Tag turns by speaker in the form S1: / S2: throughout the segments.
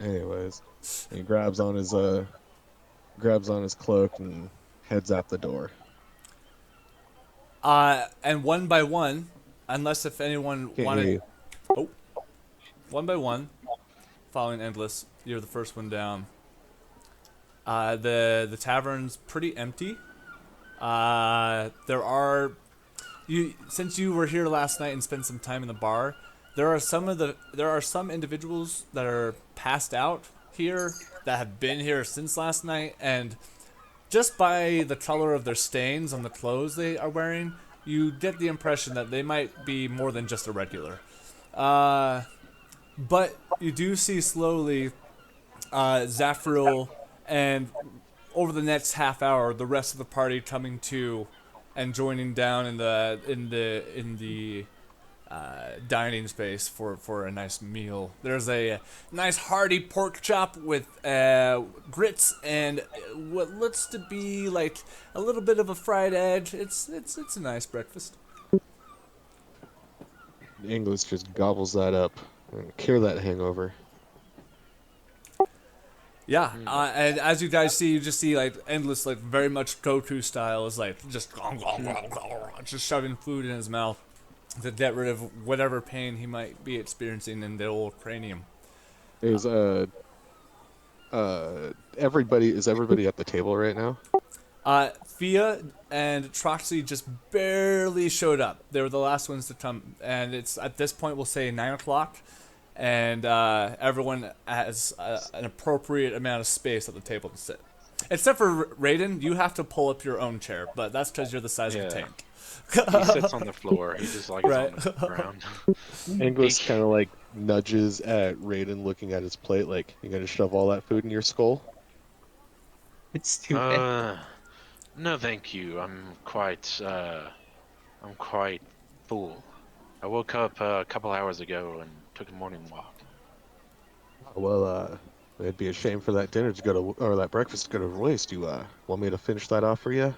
S1: Anyways, he grabs on his cloak and heads out the door.
S2: And one by one, unless if anyone
S1: Can't hear
S2: wanted,
S1: you.
S2: oh, one by one, following Endless, you're the first one down. The tavern's pretty empty. There are you since you were here last night and spent some time in the bar. There are some individuals that are passed out here that have been here since last night, and just by the color of their stains on the clothes they are wearing, you get the impression that they might be more than just a regular. Uh, but you do see slowly Zafril and over the next half hour, the rest of the party coming to and joining down in the dining space for a nice meal. There's a nice hearty pork chop with grits and what looks to be like a little bit of a fried egg. It's a nice breakfast.
S1: English just gobbles that up and cure that hangover.
S2: Yeah, and as you guys see, you just see like endless, like very much Goku style is like just just shoving food in his mouth to get rid of whatever pain he might be experiencing in the old cranium.
S1: Is everybody at the table right now?
S2: Fia and Troxy just barely showed up. They were the last ones to come, and it's at this point we'll say 9 o'clock, and everyone has an appropriate amount of space at the table to sit. Except for Raiden, you have to pull up your own chair, but that's because you're the size of a
S3: Yeah.
S2: tank.
S3: He sits on the floor. He just likes
S2: Right.
S3: on the ground. He,
S1: English kind of like nudges at Raiden, looking at his plate, like, "You gonna shove all that food in your skull?"
S4: It's stupid.
S3: no, thank you. I'm quite full. I woke up a couple hours ago and took a morning walk.
S1: Well, it'd be a shame for that dinner to go to, or that breakfast to go to waste. You want me to finish that off for you?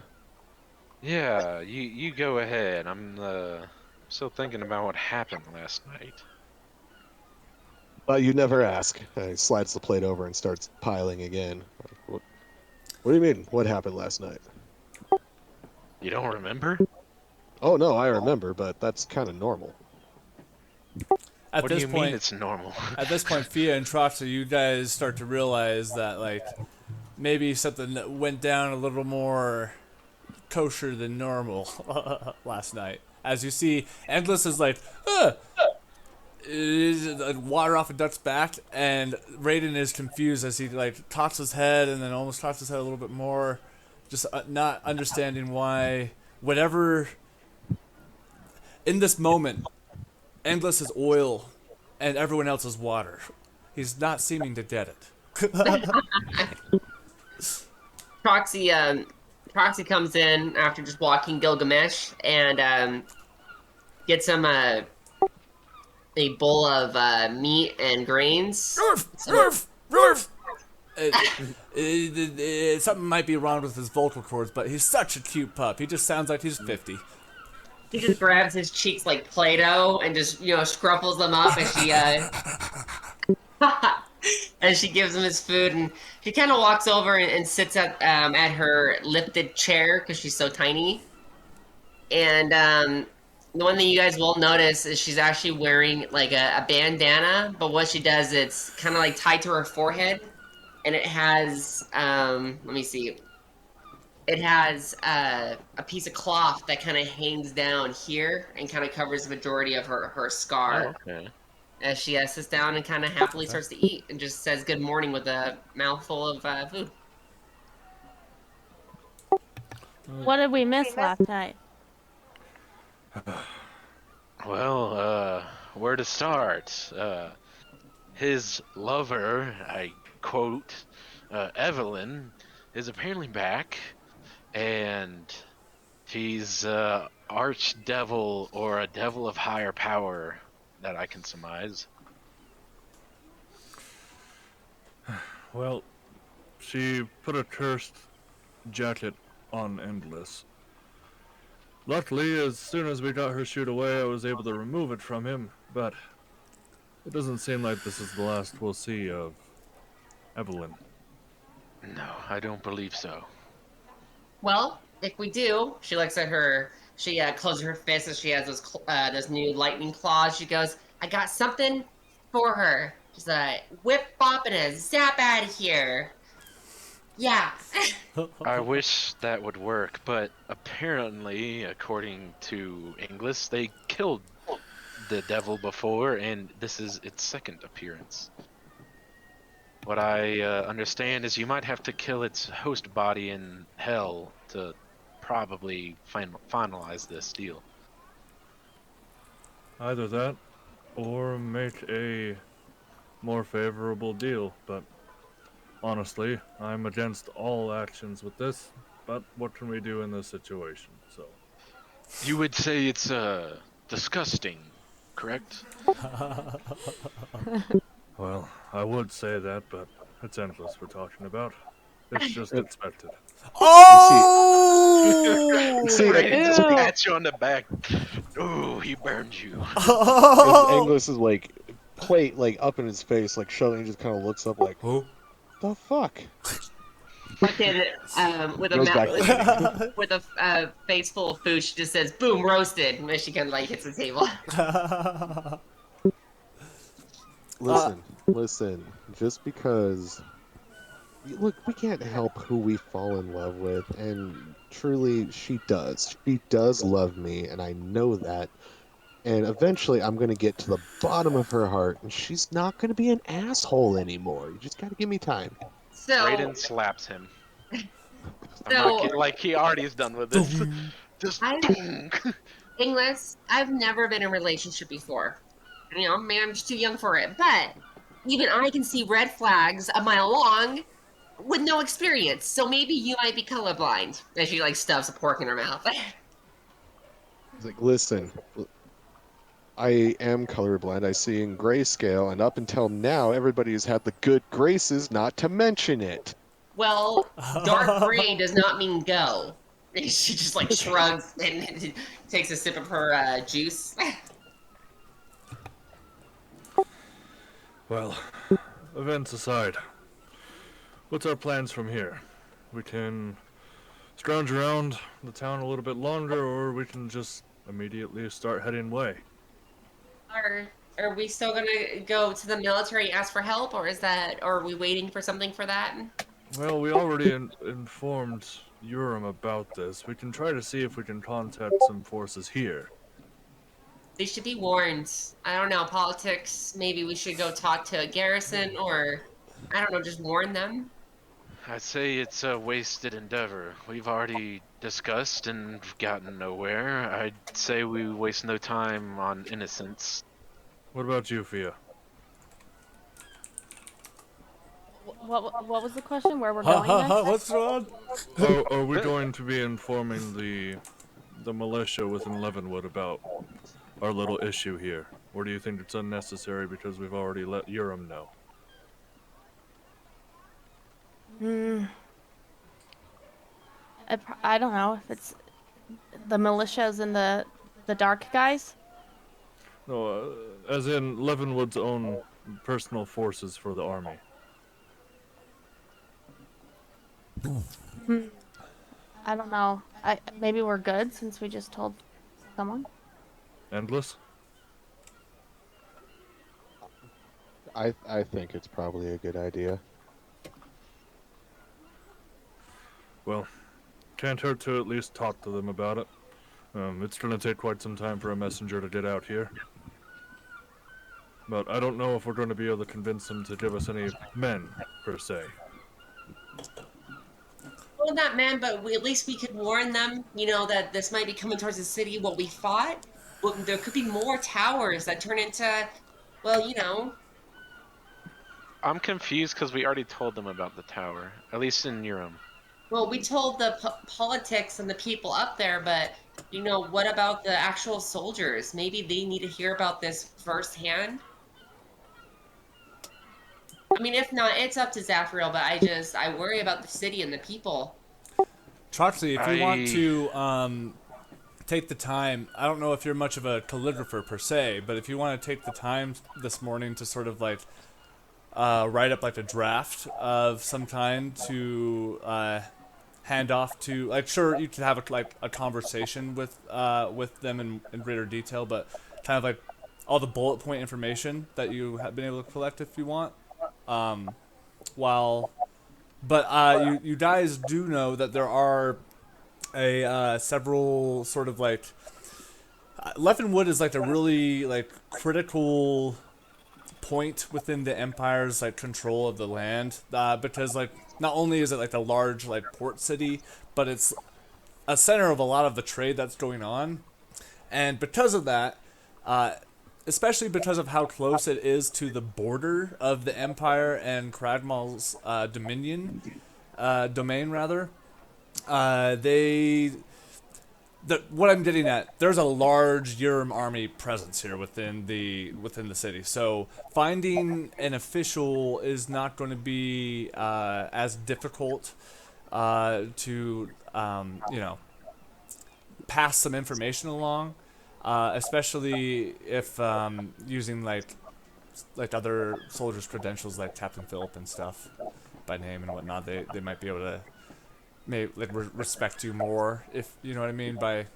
S3: Yeah, you go ahead. I'm still thinking about what happened last night.
S1: But you never ask. He slides the plate over and starts piling again. Like, what do you mean? What happened last night?
S3: You don't remember?
S1: Oh no, I remember, but that's kind of normal.
S2: At
S3: What do
S2: this
S3: you mean
S2: point,
S3: it's normal?
S2: at this point, Fia and Troxy, you guys start to realize that like maybe something went down a little more kosher than normal last night. As you see, Endless is like, water off a duck's back, and Raiden is confused as he like cocks his head and then almost cocks his head a little bit more, just not understanding why whatever in this moment, Endless is oil, and everyone else is water. He's not seeming to get it.
S4: Proxy Proxy comes in after just walking Gilgamesh and gets him a bowl of meat and grains.
S2: Rurf, rurf, rurf. Something might be wrong with his vocal cords, but he's such a cute pup. He just sounds like he's 50.
S4: He just grabs his cheeks like Play-Doh and just, scruffles them up and she and she gives him his food and she kind of walks over and sits at her lifted chair because she's so tiny. And the one thing you guys will notice is she's actually wearing like a bandana, but what she does, it's kind of like tied to her forehead, and it has let me see, it has a piece of cloth that kind of hangs down here and kind of covers the majority of her
S3: Oh,
S4: scar
S3: okay.
S4: as she sits down and kind of happily starts to eat and just says good morning with a mouthful of food.
S5: What did we miss last night?
S3: Well, where to start? His lover, I quote, Evelyn, is apparently back, and she's archdevil or a devil of higher power that I can surmise.
S6: Well, she put a cursed jacket on Endless. Luckily, as soon as we got her shoot away, I was able to remove it from him, but it doesn't seem like this is the last we'll see of Evelyn.
S3: No, I don't believe so.
S4: Well, if we do, she looks at her. She closes her fist as she has those new lightning claws. She goes, "I got something for her. Just a whip bop and a zap out of here." Yeah.
S3: I wish that would work, but apparently, according to Inglis, they killed the devil before, and this is its second appearance. What I understand is you might have to kill its host body in hell to probably finalize this deal.
S6: Either that, or make a more favorable deal, but honestly, I'm against all actions with this, but what can we do in this situation, so...
S3: You would say it's disgusting, correct?
S6: Well, I would say that, but it's endless we're talking about. It's just
S1: Uh,
S6: expected.
S2: Oh!
S1: See,
S3: Ready to just
S5: Ew.
S3: pat you on the back. Ooh, he burned you.
S1: as Angus is like plate like up in his face, like shoving, he just kind of looks up like,
S2: Oh.
S1: the fuck?
S4: Fucking with a
S1: Goes back to eating.
S4: with a face full of food, she just says, "Boom, roasted," and then she kind of like hits the table.
S1: Listen. Just because, look, we can't help who we fall in love with, and truly, she does. She does love me, and I know that. And eventually, I'm gonna get to the bottom of her heart, and she's not gonna be an asshole anymore. You just gotta give me time.
S4: So,
S3: Raiden slaps him. I'm not
S4: so
S3: kidding. Like he already is done with this. Just
S4: I,
S3: boom.
S4: Inglis, I've never been in a relationship before. You know, maybe I'm just too young for it, but even I can see red flags a mile long with no experience. So maybe you might be colorblind. And she like stuffs a pork in her mouth.
S1: He's like, listen, I am colorblind. I see in grayscale, and up until now, everybody has had the good graces not to mention it.
S4: Well, dark gray does not mean go. She just like shrugs and takes a sip of her juice.
S6: Well, events aside, what's our plans from here? We can scrounge around the town a little bit longer, or we can just immediately start heading away.
S4: Are are we still gonna go to the military, ask for help, or or are we waiting for something for that?
S6: Well, we already informed Yurim about this. We can try to see if we can contact some forces here.
S4: They should be warned. I don't know, politics. Maybe we should go talk to a garrison, or I don't know, just warn them.
S3: I'd say it's a wasted endeavor. We've already discussed and gotten nowhere. I'd say we waste no time on innocents.
S6: What about you, Fia?
S5: What was the question? Where we're going next?
S2: What's wrong?
S6: Are we going to be informing the militia within Leavenwood about our little issue here? Or do you think it's unnecessary because we've already let Yurim know?
S5: I don't know if it's the militias and the dark guys.
S6: No, as in Leavenwood's own personal forces for the army.
S5: I don't know. Maybe we're good since we just told someone.
S6: Endless?
S1: I think it's probably a good idea.
S6: Well, can't hurt to at least talk to them about it. It's gonna take quite some time for a messenger to get out here. But I don't know if we're going to be able to convince them to give us any men, per se.
S4: Well, not men, but at least we could warn them, you know, that this might be coming towards the city. What we thought, well, there could be more towers that turn into, well, you know.
S3: I'm confused because we already told them about the tower, at least in Yurim.
S4: Well, we told the politics and the people up there, but you know, what about the actual soldiers? Maybe they need to hear about this firsthand. I mean, if not, it's up to Zafriel, but I worry about the city and the people.
S2: Troxley, if you want
S3: I-
S2: to take the time, I don't know if you're much of a calligrapher per se, but if you want to take the time this morning to sort of like write up like a draft of some kind to hand off to, like, sure, you can have a conversation with them in greater detail, but kind of like all the bullet point information that you have been able to collect if you want. While but you guys do know that there are several sort of like Leavenwood is like a really like critical point within the Empire's like control of the land, because like not only is it like a large like port city, but it's a center of a lot of the trade that's going on, and because of that, especially because of how close it is to the border of the Empire and Cragmal's domain rather, what I'm getting at, there's a large Yurim army presence here within the city. So finding an official is not going to be as difficult to pass some information along, especially if using like other soldiers' credentials like Captain Philip and stuff by name and whatnot. They might be able to respect you more, if you know what I mean, by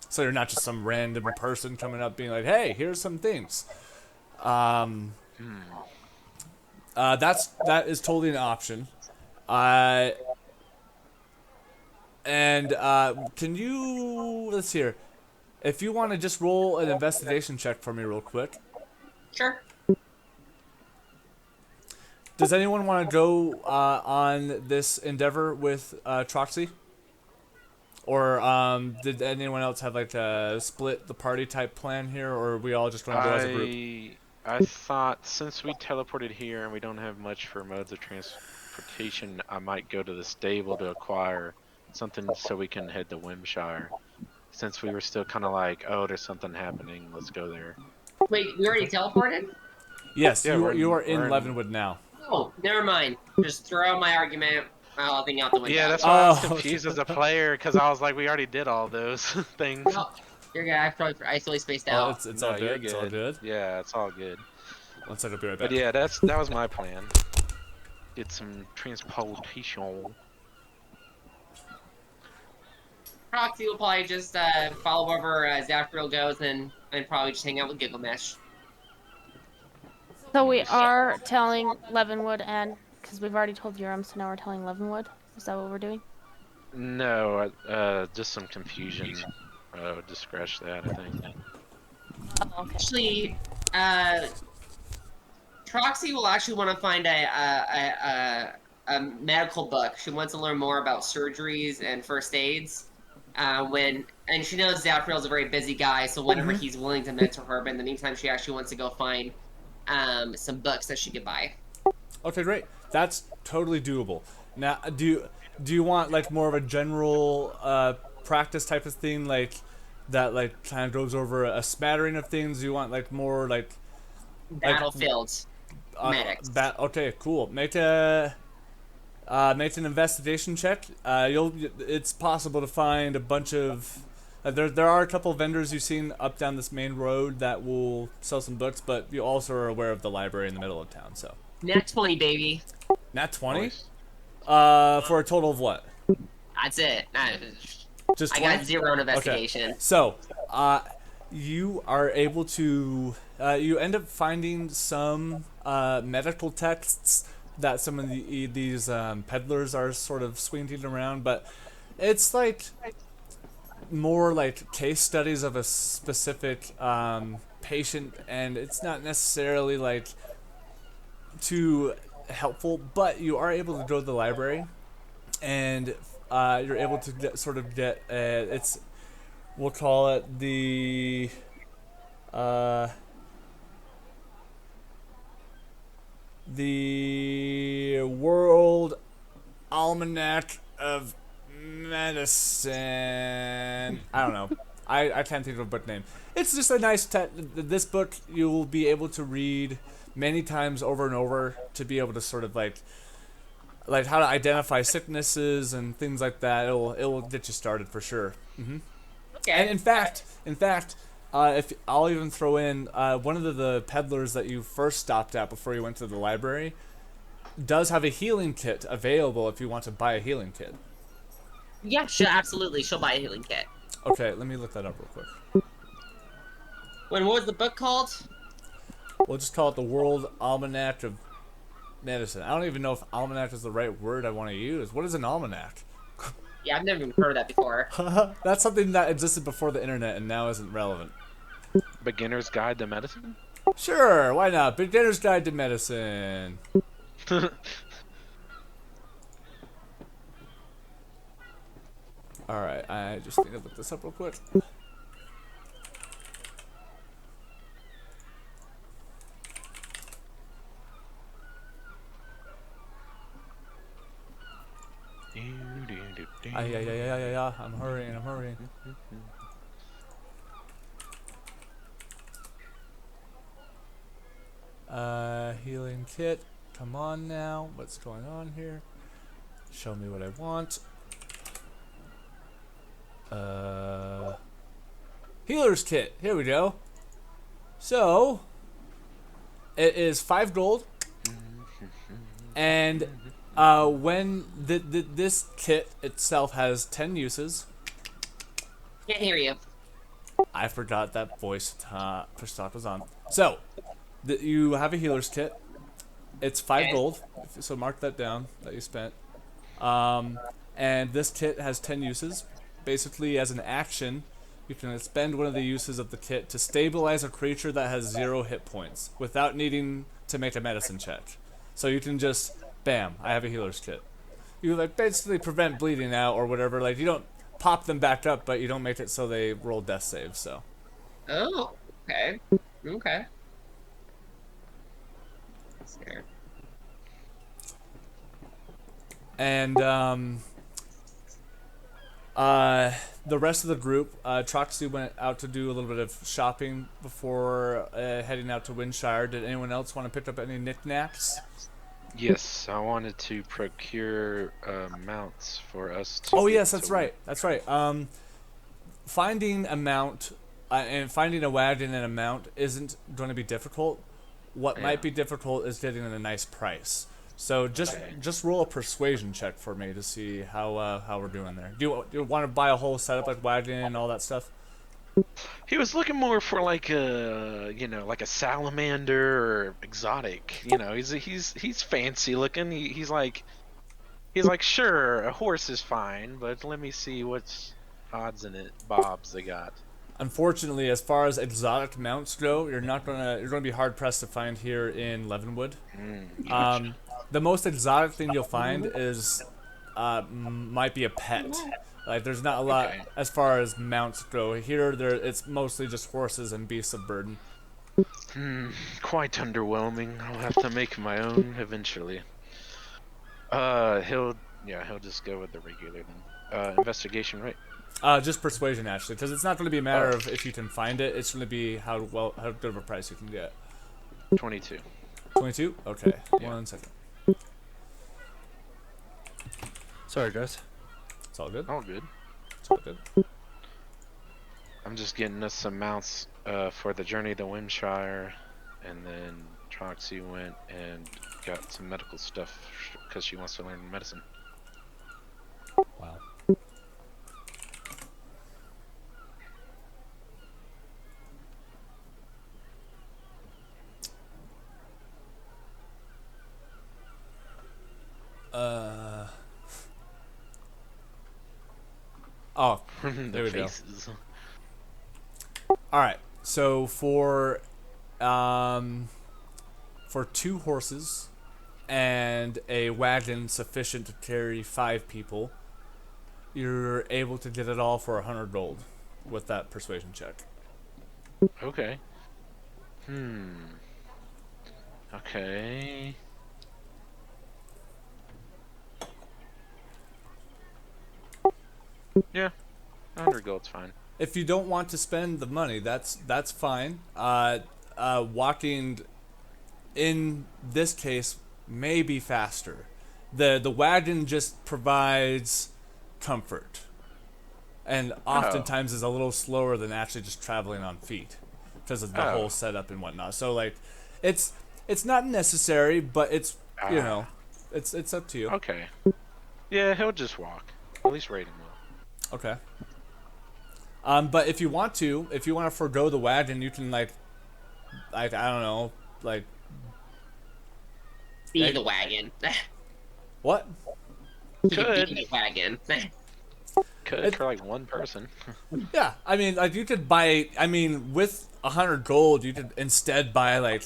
S2: so you're not just some random person coming up being like, hey, here's some things. That is totally an option. Can you, let's hear, if you want to just roll an investigation check for me real quick.
S4: Sure.
S2: Does anyone want to go on this endeavor with Troxy? Or did anyone else have like a split the party type plan here, or are we all just going to go as a group?
S3: I thought since we teleported here and we don't have much for modes of transportation, I might go to the stable to acquire something so we can head to Winshire. Since we were still kind of like, oh, there's something happening, let's go there.
S4: Wait, we already teleported?
S2: Yes,
S3: Yeah,
S2: you are in Leavenwood now.
S4: Oh, never mind. Just throw out my argument. I'll think out the window.
S3: Yeah, that's why I was confused as a player, because I was like, we already did all those things.
S4: No, you're good. I totally spaced out.
S2: It's all good. It's all good.
S3: Yeah, it's all good.
S2: Let's take a be right back.
S3: But yeah, that was my plan. Get some transportation.
S4: Proxy will probably just follow wherever Zafriel goes and probably just hang out with Gilgamesh.
S5: So we are telling Leavenwood, and because we've already told Yurim, so now we're telling Leavenwood. Is that what we're doing?
S3: No, just some confusion. Just scratch that, I think.
S5: Oh, okay.
S4: Actually, Troxy will actually want to find a medical book. She wants to learn more about surgeries and first aids. And she knows Zafriel's a very busy guy, so whenever he's willing to mentor her, but in the meantime, she actually wants to go find some books that she could buy.
S2: Okay, great. That's totally doable. Now, do you want like more of a general practice type of thing, like that, like kind of goes over a smattering of things? Do you want like more like
S4: Battlefields, medics.
S2: Okay, cool. Make an investigation check. It's possible to find a bunch of. There are a couple vendors you've seen up down this main road that will sell some books, but you also are aware of the library in the middle of town. So.
S4: Nat 20, baby.
S2: Nat 20?
S3: Nice.
S2: For a total of what?
S4: That's it.
S2: Just
S4: I
S2: 20?
S4: got 0 on investigation.
S2: Okay. So, you are able to. You end up finding some medical texts that some of these peddlers are sort of swinging around, but it's like more like case studies of a specific patient, and it's not necessarily like too helpful, but you are able to go to the library and you're able to get it's, we'll call it the World Almanac of Medicine. I don't know. I can't think of a book name. It's just a nice this book you will be able to read many times over and over to be able to sort of like how to identify sicknesses and things like that. It will get you started for sure.
S4: Okay.
S2: And in fact, If I'll even throw in one of the peddlers that you first stopped at before you went to the library does have a healing kit available if you want to buy a healing kit.
S4: Yeah, sure, absolutely. She'll buy a healing kit.
S2: Okay, let me look that up real quick.
S4: What was the book called?
S2: We'll just call it the World Almanac of Medicine. I don't even know if almanac is the right word I want to use. What is an almanac?
S4: Yeah, I've never even heard of that before.
S2: That's something that existed before the internet and now isn't relevant.
S3: Beginner's Guide to Medicine?
S2: Sure, why not? Beginner's Guide to Medicine. Alright, I just need to look this up real quick. Yeah. I'm hurrying. Healing kit. Come on now. What's going on here? Show me what I want. Healer's kit. Here we go. So, it is 5 gold. And when this kit itself has 10 uses.
S4: Can't hear you.
S2: I forgot that voice push talk was on. So, you have a healer's kit. It's 5
S4: Okay.
S2: gold. So mark that down that you spent. And this kit has 10 uses. Basically, as an action, you can spend one of the uses of the kit to stabilize a creature that has 0 hit points without needing to make a medicine check. So you can just, bam, I have a healer's kit. You like basically prevent bleeding out or whatever. Like you don't pop them back up, but you don't make it so they roll death saves. So.
S4: Oh, okay. Okay. Let's see here.
S2: And the rest of the group, Troxy went out to do a little bit of shopping before heading out to Winshire. Did anyone else want to pick up any knickknacks?
S3: Yes, I wanted to procure mounts for us to.
S2: Oh yes,
S3: to
S2: that's right. That's right. Finding a mount and finding a wagon and a mount isn't going to be difficult. What might be difficult is getting a nice price. So just roll a persuasion check for me to see how we're doing there. Do you want to buy a whole setup like wagon and all that stuff?
S3: He was looking more for like a like a salamander or exotic. He's fancy looking. He's like sure, a horse is fine, but let me see what's odds and bobs they got.
S2: Unfortunately, as far as exotic mounts go, you're gonna be hard pressed to find here in Leavenwood.
S3: Gotcha.
S2: The most exotic thing you'll find is might be a pet. Like there's not a lot as far as mounts go. Here it's mostly just horses and beasts of burden.
S3: Quite underwhelming. I'll have to make my own eventually. He'll just go with the regular then. Investigation, right?
S2: Just persuasion actually, because it's not going to be a matter of if you can find it. It's going to be how good of a price you can get.
S3: 22.
S2: 22? Okay.
S3: Yeah.
S2: 1 second.
S6: Sorry, guys.
S2: It's all good.
S3: All good.
S2: It's all good.
S3: I'm just getting us some mounts for the journey to Winshire, and then Troxy went and got some medical stuff because she wants to learn medicine.
S2: Wow. Oh, there we go. All right. So for 2 horses and a wagon sufficient to carry 5 people, you're able to get it all for 100 gold with that persuasion check.
S3: Okay. Okay. Yeah, 100 gold's fine.
S2: If you don't want to spend the money, that's fine. Walking in this case may be faster. The wagon just provides comfort. and oftentimes is a little slower than actually just traveling on feet because of the whole setup and whatnot. So like, it's not necessary, but it's it's up to you.
S3: Okay. Yeah, he'll just walk. At least Raiden will.
S2: Okay. But if you want to forgo the wagon, you can like I don't know, like
S4: Be the wagon.
S2: what?
S3: Could.
S4: Be the wagon.
S3: Could for like one person.
S2: Yeah, I mean, like you could buy. I mean, with 100 gold, you could instead buy like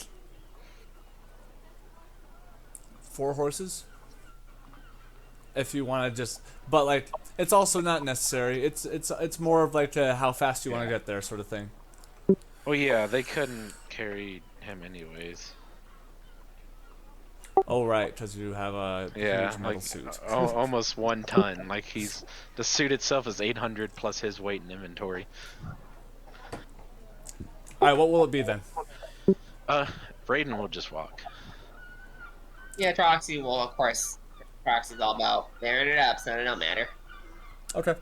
S2: 4 horses. If you want to just, but like, it's also not necessary. It's more of like how fast you want to get there, sort of thing.
S3: Well, yeah, they couldn't carry him anyways.
S2: Oh right, because you have a huge metal
S3: like
S2: suit.
S3: almost 1 ton. Like the suit itself is 800 plus his weight and inventory.
S2: All right, what will it be then?
S3: Raiden will just walk.
S4: Yeah, Troxy will, of course. Troxy's all about bearing it up, so it don't matter.
S2: Okay.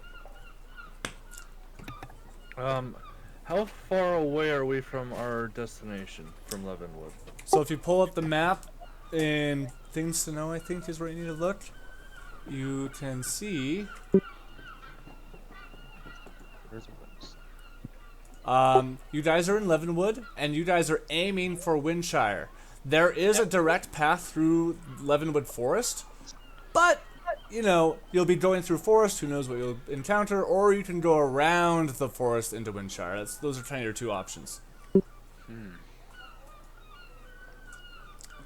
S6: How far away are we from our destination from Leavenwood?
S2: So if you pull up the map in Things to Know, I think is where you need to look. You can see.
S1: Where's
S2: You guys are in Leavenwood, and you guys are aiming for Winshire. There is a direct path through Leavenwood Forest, but you know you'll be going through forest. Who knows what you'll encounter? Or you can go around the forest into Winshire. Those are kind of your 2 options.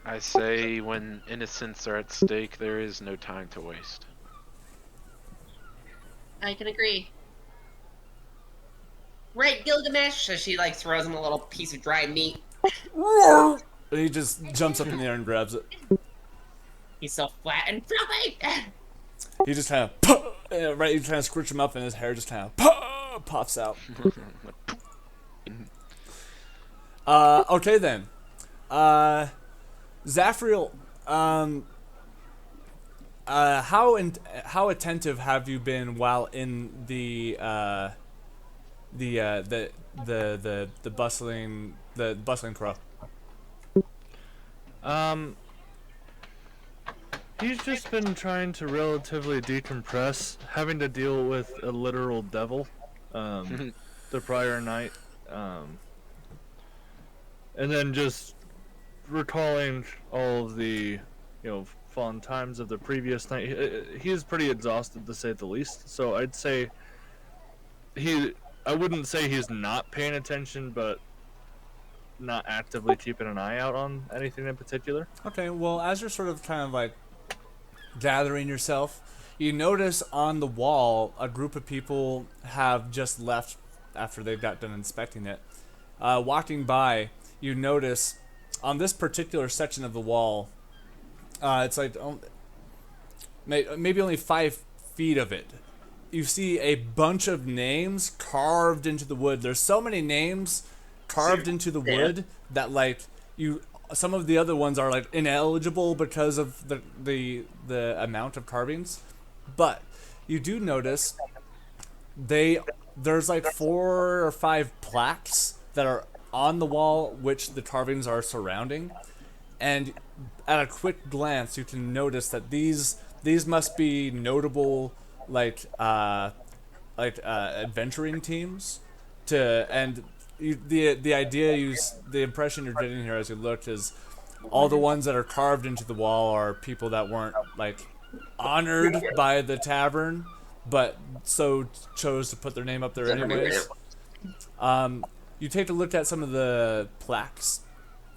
S3: I say when innocents are at stake, there is no time to waste.
S4: I can agree. Right, Gilgamesh? As she like throws him a little piece of dry meat.
S2: And he just jumps up in the air and grabs it.
S4: He's so flat and fluffy.
S2: He just kind of, right, you kind of squish him up and his hair just kind of pops out. Okay then. Zafriel, how attentive have you been while in the bustling crow?
S6: He's just been trying to relatively decompress, having to deal with a literal devil, the prior night, and then just recalling all of the, fun times of the previous night. He is pretty exhausted, to say the least. So I'd say I wouldn't say he's not paying attention, but not actively keeping an eye out on anything in particular.
S2: Okay, well, as you're sort of kind of like gathering yourself, you notice on the wall a group of people have just left after they got done inspecting it. Walking by, you notice on this particular section of the wall, it's like maybe only 5 feet of it. You see a bunch of names carved into the wood. There's so many names carved into the wood that like some of the other ones are like ineligible because of the amount of carvings, but you do notice there's like 4 or 5 plaques that are on the wall which the carvings are surrounding, and at a quick glance you can notice that these must be notable adventuring teams the impression you're getting here as you look is all the ones that are carved into the wall are people that weren't like honored by the tavern, but so chose to put their name up there anyways. You take a look at some of the plaques.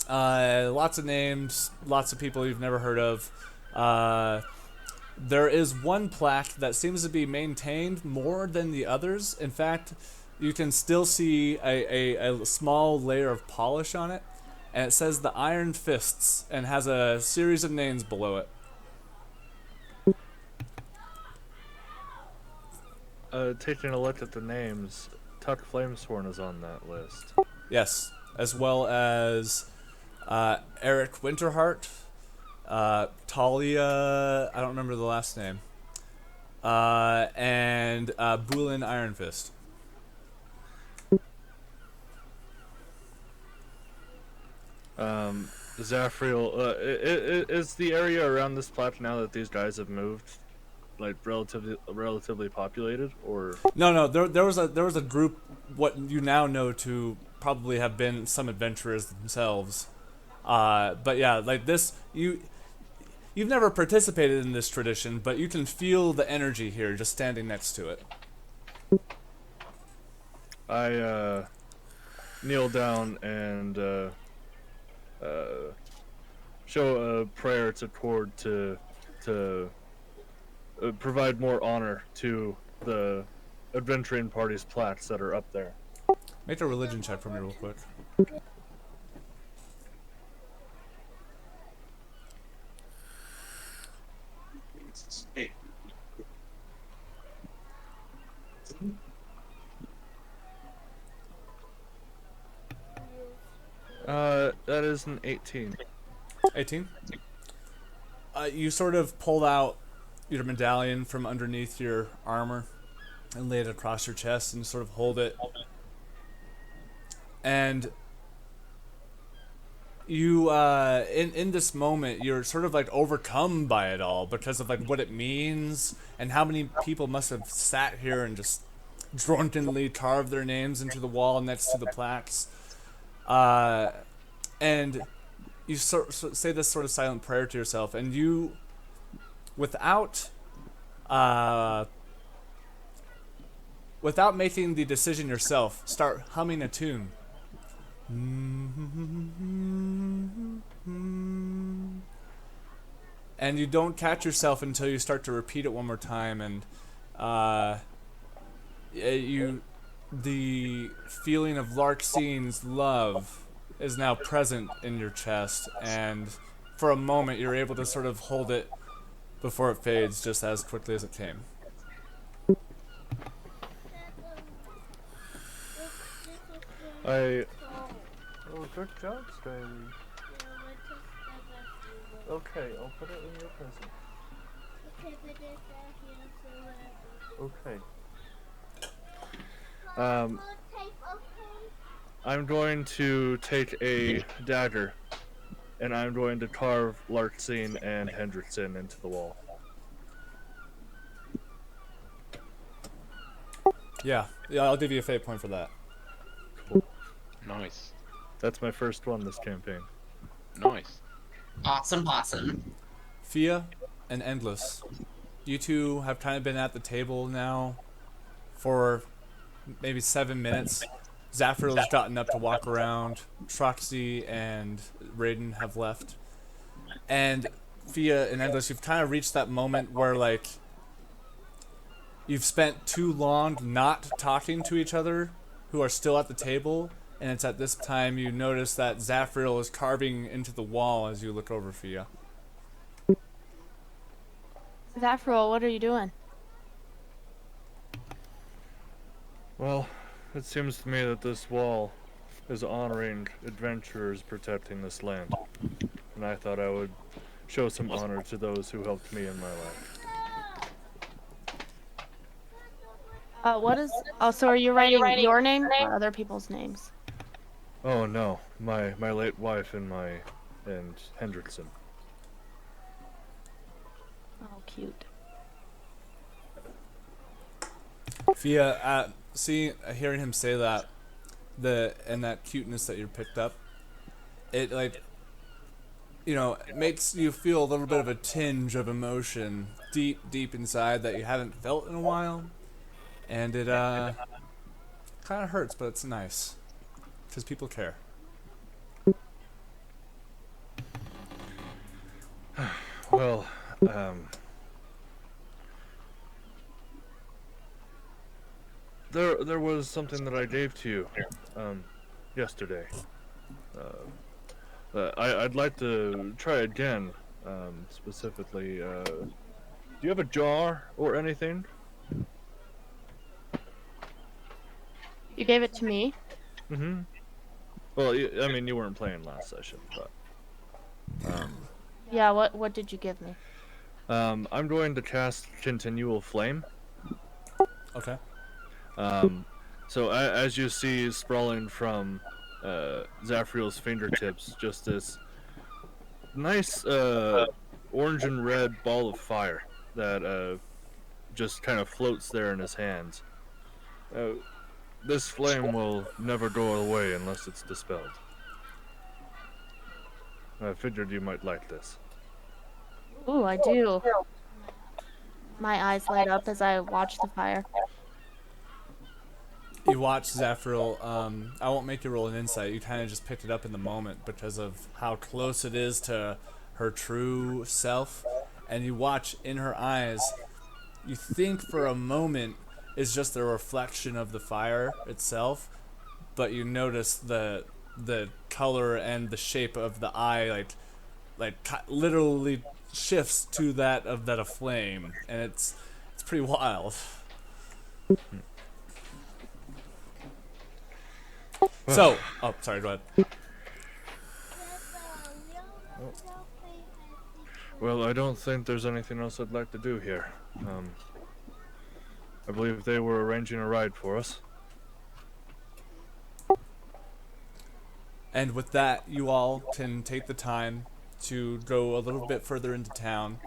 S2: Lots of names, lots of people you've never heard of. There is one plaque that seems to be maintained more than the others. In fact, you can still see a small layer of polish on it, and it says the Iron Fists and has a series of names below it.
S6: Taking a look at the names, Tuck Flamesworn is on that list.
S2: Yes, as well as Eric Winterheart, Talia, I don't remember the last name. and Bulin Iron Fist.
S6: Zafriel, is the area around this plat now that these guys have moved, like relatively populated, or?
S2: No, there was a group, what you now know to probably have been some adventurers themselves. But yeah, like this, you've never participated in this tradition, but you can feel the energy here just standing next to it.
S6: I kneel down and show a prayer to Cord to provide more honor to the adventuring party's plats that are up there.
S2: Make a religion check for me real quick.
S6: That is an 18.
S2: 18. You sort of pull out your medallion from underneath your armor and lay it across your chest and sort of hold it. And you, in this moment, you're sort of like overcome by it all because of like what it means and how many people must have sat here and just drunkenly carved their names into the wall next to the plaques. And you say this sort of silent prayer to yourself, and you, without making the decision yourself, start humming a tune. And you don't catch yourself until you start to repeat it one more time, and the feeling of Larxine's love is now present in your chest, and for a moment you're able to sort of hold it before it fades just as quickly as it came.
S6: Oh, good job, Skyly. Okay, I'll put it in your present. Okay. I'm going to take a dagger, and I'm going to carve Larxine and Hendrickson into the wall.
S2: Yeah, I'll give you a fate point for that.
S6: Cool.
S3: Nice.
S6: That's my first one this campaign.
S3: Nice.
S4: Awesome, awesome.
S2: Fia and Endless, you two have kind of been at the table now for maybe 7 minutes. Zafriel's gotten up to walk around. Troxy and Raiden have left. And Fia and Endless, you've kind of reached that moment where, like, you've spent too long not talking to each other, who are still at the table, and it's at this time you notice that Zafriel is carving into the wall as you look over Fia.
S5: Zafriel, what are you doing?
S6: Well, it seems to me that this wall is honoring adventurers protecting this land, and I thought I would show some honor to those who helped me in my life.
S5: What is... Oh, so are you writing your name or other people's names?
S6: Oh no, my late wife and Hendrickson.
S5: Oh, cute.
S2: Fia, hearing him say that, and that cuteness that you picked up, it, like, you know, it makes you feel a little bit of a tinge of emotion deep inside that you haven't felt in a while, and it kind of hurts, but it's nice because people care.
S6: Well, there was something that I gave to you yesterday. I'd like to try again. Specifically, do you have a jar or anything?
S5: You gave it to me?
S6: Mm-hmm. Well, I mean, you weren't playing last session, but
S5: Yeah, what did you give me?
S6: I'm going to cast Continual Flame.
S2: Okay.
S6: So as you see sprawling from Zafriel's fingertips, just this nice orange and red ball of fire that just kind of floats there in his hands. This flame will never go away unless it's dispelled. I figured you might like this.
S5: Ooh, I do. My eyes light up as I watch the fire.
S2: You watch Zafriel. I won't make you roll an insight. You kind of just picked it up in the moment because of how close it is to her true self. And you watch in her eyes. You think for a moment is just a reflection of the fire itself, but you notice the color and the shape of the eye literally shifts to that of a flame, and it's pretty wild. So, oh, sorry, go ahead.
S6: Well, I don't think there's anything else I'd like to do here. I believe they were arranging a ride for us.
S2: And with that, you all can take the time to go a little bit further into town.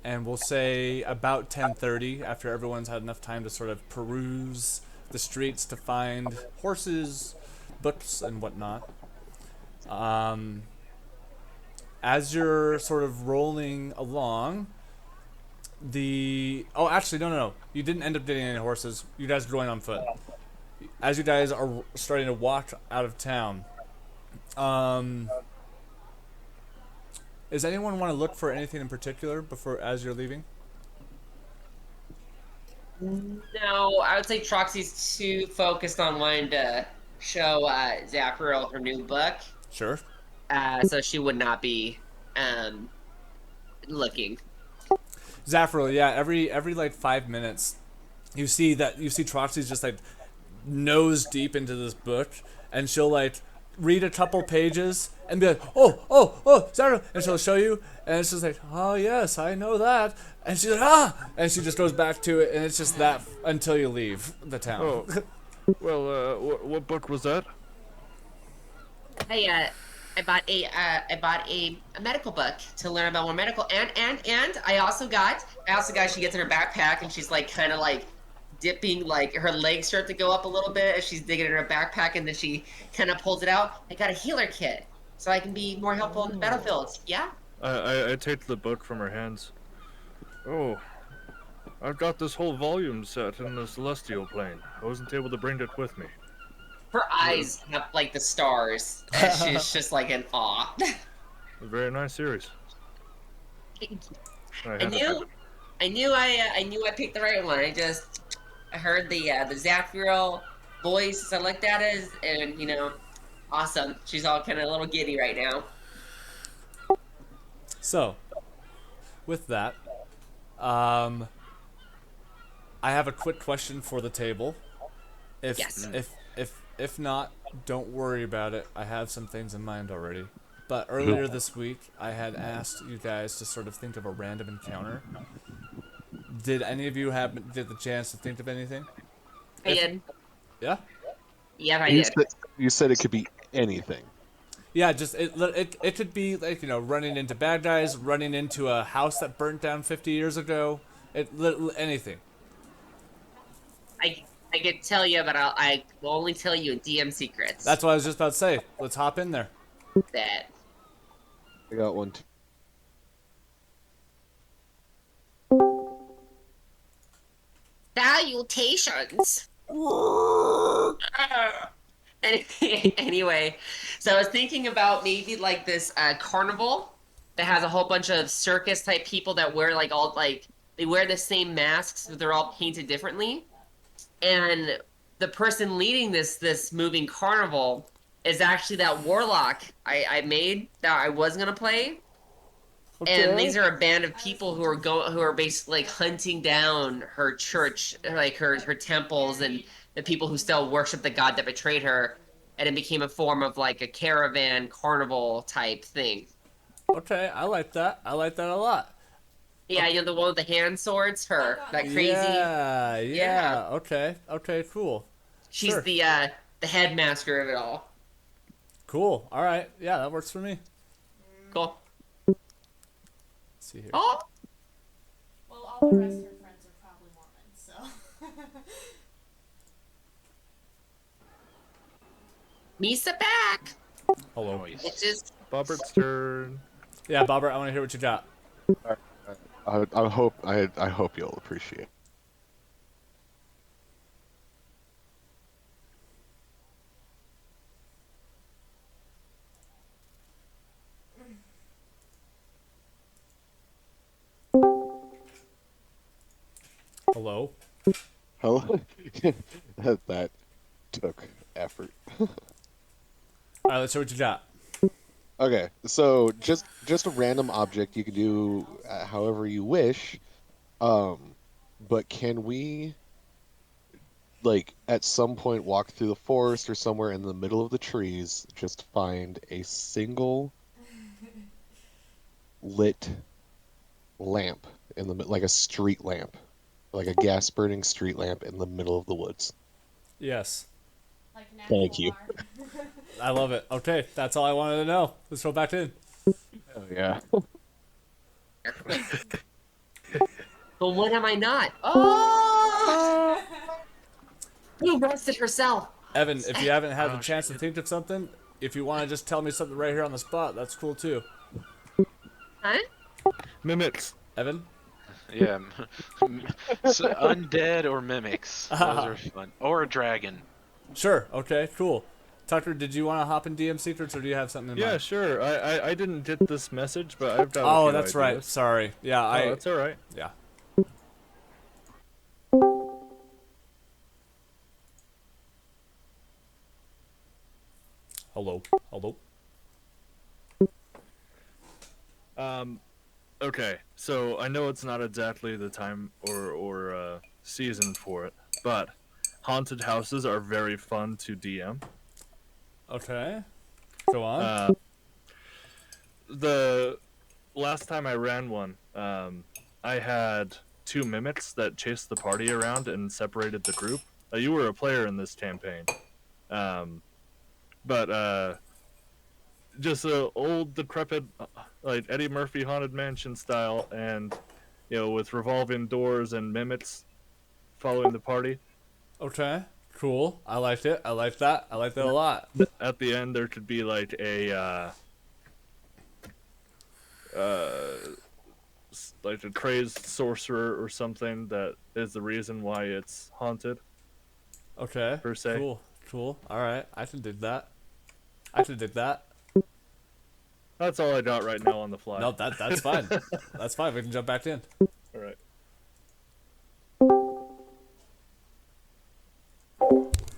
S2: And we'll say about 10:30, after everyone's had enough time to sort of peruse the streets to find horses, books, and whatnot. As you're sort of rolling along, oh, actually, no. You didn't end up getting any horses. You guys are going on foot. As you guys are starting to walk out of town, does anyone want to look for anything in particular as you're leaving?
S4: No, I would say Troxy's too focused on wanting to show Zafriel her new book.
S2: Sure.
S4: So she would not be looking.
S2: Zafriel, yeah, every like 5 minutes, you see Troxy's just like nose deep into this book, and she'll like read a couple pages and be like, oh, Zafriel, and she'll show you, and it's just like, oh yes, I know that, and she's like, and she just goes back to it, and it's just that until you leave the town.
S6: Oh, well, what book was that?
S4: I bought a medical book to learn about more medical, and I also got she gets in her backpack and she's like kind of like dipping, like her legs start to go up a little bit as she's digging in her backpack, and then she kind of pulls it out. I got a healer kit so I can be more helpful in the battlefields. Yeah.
S6: I take the book from her hands. Oh, I've got this whole volume set in the celestial plane. I wasn't able to bring it with me.
S4: Her eyes have like the stars, and she's just like in awe.
S6: A very nice series.
S4: I knew I picked the right one. I heard the Zafriel voice. I looked at it, and awesome. She's all kind of a little giddy right now.
S2: So, with that, I have a quick question for the table.
S4: Yes.
S2: If not, don't worry about it. I have some things in mind already. But earlier this week, I had asked you guys to sort of think of a random encounter. Did any of you get the chance to think of anything?
S4: I did.
S2: Yeah?
S4: Yeah, I did.
S1: You said it could be anything.
S2: Yeah, just it could be like, running into bad guys, running into a house that burnt down 50 years ago. Anything.
S4: I could tell you, but I will only tell you DM secrets.
S2: That's what I was just about to say. Let's hop in there.
S4: That.
S1: I got one too.
S4: Salutations. Anyway, so I was thinking about maybe like this carnival that has a whole bunch of circus type people that wear they wear the same masks, but they're all painted differently. And the person leading this moving carnival is actually that warlock I made that I was gonna play. Okay. And these are a band of people who are basically like hunting down her church, like her temples, and the people who still worship the god that betrayed her. And it became a form of like a caravan carnival type thing.
S2: Okay, I like that. I like that a lot.
S4: Yeah, you know the one with the hand swords. Her, that crazy.
S2: Yeah,
S4: Yeah.
S2: Okay, okay, cool.
S4: She's
S2: Sure.
S4: the headmaster of it all.
S2: Cool. All right. Yeah, that works for me.
S4: Cool.
S2: Let's see here.
S4: Oh,
S5: Well, all the rest of her friends are probably Mormons, so.
S4: Misa back.
S2: Hello.
S3: Noise.
S4: It's just
S6: Bobbert's turn.
S2: Yeah, Bobber, I want to hear what you got.
S1: I hope you'll appreciate.
S2: Hello.
S1: Hello. That took effort.
S2: All right, let's hear what you got.
S1: Okay, so just a random object you can do however you wish. But can we like at some point walk through the forest or somewhere in the middle of the trees, just find a single lit lamp in the like a street lamp, like a gas burning street lamp in the middle of the woods?
S2: Yes.
S5: Like an
S1: Thank
S5: actual
S1: you.
S5: bar.
S2: I love it. Okay, that's all I wanted to know. Let's go back in.
S1: Oh yeah.
S4: but what am I not? Oh, who roasted herself?
S2: Evan, if you haven't had the
S3: Oh,
S2: chance to
S3: shit.
S2: think of something, if you want to just tell me something right here on the spot, that's cool too.
S4: Huh?
S6: Mimics.
S2: Evan?
S3: Yeah. So, undead or mimics. Those are fun. Or a dragon.
S2: Sure. Okay, cool. Tucker, did you want to hop in DM Secrets or do you have something in
S6: Yeah,
S2: mind?
S6: sure. I didn't get this message, but I've got a
S2: Oh,
S6: few
S2: that's right.
S6: ideas.
S2: Sorry. Yeah,
S6: Oh, that's all right.
S2: Yeah. Hello. Hello.
S6: Okay, so I know it's not exactly the time or season for it, but haunted houses are very fun to DM.
S2: Okay. Go on.
S6: The last time I ran one, I had two mimics that chased the party around and separated the group. You were a player in this campaign, but just a old decrepit, like Eddie Murphy haunted mansion style, and with revolving doors and mimics following the party.
S2: Okay. Cool. I liked it. I like that. I like that a lot.
S6: At the end, there could be like like a crazed sorcerer or something that is the reason why it's haunted.
S2: Okay.
S6: Per se.
S2: Cool. Cool. All right. I can dig that. I can dig that.
S6: That's all I got right now on the fly.
S2: No, that's fine. That's fine. We can jump back in.
S6: All right.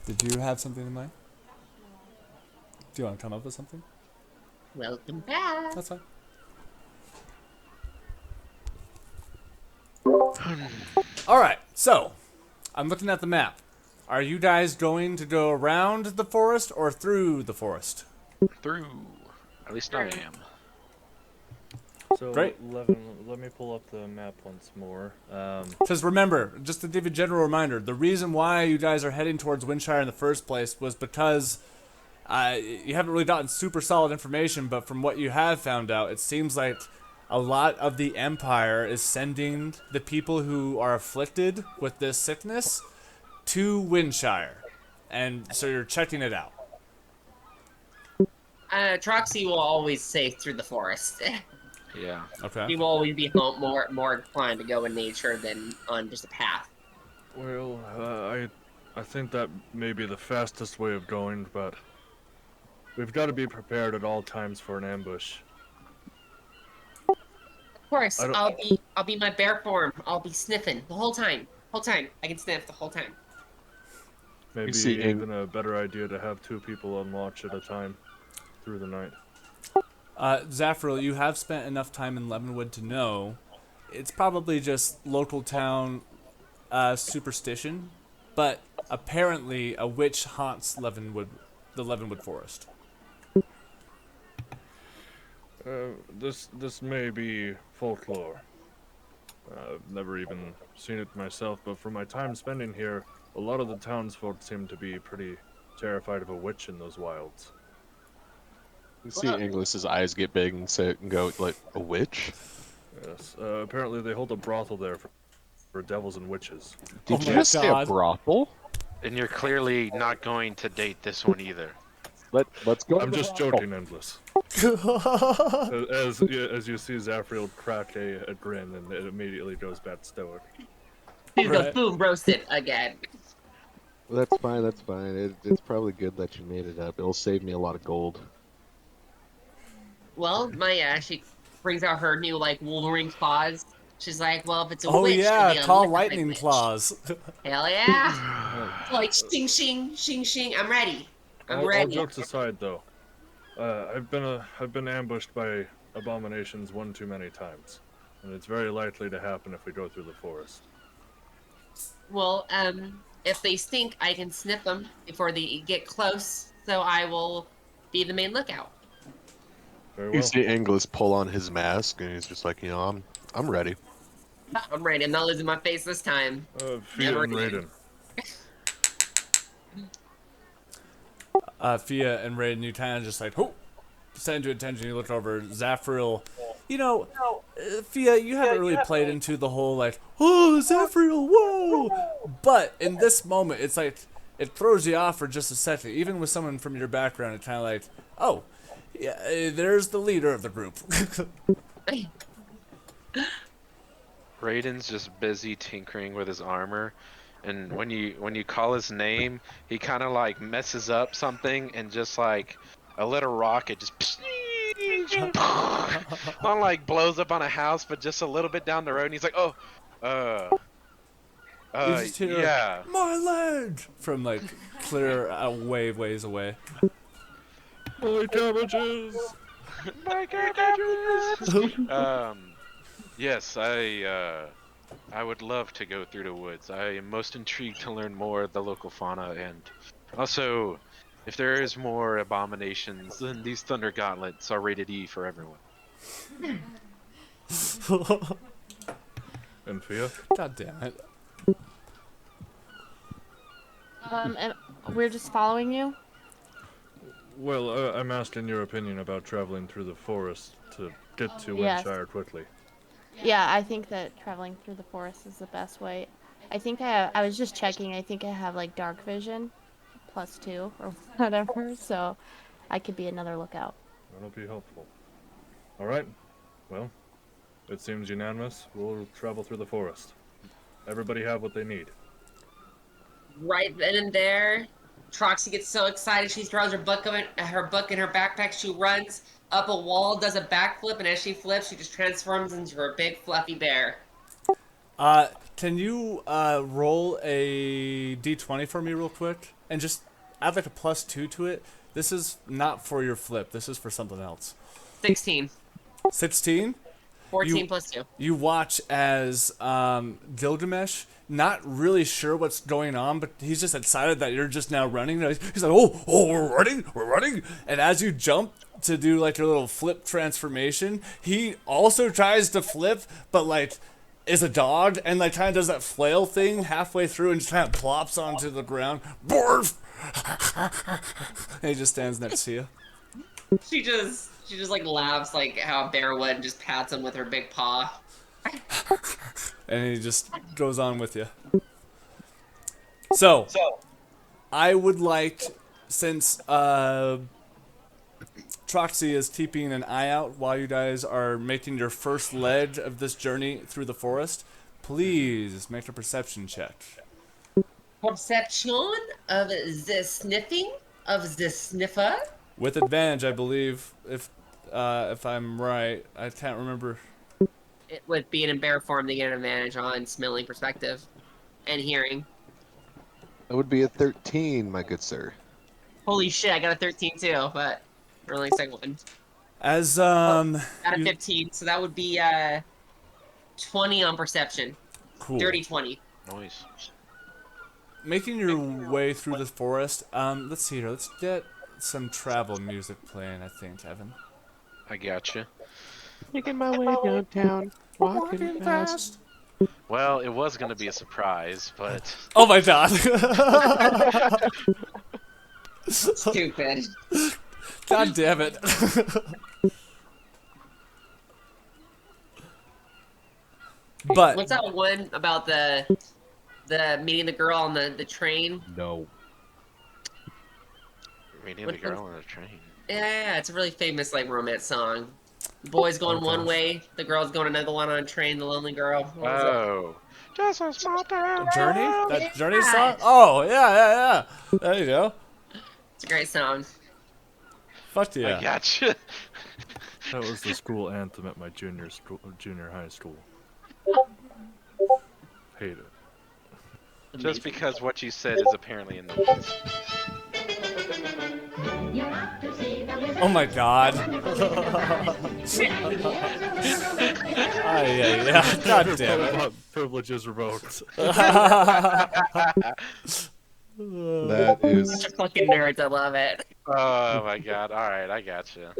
S2: Did you have something in mind? Do you want to come up with something?
S4: Welcome back.
S2: That's fine. All right. So, I'm looking at the map. Are you guys going to go around the forest or through the forest?
S3: Through. At least I am.
S6: So
S2: Great.
S6: 11. Let me pull up the map once more.
S2: Because remember, just to give you a general reminder, the reason why you guys are heading towards Winshire in the first place was because you haven't really gotten super solid information, but from what you have found out, it seems like a lot of the Empire is sending the people who are afflicted with this sickness to Winshire. And so you're checking it out.
S4: Troxy will always say through the forest.
S3: Yeah.
S2: Okay.
S4: He will always be more inclined to go in nature than on just a path.
S6: Well, I think that may be the fastest way of going, but we've got to be prepared at all times for an ambush.
S4: Of course,
S6: I don't-
S4: I'll be my bear form. I'll be sniffing the whole time. I can sniff the whole time.
S6: Maybe
S1: see,
S6: even a better idea to have two people on watch at a time through the night.
S2: Zafril, you have spent enough time in Leavenwood to know it's probably just local town superstition, but apparently a witch haunts Leavenwood, the Leavenwood Forest.
S6: This may be folklore, I've never even seen it myself, but from my time spending here, a lot of the townsfolk seem to be pretty terrified of a witch in those wilds.
S1: You see Inglis's eyes get big and say and go like, a witch?
S6: Yes, apparently they hold a brothel there for devils and witches.
S2: Oh
S1: Did you
S2: my
S1: just say a
S2: God.
S1: brothel?
S3: And you're clearly not going to date this one either.
S1: Let's go.
S6: I'm
S1: to the
S6: just
S1: brothel.
S6: joking, Endless. As you see Zafriel crack a grin, and it immediately goes back stoic.
S4: He's
S2: Right.
S4: the boom roasted again.
S1: Well, that's fine. That's fine. It's probably good that you made it up. It'll save me a lot of gold.
S4: Well, Maya, she brings out her new like Wolverine claws. She's like, well, if it's a
S2: Oh
S4: witch, it'll
S2: yeah,
S4: be a
S2: tall
S4: liquid
S2: lightning
S4: witch.
S2: claws.
S4: Hell yeah! Like shing shing shing shing. I'm ready. I'm
S6: All
S4: ready.
S6: jokes aside, though, I've been ambushed by abominations one too many times, and it's very likely to happen if we go through the forest.
S4: Well, if they stink, I can sniff them before they get close. So I will be the main lookout.
S6: Very
S1: You
S6: well.
S1: see Inglis pull on his mask, and he's just like, I'm ready.
S4: I'm ready. I'm not losing my face this time.
S6: Fia
S4: Never
S6: and
S4: again.
S6: Raiden.
S2: Fia and Raiden, you kind of just like, oh, stand to attention. You look over, Zafriel. You know, Fia, you haven't really played into the whole like, oh, Zafriel, whoa. But in this moment, it's like it throws you off for just a second. Even with someone from your background, it's kind of like, oh, yeah, there's the leader of the group.
S3: Raiden's just busy tinkering with his armor, and when you call his name, he kind of like messes up something, and just like a little rocket just not like blows up on a house, but just a little bit down the road, and he's like, oh,
S2: You just hear,
S3: yeah.
S2: my leg, from like clear ways away.
S6: Holy cabbages!
S3: My cabbages! Yes, I would love to go through the woods. I am most intrigued to learn more of the local fauna, and also, if there is more abominations, then these Thunder Gauntlets are rated E for everyone.
S6: And Fia?
S2: God damn it.
S5: And we're just following you.
S6: Well, I'm asking your opinion about traveling through the forest to get to
S5: Yes.
S6: Winshire quickly.
S5: Yeah, I think that traveling through the forest is the best way. I think I was just checking. I think I have like dark vision, +2 or whatever, so I could be another lookout.
S6: That'll be helpful. Alright, well, it seems unanimous. We'll travel through the forest. Everybody have what they need.
S4: Right then and there, Troxy gets so excited she throws her book in her backpack. She runs up a wall, does a backflip, and as she flips, she just transforms into her big fluffy bear.
S2: Can you roll a d20 for me real quick? And just add like a +2 to it. This is not for your flip. This is for something else.
S4: 16.
S2: 16?
S4: 14 plus 2.
S2: You watch as Gilgamesh, not really sure what's going on, but he's just excited that you're just now running. He's like, oh, we're running. And as you jump to do like your little flip transformation, he also tries to flip, but like is a dog and like kind of does that flail thing halfway through and just kind of plops onto the ground. Borf! And he just stands next to you.
S4: She just like laughs like how a bear would and just pats him with her big paw.
S2: And he just goes on with you. So, I would like, since Troxy is keeping an eye out while you guys are making your first leg of this journey through the forest, please make a perception check.
S4: Perception of the sniffing of the sniffer.
S2: With advantage, I believe, if I'm right. I can't remember.
S4: It would be in bear form to get an advantage on smelling perspective and hearing.
S1: That would be a 13, my good sir.
S4: Holy shit, I got a 13 too, but we're only second one.
S2: As
S4: Got a
S2: you-
S4: 15, so that would be 20 on perception.
S2: cool.
S4: Dirty 20.
S3: Noise.
S2: Making your way through the forest. Let's see here. Let's get some travel music playing. I think, Evan.
S3: I gotcha.
S1: Making my way downtown, walking fast.
S3: Well, it was gonna be a surprise, but
S2: Oh my god.
S4: Stupid.
S2: God damn it. But
S4: What's that one about the meeting the girl on the train?
S1: No.
S3: meeting the girl on a train.
S4: Yeah, it's a really famous like romance song. The boy's going one
S2: gosh.
S4: way, the girl's going another one on a train. The lonely girl. What was it?
S3: Oh, just a small town.
S2: Journey? That Journey
S4: Yeah.
S2: song? Oh, yeah. There you go.
S4: It's a great song.
S2: Fuck yeah.
S3: I gotcha.
S6: That was the school anthem at my junior high school. Hate it.
S3: Just because what you said is apparently in the list.
S2: Oh my god. Yeah. God damn it.
S6: Privileges revoked.
S1: That
S4: Bunch
S1: is.
S4: of fucking nerds. I love it.
S3: Oh my god. All right, I gotcha.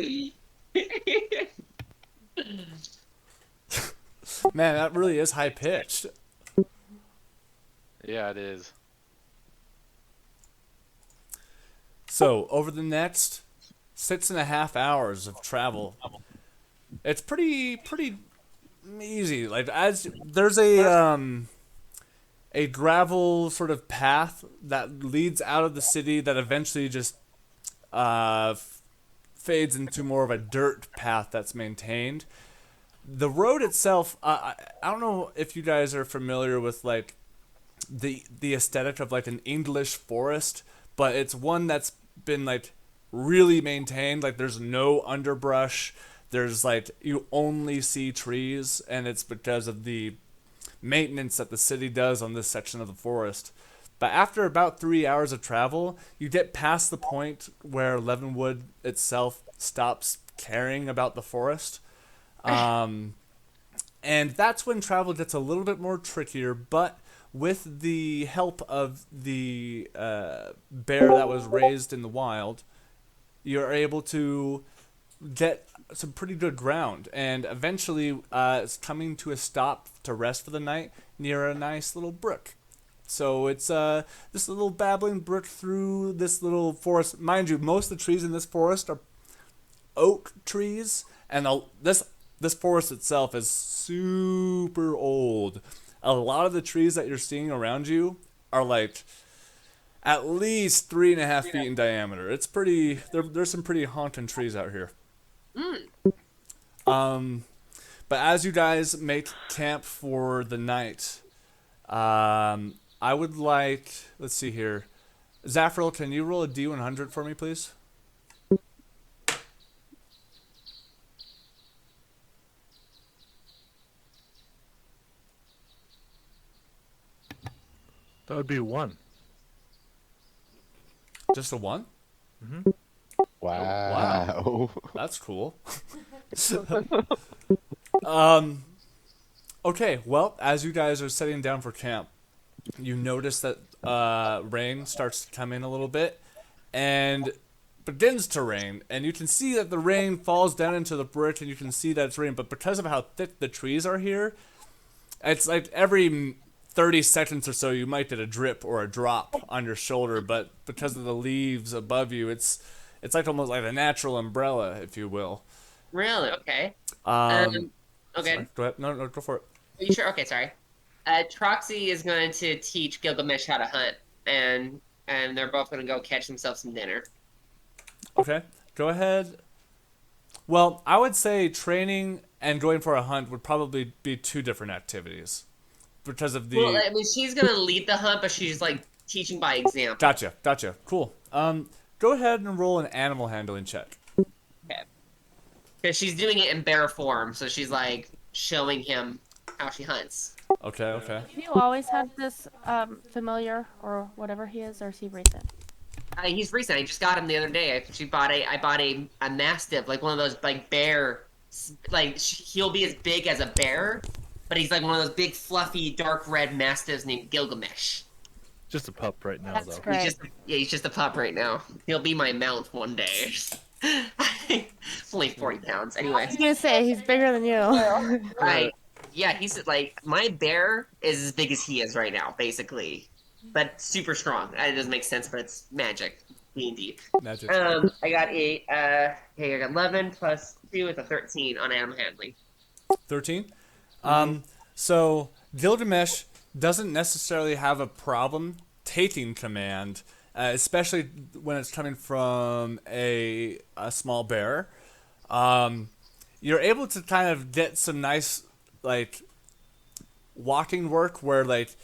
S2: Man, that really is high pitched.
S3: Yeah, it is.
S2: So, over the next 6.5 hours of travel, it's pretty easy. Like, as there's a gravel sort of path that leads out of the city that eventually just fades into more of a dirt path that's maintained. The road itself, I don't know if you guys are familiar with like the aesthetic of like an English forest, but it's one that's been like really maintained. Like there's no underbrush. There's like you only see trees, and it's because of the maintenance that the city does on this section of the forest. But after about 3 hours of travel, you get past the point where Leavenwood itself stops caring about the forest. And that's when travel gets a little bit more trickier, but with the help of the bear that was raised in the wild, you're able to get some pretty good ground, and eventually it's coming to a stop to rest for the night near a nice little brook. So it's this little babbling brook through this little forest. Mind you, most of the trees in this forest are oak trees, and this forest itself is super old. A lot of the trees that you're seeing around you are like at least 3.5 feet in diameter. It's pretty. There's some pretty haunting trees out here. But as you guys make camp for the night, I would like. Let's see here. Zafril, can you roll a D100 for me, please?
S6: That would be 1.
S2: Just a 1?
S1: Wow.
S2: That's cool. Okay, well, as you guys are setting down for camp, you notice that rain starts to come in a little bit and begins to rain. And you can see that the rain falls down into the brick, and you can see that it's raining. But because of how thick the trees are here, it's like every 30 seconds or so you might get a drip or a drop on your shoulder. But because of the leaves above you, it's like almost like a natural umbrella, if you will.
S4: Really? Okay.
S2: Okay.
S4: Okay.
S2: Go ahead. No, go for it.
S4: Are you sure? Okay, sorry. Troxy is going to teach Gilgamesh how to hunt, and they're both going to go catch themselves some dinner.
S2: Okay, go ahead. Well, I would say training and going for a hunt would probably be 2 different activities because of the.
S4: Well, I mean, she's going to lead the hunt, but she's like teaching by example.
S2: Gotcha. Cool. Go ahead and roll an animal handling check.
S4: Okay. Because she's doing it in bear form, so she's like showing him how she hunts.
S2: Okay.
S5: Have you always had this familiar or whatever he is, or is he recent?
S4: He's recent. I just got him the other day. I bought a mastiff, like one of those like bear, like he'll be as big as a bear, but he's like one of those big fluffy dark red mastiffs named Gilgamesh.
S6: Just a pup right now,
S5: That's
S6: though.
S5: great.
S4: He's just a pup right now. He'll be my mount one day. Only 40 pounds.
S5: I
S4: Anyway,
S5: was gonna say he's bigger than you.
S4: right. yeah, he's like my bear is as big as he is right now, basically, but super strong. It doesn't make sense, but it's magic. D&D.
S2: Magic.
S4: I got hey, I got 11 plus 2 is a 13 on animal handling.
S2: 13. So Gilgamesh doesn't necessarily have a problem taking command, especially when it's coming from a small bear. You're able to kind of get some nice like walking work where like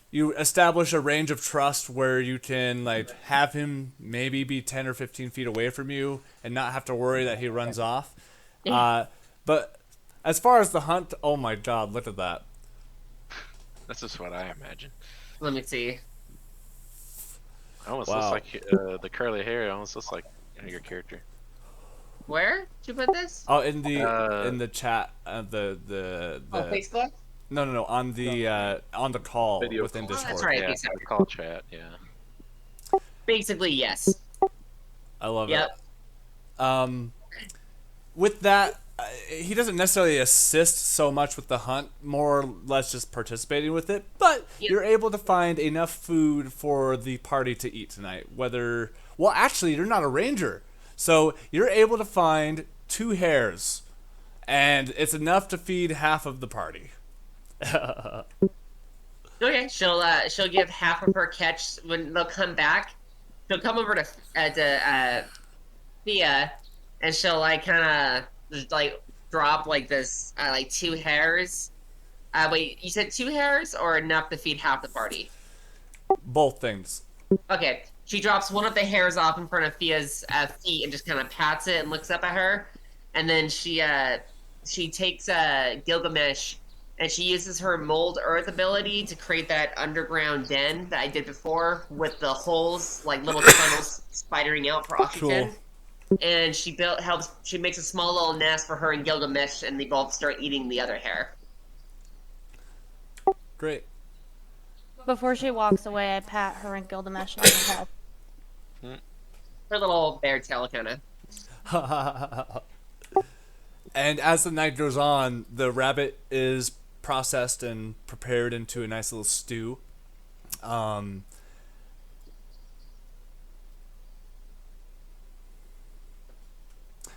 S2: you establish a range of trust where you can like have him maybe be 10 or 15 feet away from you and not have to worry that he runs off. But as far as the hunt, oh my god, look at that.
S3: That's just what I imagine.
S4: Let me see.
S3: It almost
S2: Wow.
S3: looks like the curly hair. Almost looks like your character.
S4: Where did you put this?
S2: Oh, in the chat, the
S4: Oh, Facebook.
S2: no, on the call
S3: Video
S2: within
S3: call.
S4: Oh,
S2: Discord.
S4: that's right.
S3: Yeah,
S4: Makes sense.
S3: the call chat. Yeah.
S4: Basically, yes.
S2: I love
S4: Yep.
S2: it. With that, he doesn't necessarily assist so much with the hunt, more or less just participating with it. But
S4: Yep.
S2: you're able to find enough food for the party to eat tonight. Well, actually, you're not a ranger, so you're able to find 2 hares, and it's enough to feed half of the party.
S4: Okay, she'll give half of her catch when they'll come back. She'll come over to Thea, and she'll like kind of just like drop like this like 2 hairs. Wait, you said 2 hairs or enough to feed half the party?
S2: Both things.
S4: Okay, she drops one of the hairs off in front of Thea's feet and just kind of pats it and looks up at her, and then she takes Gilgamesh and she uses her mold earth ability to create that underground den that I did before with the holes like little tunnels spidering out for oxygen.
S2: Cool.
S4: And she makes a small little nest for her and Gilgamesh, and they both start eating the other hair.
S2: Great.
S5: Before she walks away, I pat her and Gilgamesh on the head.
S4: Her little bear tail kind of.
S2: And as the night goes on, the rabbit is processed and prepared into a nice little stew.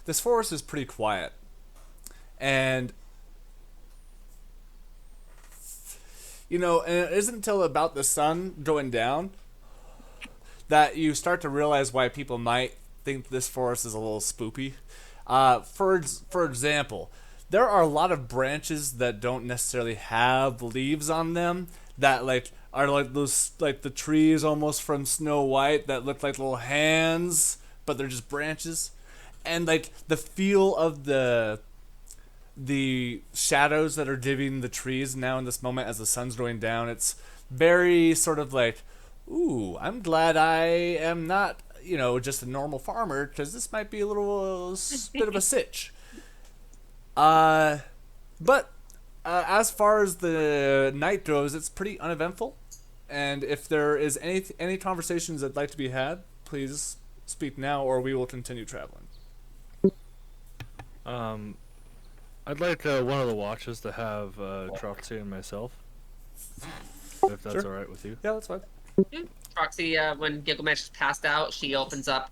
S2: This forest is pretty quiet. And, and it isn't until about the sun going down that you start to realize why people might think this forest is a little spoopy. For example, there are a lot of branches that don't necessarily have leaves on them that are like those like the trees almost from Snow White that look like little hands, but they're just branches. And like the feel of the shadows that are giving the trees now in this moment as the sun's going down, it's very sort of like, ooh, I'm glad I am not just a normal farmer, because this might be a little bit of a sitch. But as far as the night goes, it's pretty uneventful. And if there is any conversations that'd like to be had, please speak now, or we will continue traveling.
S6: I'd like one of the watches to have Troxy and myself, if that's
S2: Sure.
S6: all right with you.
S2: Yeah, that's fine.
S4: Proxy, when Gilgamesh is passed out, she opens up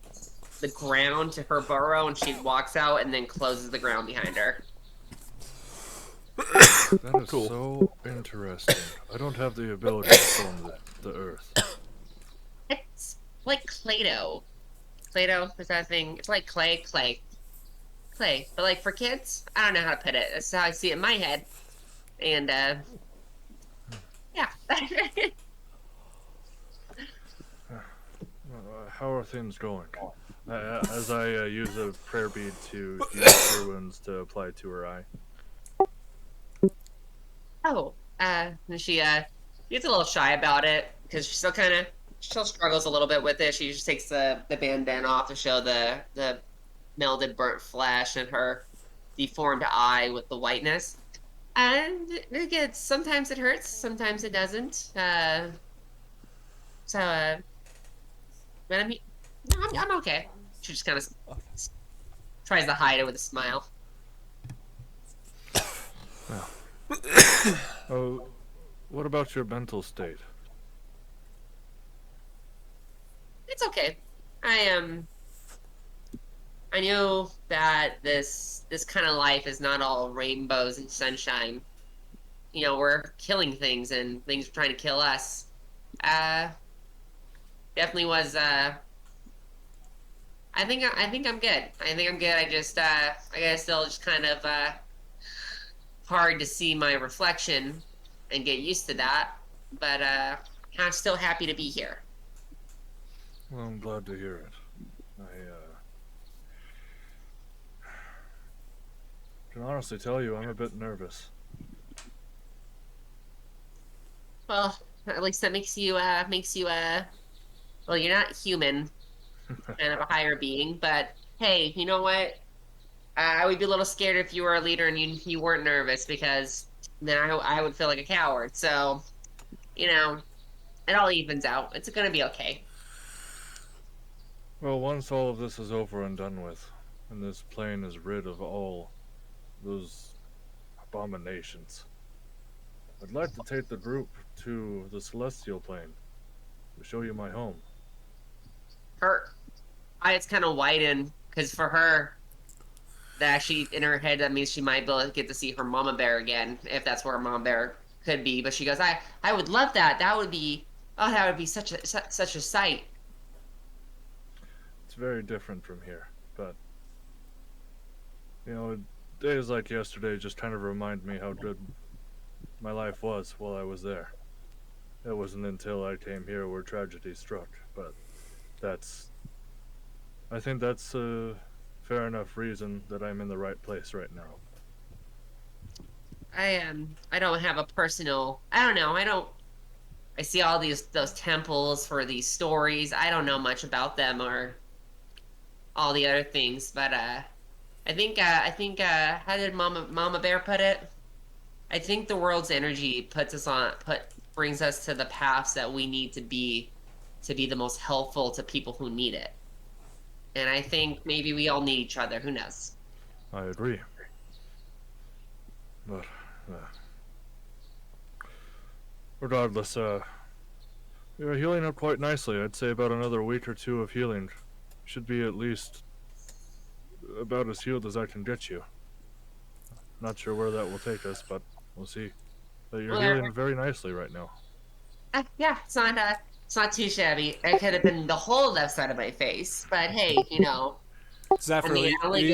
S4: the ground to her burrow and she walks out and then closes the ground behind her.
S6: That is
S2: Cool.
S6: so interesting. I don't have the ability to form the earth.
S4: It's like Play-Doh. Play-Doh, is that a thing? It's like clay. But like for kids, I don't know how to put it. That's how I see it in my head. And, yeah.
S6: How are things going? As I use a prayer bead to heal her wounds to apply to her eye.
S4: Oh, and she gets a little shy about it because she still struggles a little bit with it. She just takes the bandana off to show the melted burnt flesh and her deformed eye with the whiteness. And again, sometimes it hurts, sometimes it doesn't. But I mean, I'm okay. She just kind of tries to hide it with a smile.
S6: Oh, what about your mental state?
S4: It's okay. I I know that this kind of life is not all rainbows and sunshine. You know, we're killing things and things are trying to kill us. Uh, definitely was. I think I'm good. I think I'm good. I just I guess still just kind of hard to see my reflection and get used to that. But I'm still happy to be here.
S6: Well, I'm glad to hear it. I can honestly tell you I'm a bit nervous.
S4: Well, at least that makes you well, you're not human, kind of a higher being. But hey, you know what? I would be a little scared if you were a leader and you weren't nervous because then I would feel like a coward. So you know, it all evens out. It's gonna be okay.
S6: Well, once all of this is over and done with, and this plane is rid of all those abominations, I'd like to take the group to the celestial plane to show you my home.
S4: Her eyes kind of widen because for her, that she in her head that means she might be able to get to see her mama bear again if that's where mama bear could be. But she goes, I would love that. That would be that would be such a sight.
S6: It's very different from here, but you know, days like yesterday just kind of remind me how good my life was while I was there. It wasn't until I came here where tragedy struck, but that's. I think that's a fair enough reason that I'm in the right place right now.
S4: I don't have a personal. I don't know. I don't. I see all those temples for these stories. I don't know much about them or all the other things, but I think how did Mama Bear put it? I think the world's energy puts us on put brings us to the paths that we need to be the most helpful to people who need it. And I think maybe we all need each other. Who knows?
S6: I agree. But, uh, regardless, you're healing up quite nicely. I'd say about another week or two of healing. Should be at least about as healed as I can get you. Not sure where that will take us, but we'll see. But you're
S4: Well,
S6: healing very nicely right now.
S4: yeah, it's not too shabby. It could have been the whole left side of my face, but hey, you know, I mean,
S2: Zephyr,
S4: it only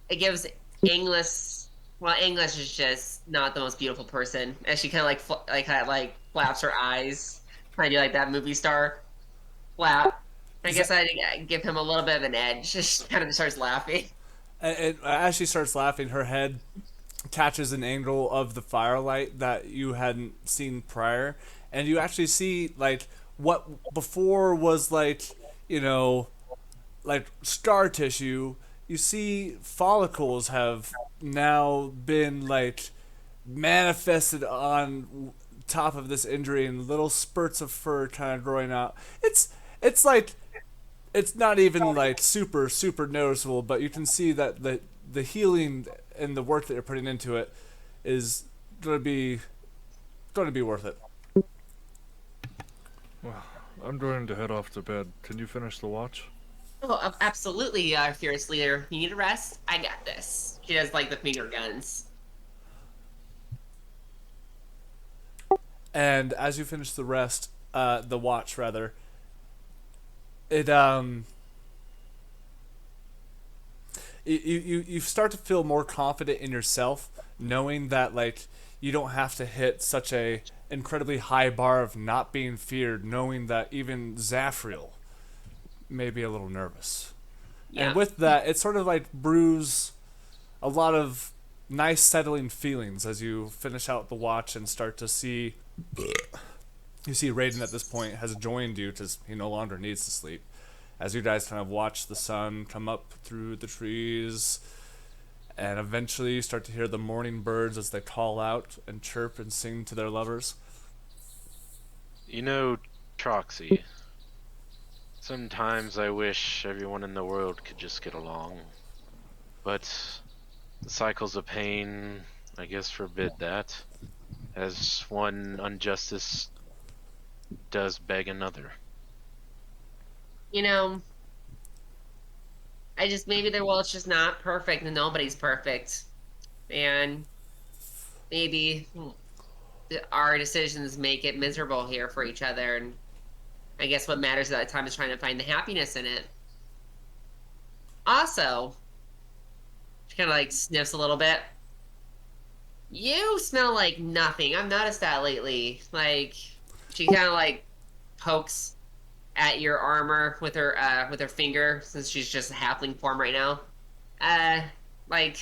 S4: it gives English. Well, English is just not the most beautiful person, as she kind of kind of like flaps her eyes, kind of do like that movie star flap. I guess I'd give him a little bit of an edge. She kind of starts laughing.
S2: as she starts laughing, her head catches an angle of the firelight that you hadn't seen prior, and you actually see like what before was like, you know, like scar tissue. You see follicles have now been like manifested on top of this injury, and little spurts of fur kind of growing out. It's like it's not even like super noticeable, but you can see that the healing and the work that you're putting into it is going to be worth it.
S6: Well, I'm going to head off to bed. Can you finish the watch?
S4: Oh, absolutely, Furious Leader. You need a rest? I got this. She does like the finger guns.
S2: And as you finish the watch rather, it you start to feel more confident in yourself, knowing that like you don't have to hit such a incredibly high bar of not being feared, knowing that even Zafriel may be a little nervous.
S4: Yeah.
S2: And with that, it sort of like brews a lot of nice settling feelings as you finish out the watch and start to see. You see Raiden at this point has joined you because he no longer needs to sleep. As you guys kind of watch the sun come up through the trees, and eventually you start to hear the morning birds as they call out and chirp and sing to their lovers.
S3: You know, Troxy, sometimes I wish everyone in the world could just get along. But the cycles of pain I guess forbid that, as one injustice does beg another.
S4: You know, maybe their world's just not perfect and nobody's perfect. And maybe our decisions make it miserable here for each other. And I guess what matters at that time is trying to find the happiness in it. Also, she kind of like sniffs a little bit. You smell like nothing. I've noticed that lately. Like, she kind of like pokes at your armor with her finger, since she's just a halfling form right now. Uh, like,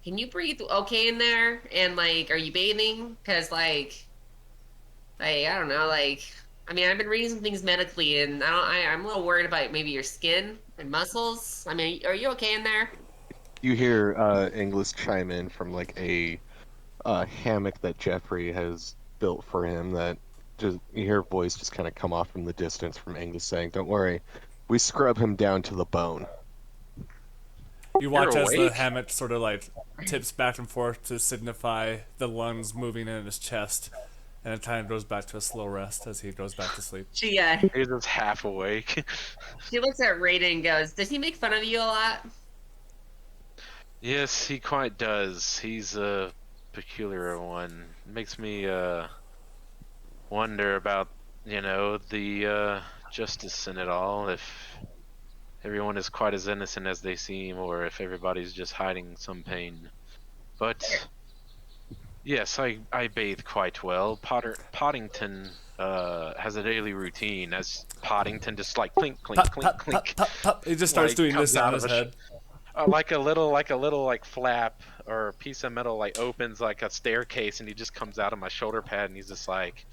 S4: can you breathe okay in there? And like, are you bathing? Cause I don't know. Like, I mean, I've been reading some things medically, and I'm a little worried about maybe your skin and muscles. I mean, are you okay in there?
S1: You hear Inglis chime in from like a hammock that Jeffrey has built for him. That just you hear a voice just kind of come off from the distance from Inglis saying, "Don't worry, we scrub him down to the bone."
S2: You watch
S3: You're
S2: as the
S3: awake?
S2: hammock sort of like tips back and forth to signify the lungs moving in his chest, and it kind of goes back to a slow rest as he goes back to sleep.
S3: He's just half awake.
S4: She looks at Raiden and goes, "Does he make fun of you a lot?"
S3: Yes, he quite does. He's a peculiar one. Makes me wonder about, the justice in it all. If everyone is quite as innocent as they seem, or if everybody's just hiding some pain. But yes, I bathe quite well. Poddington has a daily routine, as Poddington just like clink clink
S2: Pop,
S3: clink
S2: pop,
S3: clink,
S2: pop, pop, pop. He just starts
S3: like,
S2: doing
S3: comes
S2: this on
S3: out
S2: his
S3: of
S2: head.
S3: like a little like flap or a piece of metal like opens like a staircase, and he just comes out of my shoulder pad, and he's just like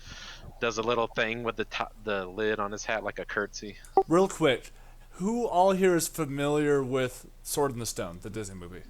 S3: does a little thing with the lid on his hat like a curtsy.
S2: Real quick, who all here is familiar with Sword in the Stone, the Disney movie?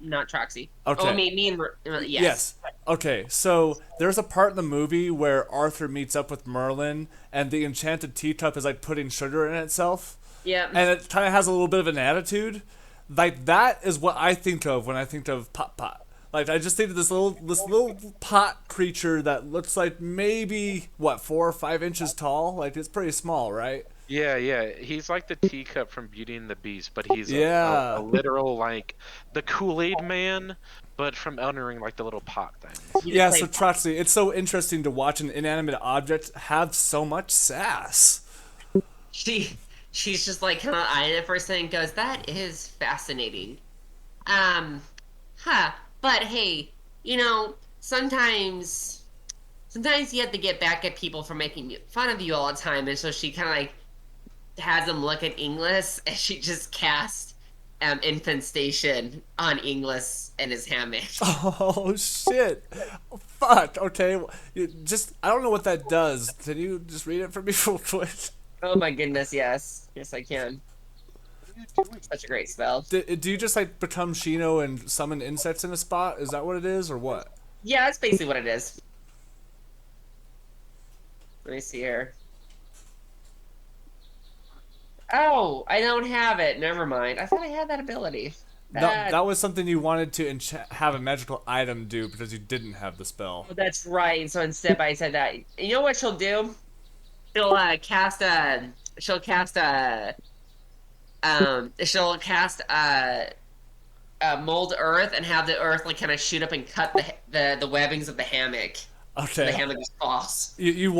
S4: Not Troxy.
S2: Okay.
S4: Oh, me and yes.
S2: Yes. Okay, so there's a part in the movie where Arthur meets up with Merlin, and the enchanted teacup is like putting sugar in itself.
S4: Yep.
S2: And it kind of has a little bit of an attitude. Like, that is what I think of when I think of Pot Pot. Like, I just think of this little pot creature that looks like maybe, 4 or 5 inches tall? Like, it's pretty small, right?
S3: Yeah, he's like the teacup from Beauty and the Beast, but he's
S2: Yeah.
S3: a literal like the Kool-Aid man, but from Elden Ring, like the little pot thing.
S4: You
S2: Yeah,
S4: just
S2: so
S4: play-
S2: Trotsy, it's so interesting to watch an inanimate object have so much sass.
S4: she's just like kind of eyeing it for a second and goes, "That is fascinating." Huh. But hey, sometimes you have to get back at people for making fun of you all the time, and so she kind of like has him look at Inglis, and she just cast infant station on Inglis and his hammock.
S2: Oh, shit. Fuck, okay. I don't know what that does. Can you just read it for me real quick?
S4: Oh my goodness, yes. Yes, I can. Such a great spell.
S2: Do you just, like, become Shino and summon insects in a spot? Is that what it is, or what?
S4: Yeah, that's basically what it is. Let me see here. Oh, I don't have it. Never mind. I thought I had that ability.
S2: That was something you wanted to have a magical item do because you didn't have the spell.
S4: Oh, that's right. So instead, I said that. You know what she'll do? She'll cast a. She'll cast a. She'll cast a mold earth and have the earth like kind of shoot up and cut the webbings of the hammock.
S2: Okay.
S4: The hammock just falls.
S2: You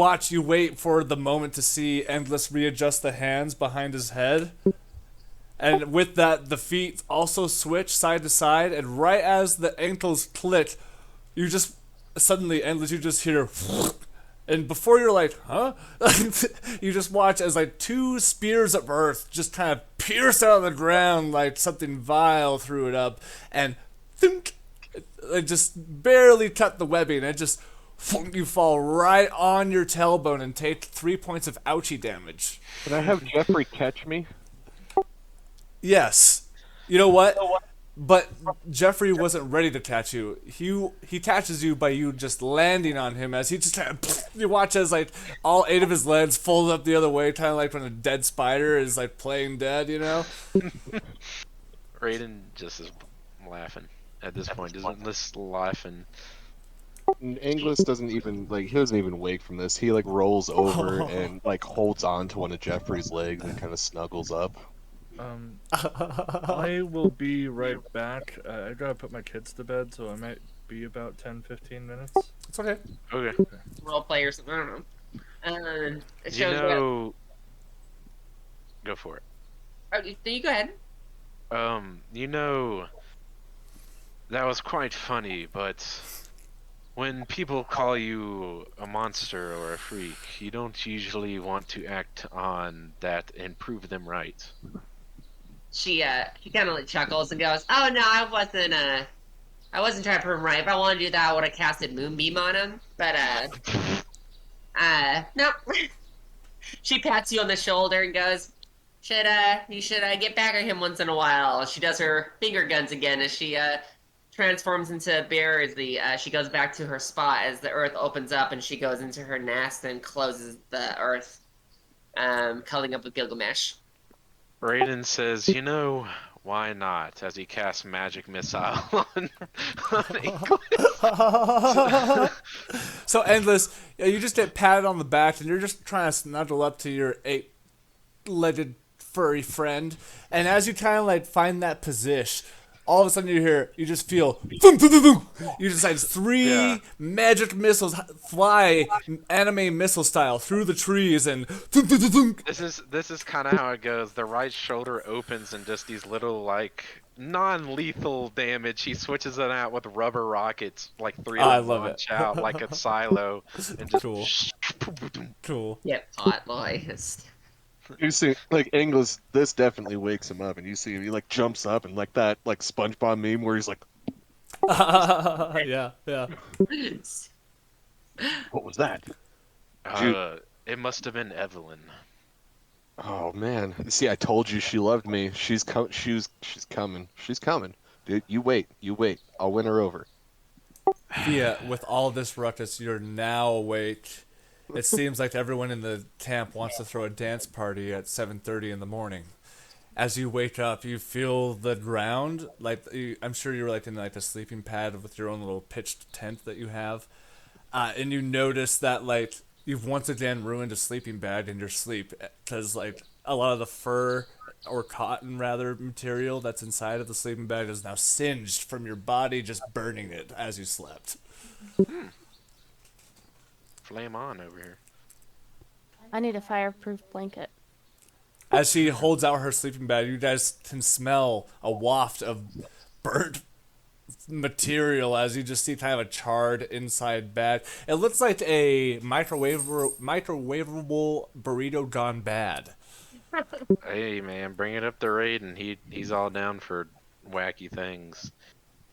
S2: wait for the moment to see Endless readjust the hands behind his head. And with that, the feet also switch side to side, and right as the ankles click, you just suddenly, Endless, you just hear, and before you're like, huh? You just watch as like 2 spears of earth just kind of pierce out of the ground like something vile threw it up, and thunk, it just barely cut the webbing, and it just, you fall right on your tailbone and take 3 points of ouchie damage.
S1: Can I have Jeffrey catch me?
S2: Yes. You know what? But Jeffrey wasn't ready to catch you. He catches you by you just landing on him as he just kind of, you watch as like all 8 of his legs fold up the other way, kind of like when a dead spider is like playing dead, you know?
S3: Raiden just is laughing at this point. Doesn't this life and
S1: Inglis doesn't even like he doesn't even wake from this. He like rolls over and like holds on to one of Jeffrey's legs and kind of snuggles up.
S6: I will be right back. I gotta put my kids to bed, so I might be about 10-15 minutes.
S2: It's okay.
S3: okay?
S4: Role play or something. I don't know. It
S3: You
S4: shows
S3: know, go for it.
S4: you go ahead.
S3: You know, that was quite funny, but when people call you a monster or a freak, you don't usually want to act on that and prove them right.
S4: She kind of like chuckles and goes, "Oh no, I wasn't trying to prove him right. If I wanted to do that, I would have casted Moonbeam on him. But no." She pats you on the shoulder and goes, you should get back at him once in a while." She does her finger guns again as she transforms into a bear as she goes back to her spot as the earth opens up and she goes into her nest and closes the earth, cuddling up with Gilgamesh.
S3: Raiden says, "You know, why not?" As he casts magic missile on Inglis.
S2: So Endless, you just get patted on the back and you're just trying to snuggle up to your 8-legged furry friend, and as you kind of like find that position, all of a sudden you just feel thunk, thunk, thunk, thunk. You just like 3 magic missiles fly anime missile style through the trees and thunk, thunk, thunk, thunk.
S3: This is kind of how it goes. The right shoulder opens and just these little like non-lethal damage. He switches it out with rubber rockets, like 3
S2: I
S3: of them
S2: love
S3: launch
S2: it.
S3: out like a silo, and just
S2: Cool.
S4: Yep, hot boy.
S1: You see, like Inglis, this definitely wakes him up, and you see him. He like jumps up and like that like SpongeBob meme where he's like,
S2: Yeah.
S1: "What was that?"
S3: It must have been Evelyn.
S1: Oh man, see, I told you she loved me. She's coming. She's coming. She's coming. Dude, you wait. I'll win her over.
S2: Thea, with all this ruckus, you're now awake. It seems like everyone in the camp wants to throw a dance party at 7:30 in the morning. As you wake up, you feel the ground I'm sure you're like in like a sleeping pad with your own little pitched tent that you have, and you notice that like you've once again ruined a sleeping bag in your sleep because like a lot of the fur or cotton rather material that's inside of the sleeping bag is now singed from your body, just burning it as you slept.
S3: Flame on over here.
S5: I need a fireproof blanket.
S2: As she holds out her sleeping bag, you guys can smell a waft of burnt material as you just see kind of a charred inside bag. It looks like a microwavable burrito gone bad.
S3: Hey man, bring it up to Raiden. He's all down for wacky things.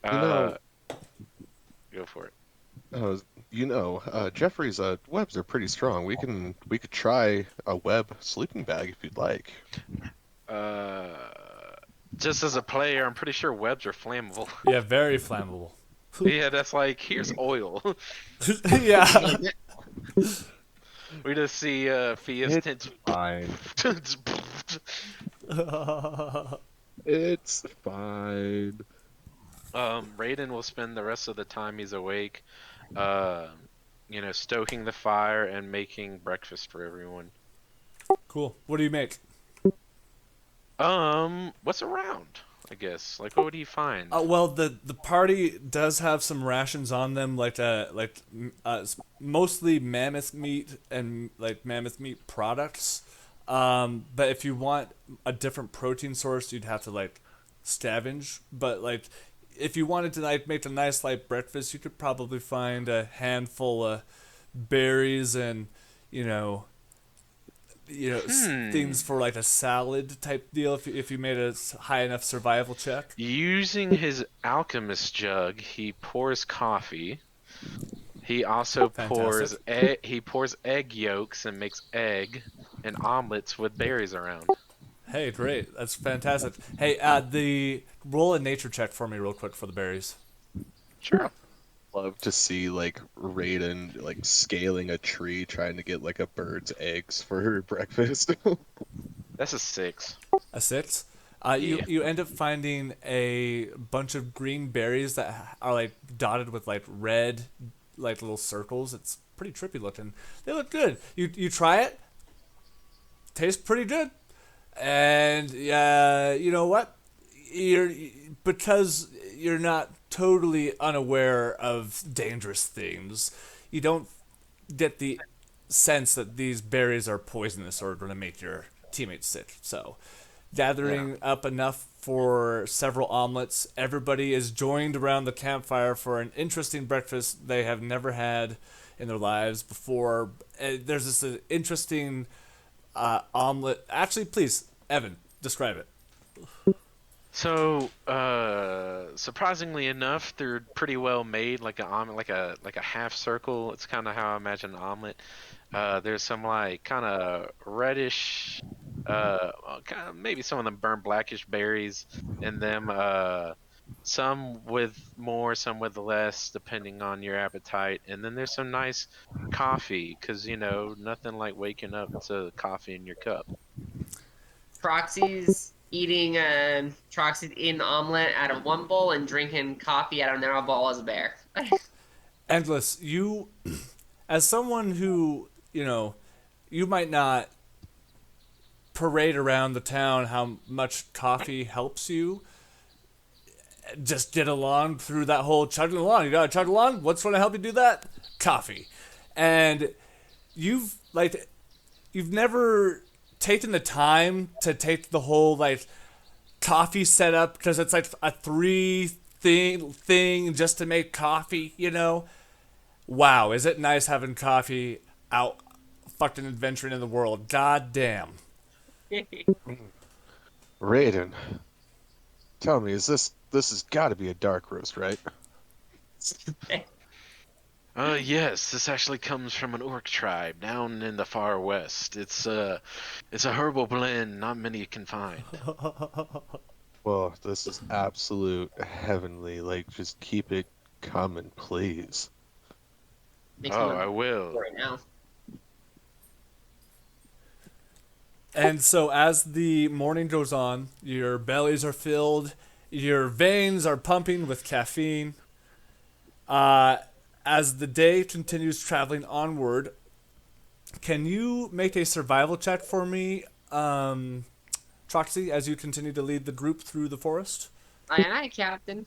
S1: know-
S3: Go for it.
S1: Jeffrey's webs are pretty strong. We could try a web sleeping bag if you'd like.
S3: Just as a player, I'm pretty sure webs are flammable.
S2: Yeah, very flammable.
S3: Yeah, that's like, here's oil.
S2: Yeah.
S3: We just see Fia's tent.
S1: Fine. It's fine.
S3: Raiden will spend the rest of the time he's awake, stoking the fire and making breakfast for everyone.
S2: Cool. What do you make?
S3: What's around? I guess. Like, what would he find?
S2: Well, the party does have some rations on them, mostly mammoth meat and like mammoth meat products. But if you want a different protein source, you'd have to like scavenge. But like, if you wanted to like make a nice light breakfast, you could probably find a handful of berries and things for like a salad type deal if you made a high enough survival check.
S3: Using his alchemist jug, he pours coffee. He also pours egg yolks and makes egg and omelets with berries around.
S2: Hey, great. That's fantastic. Hey, roll a nature check for me real quick for the berries.
S3: Sure.
S1: Love to see like Raiden like scaling a tree trying to get like a bird's eggs for her breakfast.
S3: That's a 6.
S2: A 6? You end up finding a bunch of green berries that are like dotted with like red, like little circles. It's pretty trippy looking. They look good. You try it. Tastes pretty good. And you know what? Because you're not totally unaware of dangerous things. You don't get the sense that these berries are poisonous or going to make your teammates sick. So, gathering up enough for several omelets, everybody is joined around the campfire for an interesting breakfast they have never had in their lives before. There's this interesting omelet. Actually, please, Evan, describe it.
S3: So, surprisingly enough, they're pretty well made, like an omelet, like a half circle. It's kind of how I imagine an omelet. There's some like kind of reddish, kind of maybe some of them burnt blackish berries in them. Some with more, some with less, depending on your appetite. And then there's some nice coffee, 'cause nothing like waking up to coffee in your cup.
S4: Troxy's eating omelet out of one bowl and drinking coffee out of another bowl as a bear.
S2: Endless, you, as someone who, you might not parade around the town how much coffee helps you. Just get along through that whole chugging along. You gotta chug along. What's going to help you do that? Coffee. And you've never taken the time to take the whole like coffee setup because it's like a thing just to make coffee. Wow, is it nice having coffee out fucking adventuring in the world? God damn.
S1: Raiden, tell me, this has got to be a dark roast, right?
S3: Yes, this actually comes from an orc tribe down in the far west. It's a herbal blend not many can find.
S1: Well, this is absolute heavenly. Like, just keep it coming, please.
S4: Makes
S3: Oh,
S4: me
S3: I will.
S4: right now.
S2: And so as the morning goes on, your bellies are filled, your veins are pumping with caffeine. As the day continues traveling onward, can you make a survival check for me, Troxy, as you continue to lead the group through the forest?
S4: Aye, Captain.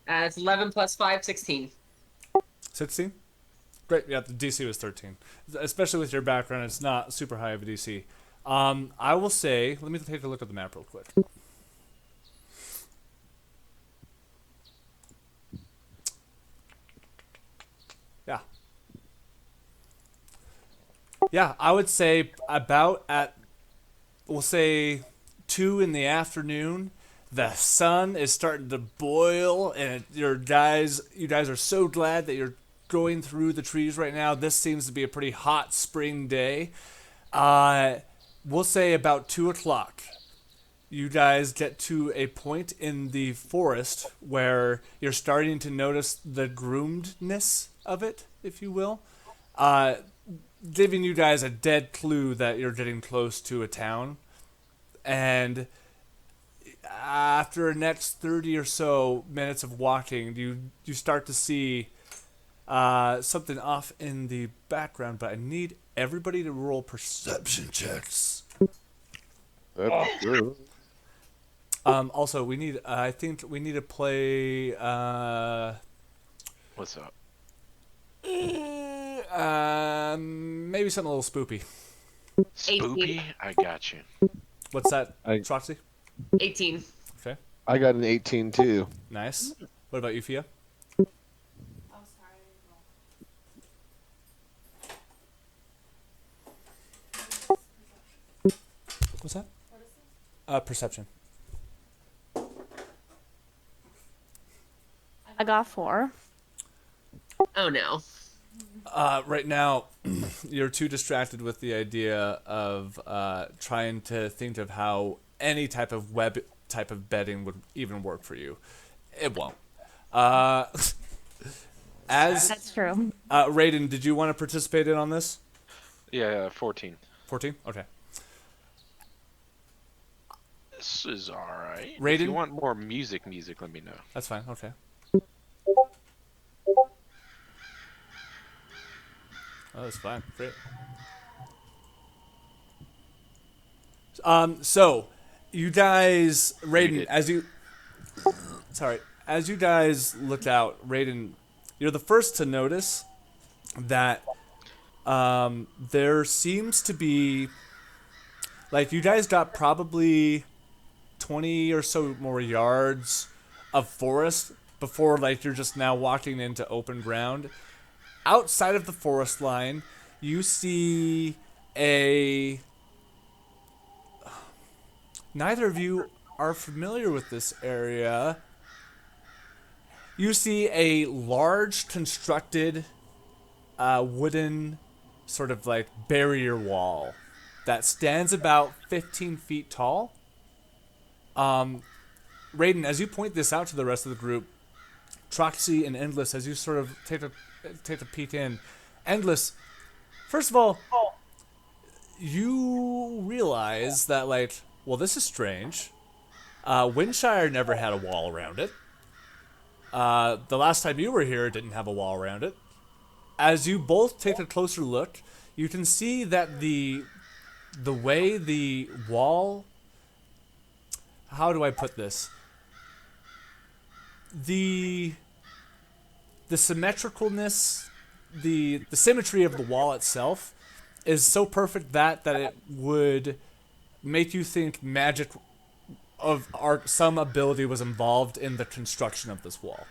S4: It's 11 plus 5, 16.
S2: 16? Great, yeah, the DC was 13. Especially with your background, it's not super high of a DC. I will say, let me take a look at the map real quick. Yeah. Yeah, I would say about at, we'll say 2 in the afternoon, the sun is starting to boil, and you guys are so glad that you're going through the trees right now. This seems to be a pretty hot spring day. We'll say about 2 o'clock. You guys get to a point in the forest where you're starting to notice the groomedness of it, if you will, giving you guys a dead clue that you're getting close to a town. And after the next 30 or so minutes of walking, you start to see something off in the background, but I need everybody to roll perception checks.
S1: That's good.
S2: Also, we need. I think we need to play.
S3: What's up?
S2: Maybe something a little spoopy.
S3: Spoopy? I got you.
S2: What's that,
S1: I-
S2: Troxy?
S4: 18.
S2: Okay,
S1: I got an 18 too.
S2: nice. What about you, Fia? What's that? Perception.
S5: I got 4.
S4: Oh no.
S2: Right now, you're too distracted with the idea of trying to think of how any type of bedding would even work for you. It won't.
S5: That's true.
S2: Raiden, did you want to participate in on this?
S3: Yeah, 14.
S2: 14? Okay.
S3: This is alright. If you
S2: Raiden?
S3: want more music, let me know.
S2: That's fine. Okay. Oh, that's fine. Great. So, you guys, Raiden,
S3: Muted.
S2: as you guys look out, Raiden, you're the first to notice that there seems to be, like, you guys got probably 20 or so more yards of forest before, like, you're just now walking into open ground. Outside of the forest line, you see a... Neither of you are familiar with this area. You see a large constructed wooden sort of like barrier wall that stands about 15 feet tall. Raiden, as you point this out to the rest of the group, Troxy and Endless, as you sort of take a peek in, Endless, first of all, you realize that, like, well, this is strange. Winshire never had a wall around it. The last time you were here, it didn't have a wall around it. As you both take a closer look, you can see that the way the wall... How do I put this? The symmetricalness, the symmetry of the wall itself is so perfect that it would make you think magic of some ability was involved in the construction of this wall.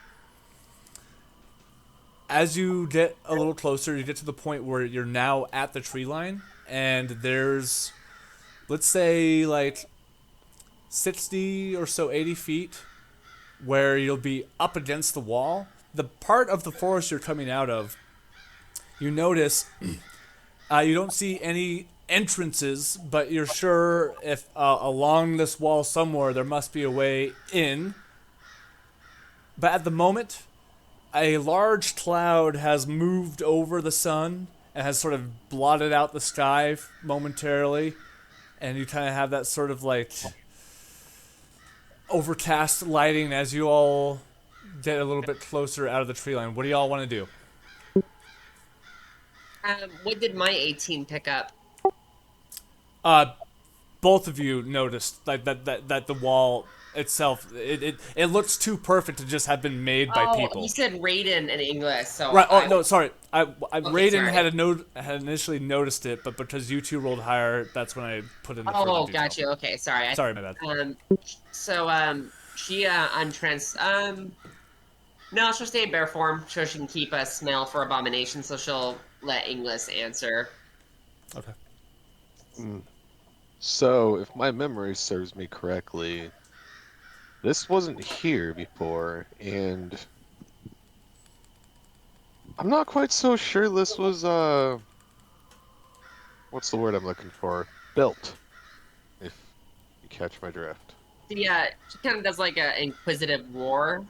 S2: As you get a little closer, you get to the point where you're now at the tree line, and there's, let's say, like 60 or so, 80 feet, where you'll be up against the wall. The part of the forest you're coming out of, you notice you don't see any entrances, but you're sure if along this wall somewhere there must be a way in. But at the moment, a large cloud has moved over the sun and has sort of blotted out the sky momentarily, and you kind of have that sort of like overcast lighting as you all get a little bit closer out of the tree line. What do y'all want to do?
S4: What did my 18 pick up?
S2: Both of you noticed like that the wall itself, it looks too perfect to just have been made by people.
S4: You said Raiden in English, so
S2: Right. Oh no, sorry. Raiden
S4: sorry.
S2: had initially noticed it, but because you two rolled higher, that's when I put in the further detail.
S4: Gotcha. Okay, sorry.
S2: Sorry, my bad.
S4: She no, she'll stay in bear form so she can keep a smell for abomination. So she'll let English answer.
S2: Okay.
S1: So, if my memory serves me correctly, this wasn't here before, and I'm not quite so sure this was, what's the word I'm looking for? Built, if you catch my drift.
S4: Yeah, she kind of does like an inquisitive roar,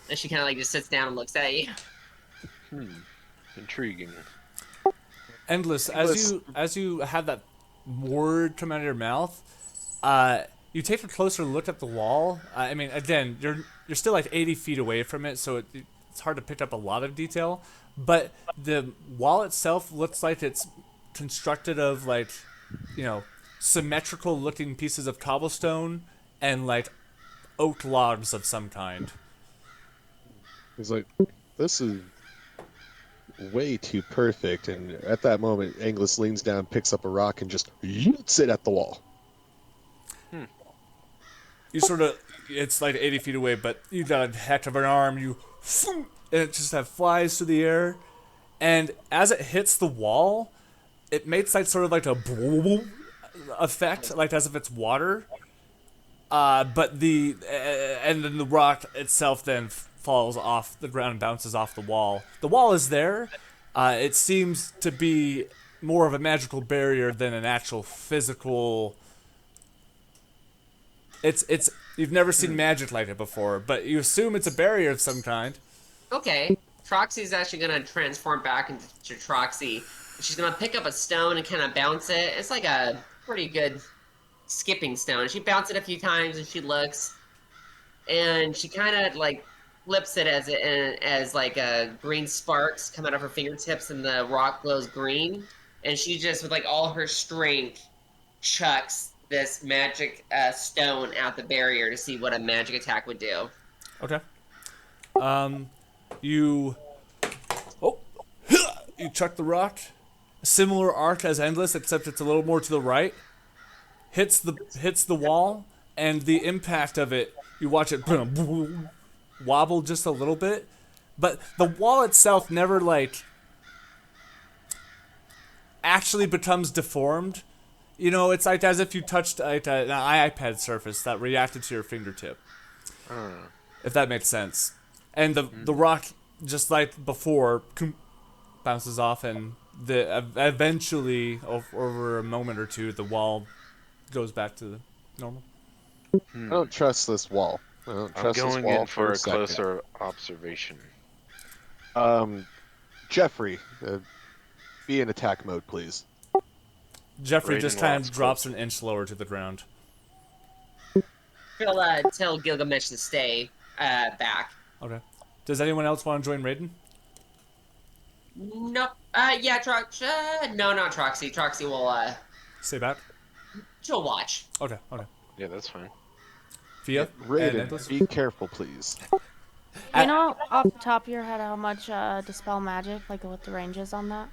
S4: and she kind of like just sits down and looks at you.
S3: Intriguing.
S2: Endless, as you have that word come out of your mouth, you take a closer look at the wall. I mean, again, you're still like 80 feet away from it, so it's hard to pick up a lot of detail. But the wall itself looks like it's constructed of like, symmetrical looking pieces of cobblestone and like oak logs of some kind.
S1: He's like, this is way too perfect, and at that moment, Angus leans down, picks up a rock, and just yeets it at the wall.
S2: You sort of, it's like 80 feet away, but you got a heck of an arm, and it just flies through the air, and as it hits the wall, it makes like sort of like a boom effect, like as if it's water, but and then the rock itself then falls off the ground and bounces off the wall. The wall is there. It seems to be more of a magical barrier than an actual physical. It's you've never seen magic like it before, but you assume it's a barrier of some kind.
S4: Okay, Troxy's actually gonna transform back into Troxy she's gonna pick up a stone and kind of bounce it. It's like a pretty good skipping stone. She bounces it a few times and she looks, and she kind of like flips it as like green sparks come out of her fingertips and the rock glows green, and she just with like all her strength chucks this magic stone out the barrier to see what a magic attack would do.
S2: Okay. You. Oh. You chuck the rock. Similar arc as Endless, except it's a little more to the right. Hits the wall, and the impact of it, you watch it wobble just a little bit, but the wall itself never like actually becomes deformed. You know, it's like as if you touched like an iPad surface that reacted to your fingertip. If that makes sense. And the rock, just like before, bounces off, and eventually, over a moment or two, the wall goes back to the normal.
S1: I don't trust this wall. I don't
S3: I'm
S1: trust this
S3: going
S1: wall
S3: in for a
S1: second.
S3: closer observation.
S1: Jeffrey, be in attack mode, please.
S2: Jeffrey
S3: Raiden
S2: just kind
S3: walks
S2: of drops
S3: closer.
S2: an inch lower to the ground.
S4: She'll tell Gilgamesh to stay back.
S2: Okay. Does anyone else want to join Raiden?
S4: Nope. Yeah, no, not Troxy. Troxy will,
S2: Stay back.
S4: she'll watch.
S2: Okay. Okay.
S3: Yeah, that's fine.
S2: Fia and
S1: Raiden,
S2: Endless?
S1: be careful, please.
S5: You know off the top of your head how much dispel magic, like what the range is on that?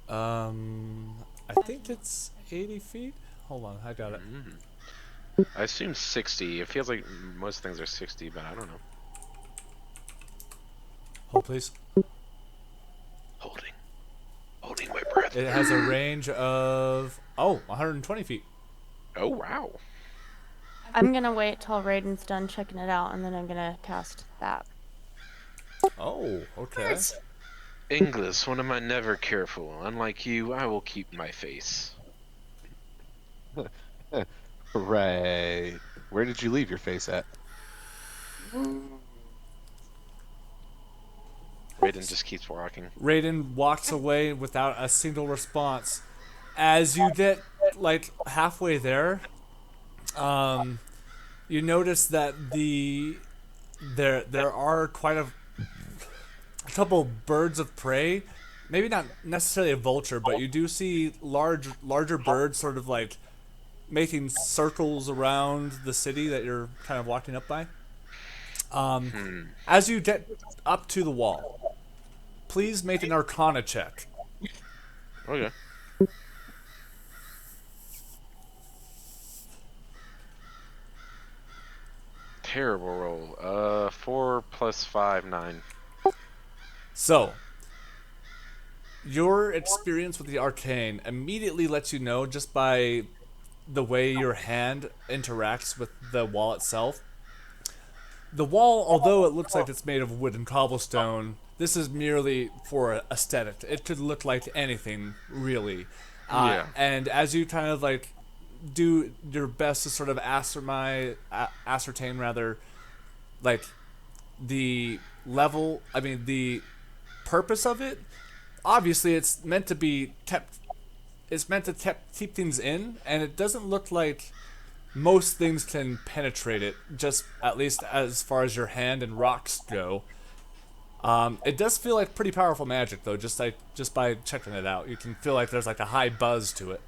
S2: I think it's 80 feet. Hold on, I got it.
S3: I assume 60. It feels like most things are 60, but I don't know.
S2: Hold, please.
S3: Holding my breath.
S2: It has a range of 120 feet.
S3: Oh, wow.
S5: I'm gonna wait till Raiden's done checking it out, and then I'm gonna cast that.
S2: Oh, okay.
S3: English, when am I never careful? Unlike you, I will keep my face.
S1: Right. Where did you leave your face at?
S3: Raiden just keeps walking.
S2: Raiden walks away without a single response. As you get like halfway there, you notice that there are quite a couple birds of prey. Maybe not necessarily a vulture, but you do see larger birds sort of like making circles around the city that you're kind of walking up by. As you get up to the wall, please make an Arcana check.
S3: Okay. Terrible roll. 4 plus 5, 9.
S2: So, your experience with the arcane immediately lets you know, just by the way your hand interacts with the wall itself. The wall, although it looks like it's made of wood and cobblestone, this is merely for aesthetic. It could look like anything, really.
S3: Yeah.
S2: And as you kind of like do your best to sort of ascertain rather, like the level, the purpose of it, obviously it's meant to be kept, it's meant to keep things in, and it doesn't look like most things can penetrate it, just at least as far as your hand and rocks go. It does feel like pretty powerful magic, though. Just by checking it out, you can feel like there's like a high buzz to it.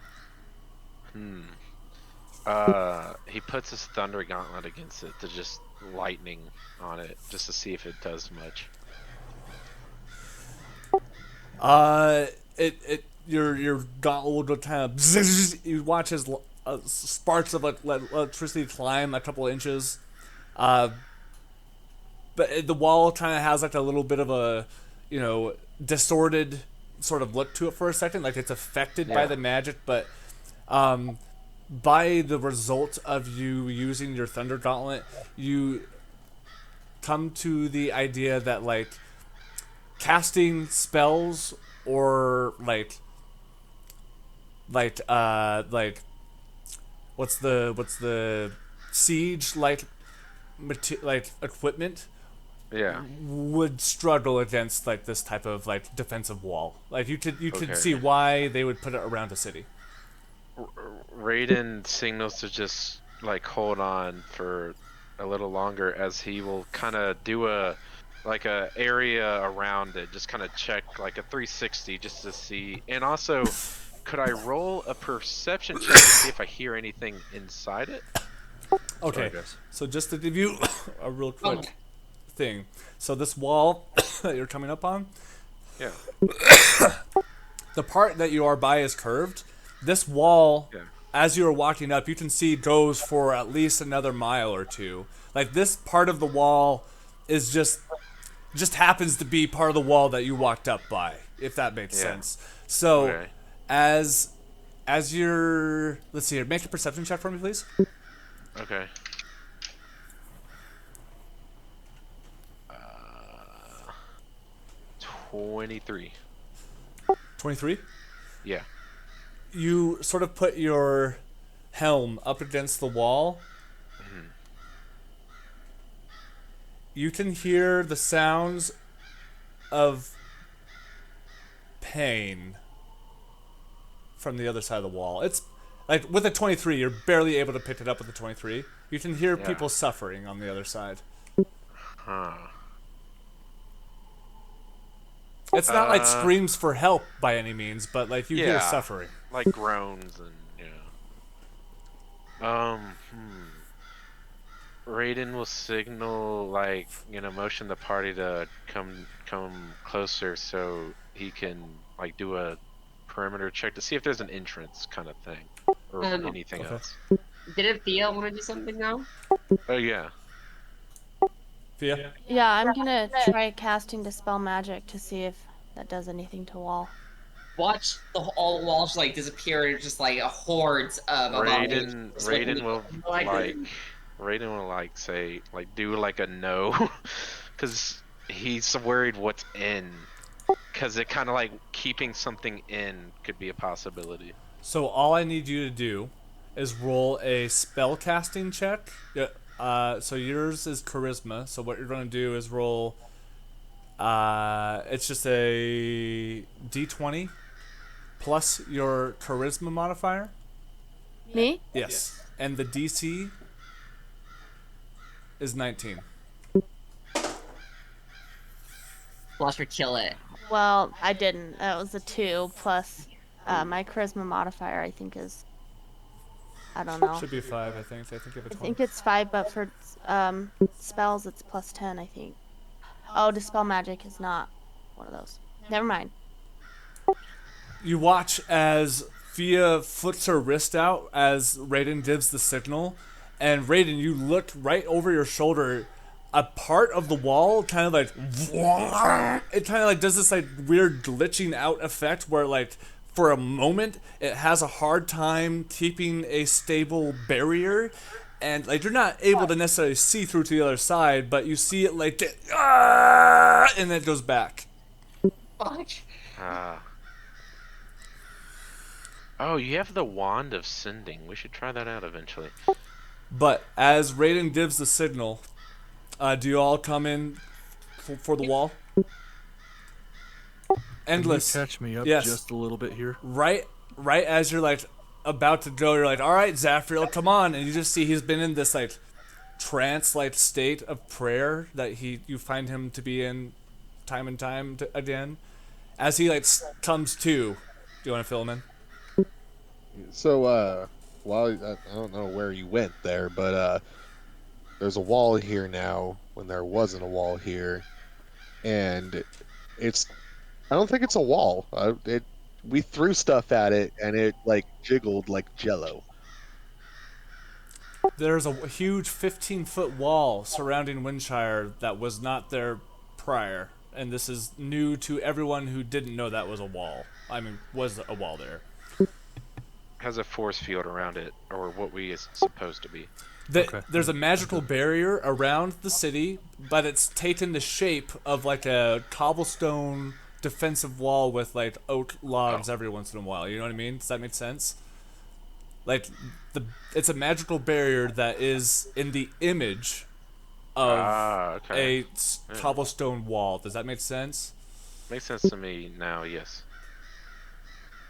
S3: He puts his thunder gauntlet against it to just lightning on it, just to see if it does much.
S2: Your gauntlet will kind of zzz, you watch as sparks of electricity climb a couple inches. But the wall kind of has like a little bit of a, distorted sort of look to it for a second, like it's affected by the magic, but by the result of you using your thunder gauntlet, you come to the idea that like casting spells or like what's the siege like equipment
S3: Yeah.
S2: would struggle against like this type of like defensive wall. Like you could
S3: Okay.
S2: see why they would put it around a city.
S3: Raiden signals to just like hold on for a little longer as he will kind of do a area around it, just kind of check like a 360 just to see. And also, could I roll a perception check to see if I hear anything inside it?
S2: Okay,
S6: guys.
S2: so just to give you a real quick
S4: Okay.
S2: thing. So this wall that you're coming up on,
S3: Yeah.
S2: the part that you are by is curved. This wall,
S3: Yeah.
S2: as you are walking up, you can see goes for at least another mile or two. Like this part of the wall is just happens to be part of the wall that you walked up by, if that makes
S3: Yeah.
S2: sense. So
S3: Okay.
S2: as you're, let's see here, make a perception check for me, please.
S3: Okay. 23.
S2: 23.
S3: Yeah.
S2: You sort of put your helm up against the wall. You can hear the sounds of pain from the other side of the wall. It's like with a 23, you're barely able to pick it up with a 23. You can hear
S3: Yeah.
S2: people suffering on the other side.
S3: Huh.
S2: It's not like screams for help by any means, but like you hear
S3: Yeah.
S2: suffering.
S3: Like groans and Raiden will signal like motion the party to come closer so he can like do a perimeter check to see if there's an entrance kind of thing or anything
S2: Okay.
S3: else.
S4: Didn't Thea want to do something now?
S3: Oh yeah.
S2: Fia?
S5: Yeah, I'm gonna try casting Dispel Magic to see if that does anything to wall.
S4: Watch all the walls like disappear and just like hordes of
S3: Raiden will like say like do like a no because he's worried what's in because it kind of like keeping something in could be a possibility.
S2: So all I need you to do is roll a spell casting check. Yeah. So yours is charisma. So what you're going to do is roll. It's just a d20 plus your charisma modifier.
S5: Me?
S2: Yes. And the DC is 19.
S4: Watch her kill it.
S5: Well, I didn't. That was a 2 plus my charisma modifier. I think is. I don't know.
S2: Should be 5, I think. I think you have a 12.
S5: I think it's 5, but for spells it's plus 10. I think. Oh, Dispel Magic is not one of those. Never mind.
S2: You watch as Fia flicks her wrist out as Raiden gives the signal, and Raiden, you look right over your shoulder. A part of the wall kind of like it kind of like does this like weird glitching out effect where like for a moment it has a hard time keeping a stable barrier, and like you're not able to necessarily see through to the other side, but you see it like and then it goes back.
S4: Fuck.
S3: Oh, you have the wand of sending. We should try that out eventually.
S2: But as Raiden gives the signal, do you all come in for the wall? Endless.
S6: Can you catch me up
S2: Yes.
S6: just a little bit here?
S2: Right as you're like about to go, you're like, all right, Zafriel, come on, and you just see he's been in this like trance-like state of prayer that you find him to be in time and time again. As he like comes to, do you want to fill him in?
S1: So, well, I don't know where you went there, but there's a wall here now when there wasn't a wall here, and I don't think it's a wall. We threw stuff at it, and it like jiggled like Jello.
S2: There's a huge 15-foot wall surrounding Winshire that was not there prior, and this is new to everyone who didn't know that was a wall. I mean, was a wall there.
S3: Has a force field around it, or what we is supposed to be.
S6: Okay.
S2: There's a magical barrier around the city, but it's taken the shape of like a cobblestone defensive wall with like oak logs every once in a while. You know what I mean? Does that make sense? Like it's a magical barrier that is in the image of
S3: okay.
S2: a cobblestone wall. Does that make sense?
S3: Makes sense to me now, yes.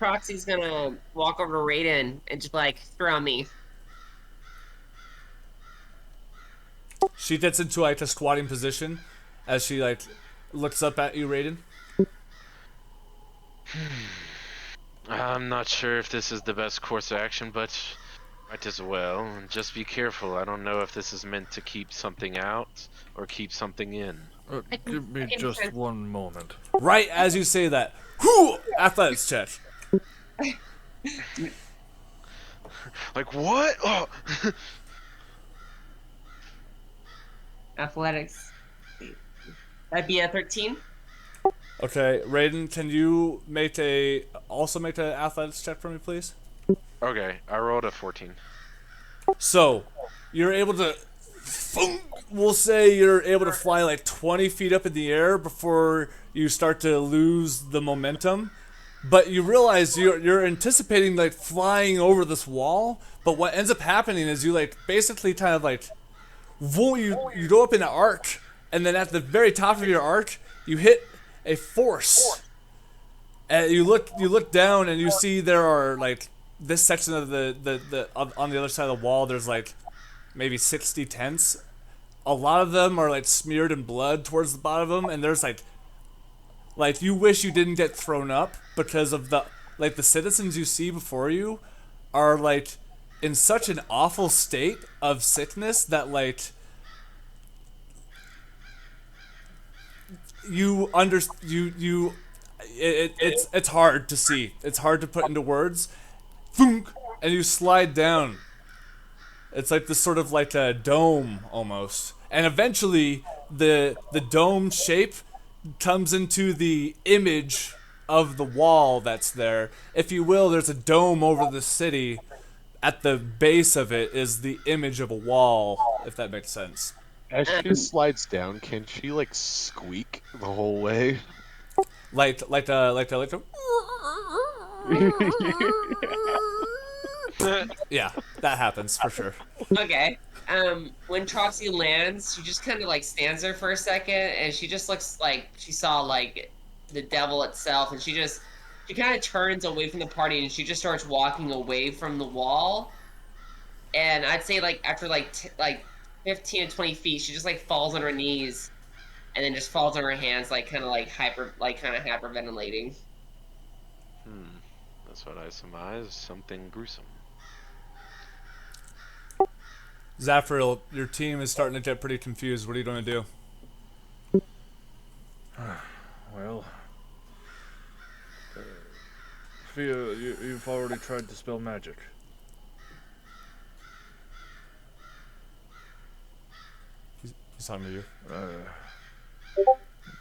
S4: Proxy's gonna walk over to Raiden and just like throw me.
S2: She gets into like a squatting position as she like looks up at you, Raiden.
S3: I'm not sure if this is the best course of action, but might as well. Just be careful. I don't know if this is meant to keep something out or keep something in.
S6: Give me just one moment.
S2: Right as you say that, whoo! Athletics check.
S3: Like what? Oh.
S4: Athletics. That'd be a 13.
S2: Okay, Raiden, can you also make an athletics check for me, please?
S3: Okay, I rolled a 14.
S2: So, you're able to, we'll say you're able to fly like 20 feet up in the air before you start to lose the momentum. But you realize you're anticipating like flying over this wall, but what ends up happening is you like basically kind of like, you go up in an arc, and then at the very top of your arc, you hit a force. And you look down and you see there are like this section of the on the other side of the wall. There's like maybe 60 tents. A lot of them are like smeared in blood towards the bottom of them, and there's like you wish you didn't get thrown up because of the citizens you see before you are like in such an awful state of sickness that like it's hard to see. It's hard to put into words. Thunk, and you slide down. It's like this sort of like a dome almost. And eventually the dome shape comes into the image of the wall that's there. If you will, there's a dome over the city. At the base of it is the image of a wall, if that makes sense.
S1: As she slides down, can she like squeak the whole way?
S2: Like a yeah, that happens for sure.
S4: Okay. When Troxy lands, she just kind of like stands there for a second, and she just looks like she saw like the devil itself, and she kind of turns away from the party, and she just starts walking away from the wall. And I'd say like after like 15 to 20 feet, she just like falls on her knees, and then just falls on her hands, like kind of hyperventilating.
S3: That's what I surmise. Something gruesome.
S2: Zafriel, your team is starting to get pretty confused. What are you going to do?
S6: Well, you've already tried to spell magic.
S2: He's talking to you.
S6: Let's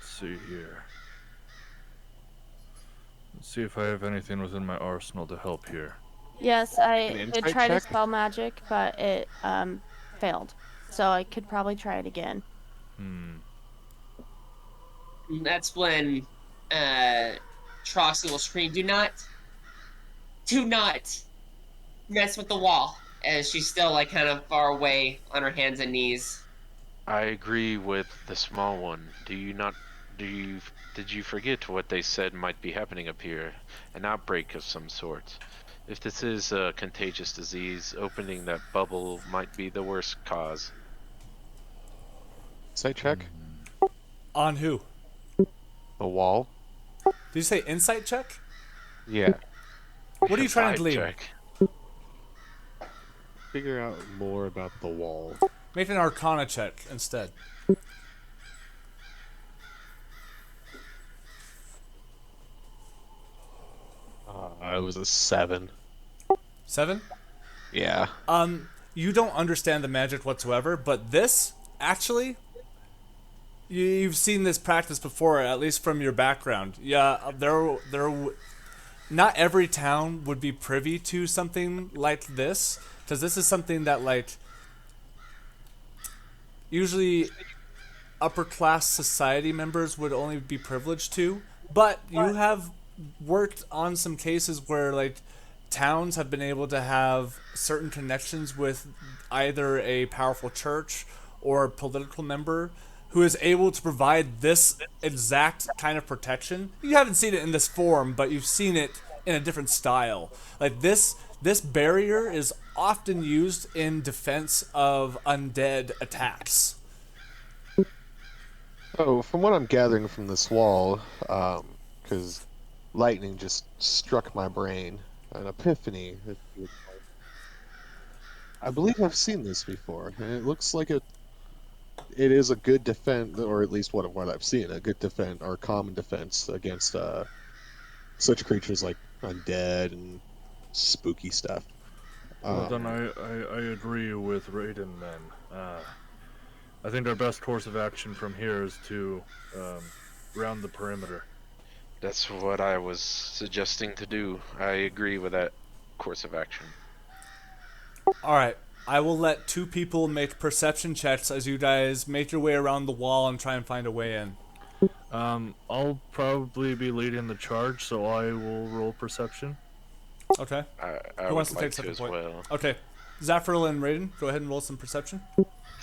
S6: see here. Let's see if I have anything within my arsenal to help here.
S5: Yes, I
S1: An
S5: did
S1: insight
S5: try to
S1: check?
S5: spell magic, but it failed. So I could probably try it again.
S4: That's when Troxy will scream, do not mess with the wall," as she's still like kind of far away on her hands and knees.
S3: I agree with the small one. Did you forget what they said might be happening up here? An outbreak of some sort. If this is a contagious disease, opening that bubble might be the worst cause.
S1: Insight check?
S2: On who?
S1: The wall?
S2: Did you say insight check?
S1: Yeah.
S2: What are you trying to
S3: Vibe
S2: glean?
S3: check.
S1: Figure out more about the wall.
S2: Make an arcana check instead.
S1: It was a 7.
S2: 7?
S1: Yeah.
S2: You don't understand the magic whatsoever, but this, actually, you've seen this practice before, at least from your background. Yeah, not every town would be privy to something like this, because this is something that, like, usually upper class society members would only be privileged to, but you have worked on some cases where, like, towns have been able to have certain connections with either a powerful church or political member who is able to provide this exact kind of protection. You haven't seen it in this form, but you've seen it in a different style. Like this barrier is often used in defense of undead attacks.
S1: Oh, from what I'm gathering from this wall, because lightning just struck my brain, an epiphany. I believe I've seen this before, and it looks like it is a good defense, or at least what I've seen, a good defense or common defense against such creatures like undead and spooky stuff.
S6: Well, then I agree with Raiden then. I think our best course of action from here is to round the perimeter.
S3: That's what I was suggesting to do. I agree with that course of action.
S2: All right, I will let 2 people make perception checks as you guys make your way around the wall and try and find a way in.
S6: I'll probably be leading the charge, so I will roll perception.
S2: Okay.
S3: I
S2: Who wants
S3: would
S2: to
S3: like
S2: take
S3: to
S2: second
S3: as
S2: point?
S3: well.
S2: Okay. Zafril and Raiden, go ahead and roll some perception.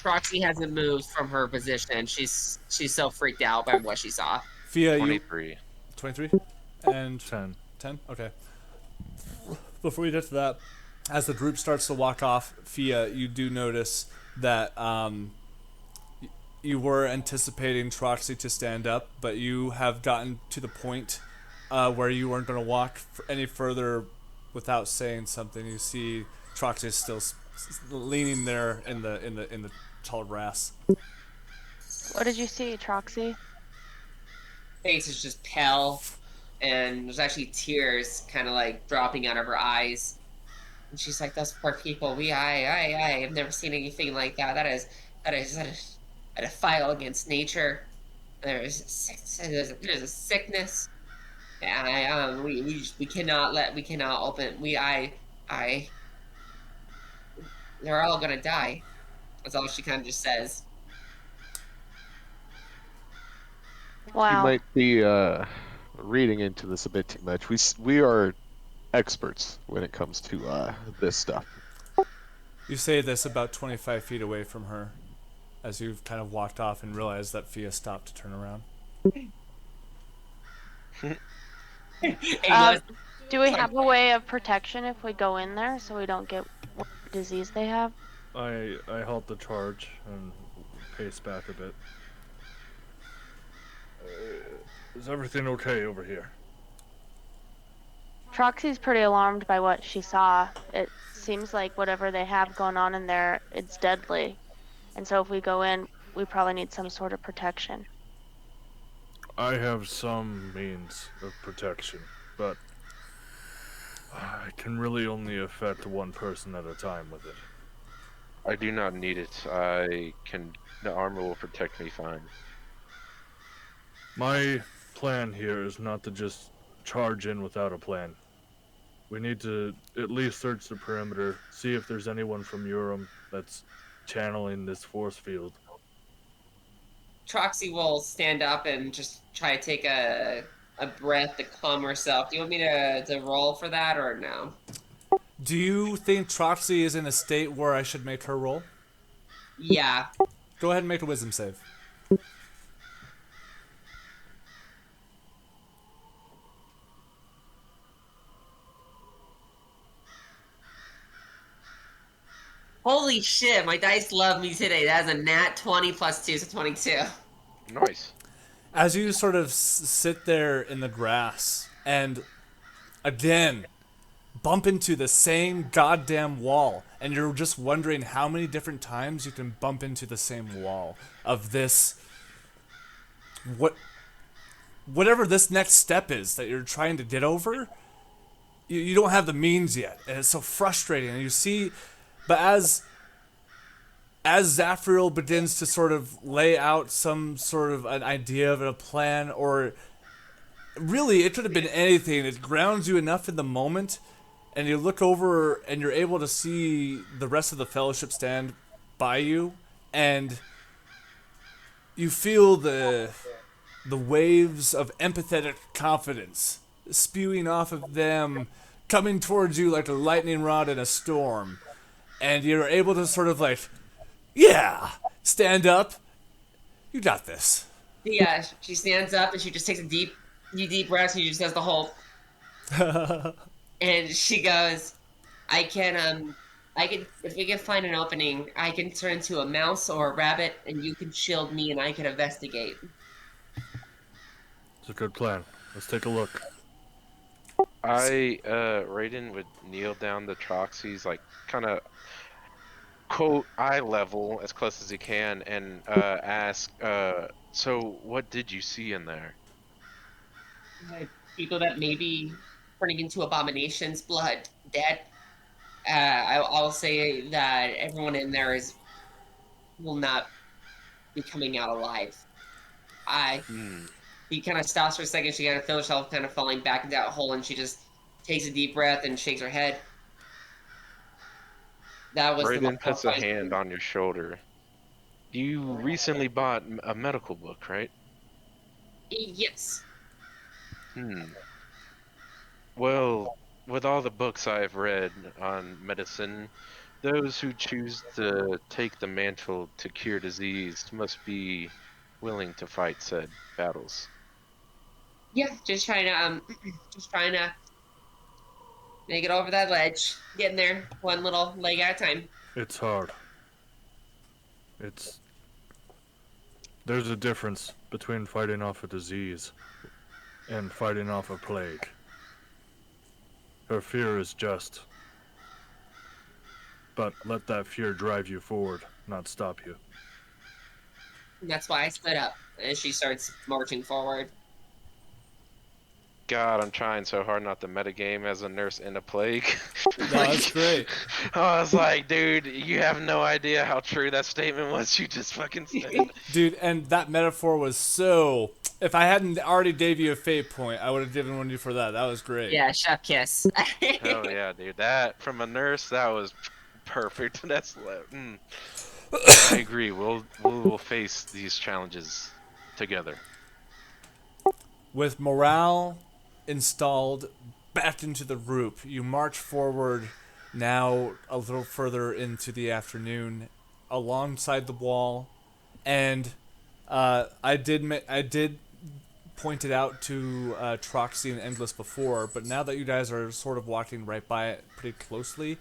S4: Troxy hasn't moved from her position. She's so freaked out by what she saw.
S2: Fia, you
S3: 23.
S2: 23 and
S6: 10.
S2: 10. Okay. Before we get to that, as the group starts to walk off, Fia, you do notice that you were anticipating Troxy to stand up, but you have gotten to the point where you weren't going to walk any further without saying something. You see Troxy still leaning there in the tall grass.
S5: What did you see, Troxy?
S4: Face is just pale, and there's actually tears kind of like dropping out of her eyes. And she's like, "Those poor people. I have never seen anything like that. That is a defile against nature. There's a sickness. And we cannot open. They're all gonna die." That's all she kind of just says.
S1: You
S5: Wow.
S1: might be reading into this a bit too much. We are experts when it comes to this stuff.
S2: You say this about 25 feet away from her as you've kind of walked off and realized that Fia stopped to turn around.
S5: Do we have a way of protection if we go in there so we don't get what disease they have?
S6: I halt the charge and pace back a bit. Is everything okay over here?
S5: Troxy's pretty alarmed by what she saw. It seems like whatever they have going on in there, it's deadly. And so if we go in, we probably need some sort of protection.
S6: I have some means of protection, but I can really only affect one person at a time with it.
S3: I do not need it. The armor will protect me fine.
S6: My plan here is not to just charge in without a plan. We need to at least search the perimeter, see if there's anyone from Yurim that's channeling this force field.
S4: Troxy will stand up and just try to take a breath to calm herself. Do you want me to roll for that or no?
S2: Do you think Troxy is in a state where I should make her roll?
S4: Yeah.
S2: Go ahead and make a wisdom save.
S4: Holy shit, my dice love me today. That is a nat 20 plus 2, so 22.
S3: Nice.
S2: As you sort of sit there in the grass and again bump into the same goddamn wall, and you're just wondering how many different times you can bump into the same wall of this whatever this next step is that you're trying to get over. You don't have the means yet, and it's so frustrating. And you see, but as Zafriel begins to sort of lay out some sort of an idea of a plan, or really it could have been anything, it grounds you enough in the moment, and you look over and you're able to see the rest of the fellowship stand by you, and you feel the waves of empathetic confidence spewing off of them, coming towards you like a lightning rod in a storm. And you're able to sort of like Yeah, stand up. You got this.
S4: Yeah, she stands up and she just takes a deep breath. She just does the whole, and she goes, I can, if we can find an opening, I can turn into a mouse or a rabbit, and you can shield me, and I can investigate."
S6: It's a good plan. Let's take a look.
S3: Raiden would kneel down the Troxy's, like, kind of quote eye level as close as he can, and ask, so what did you see in there?
S4: People that may be turning into abominations, blood, dead. I'll say that everyone in there will not be coming out alive. I
S3: Hmm.
S4: He kind of stops for a second. She kind of feels herself kind of falling back into that hole, and she just takes a deep breath and shakes her head. That was the most
S3: Raiden puts a
S4: horrifying
S3: hand
S4: thing.
S3: on your shoulder. You recently bought a medical book, right?
S4: Yes.
S3: Hmm. Well, with all the books I've read on medicine, those who choose to take the mantle to cure disease must be willing to fight said battles.
S4: Yeah, just trying to make it over that ledge, getting there one little leg at a time.
S6: It's hard. It's There's a difference between fighting off a disease and fighting off a plague. Her fear is just, but let that fear drive you forward, not stop you.
S4: And that's why I split up as she starts marching forward.
S3: God, I'm trying so hard not to metagame as a nurse in a plague.
S2: No, that's
S3: Like,
S2: great.
S3: I was like, dude, you have no idea how true that statement was you just fucking said.
S2: Dude, and that metaphor was so. If I hadn't already gave you a fate point, I would have given one to you for that. That was great.
S4: Yeah, chef kiss.
S3: Hell yeah, dude. That, from a nurse, that was perfect. I agree. We'll face these challenges together.
S2: With morale installed back into the group, you march forward now a little further into the afternoon alongside the wall. And I did point it out to Troxy and Endless before, but now that you guys are sort of walking right by it pretty closely,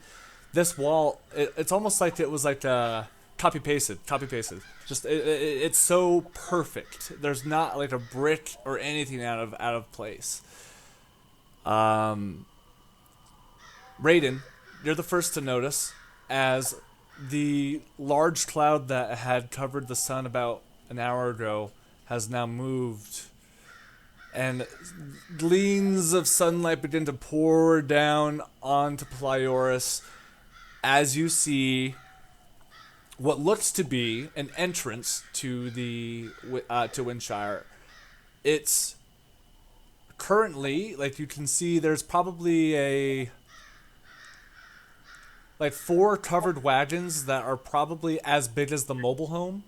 S2: this wall, it's almost like it was like copy pasted. Just it's so perfect. There's not like a brick or anything out of place. Raiden, you're the first to notice as the large cloud that had covered the sun about an hour ago has now moved, and gleams of sunlight begin to pour down onto Plioris as you see what looks to be an entrance to to Winshire. It's currently, like, you can see there's probably like four covered wagons that are probably as big as the mobile home.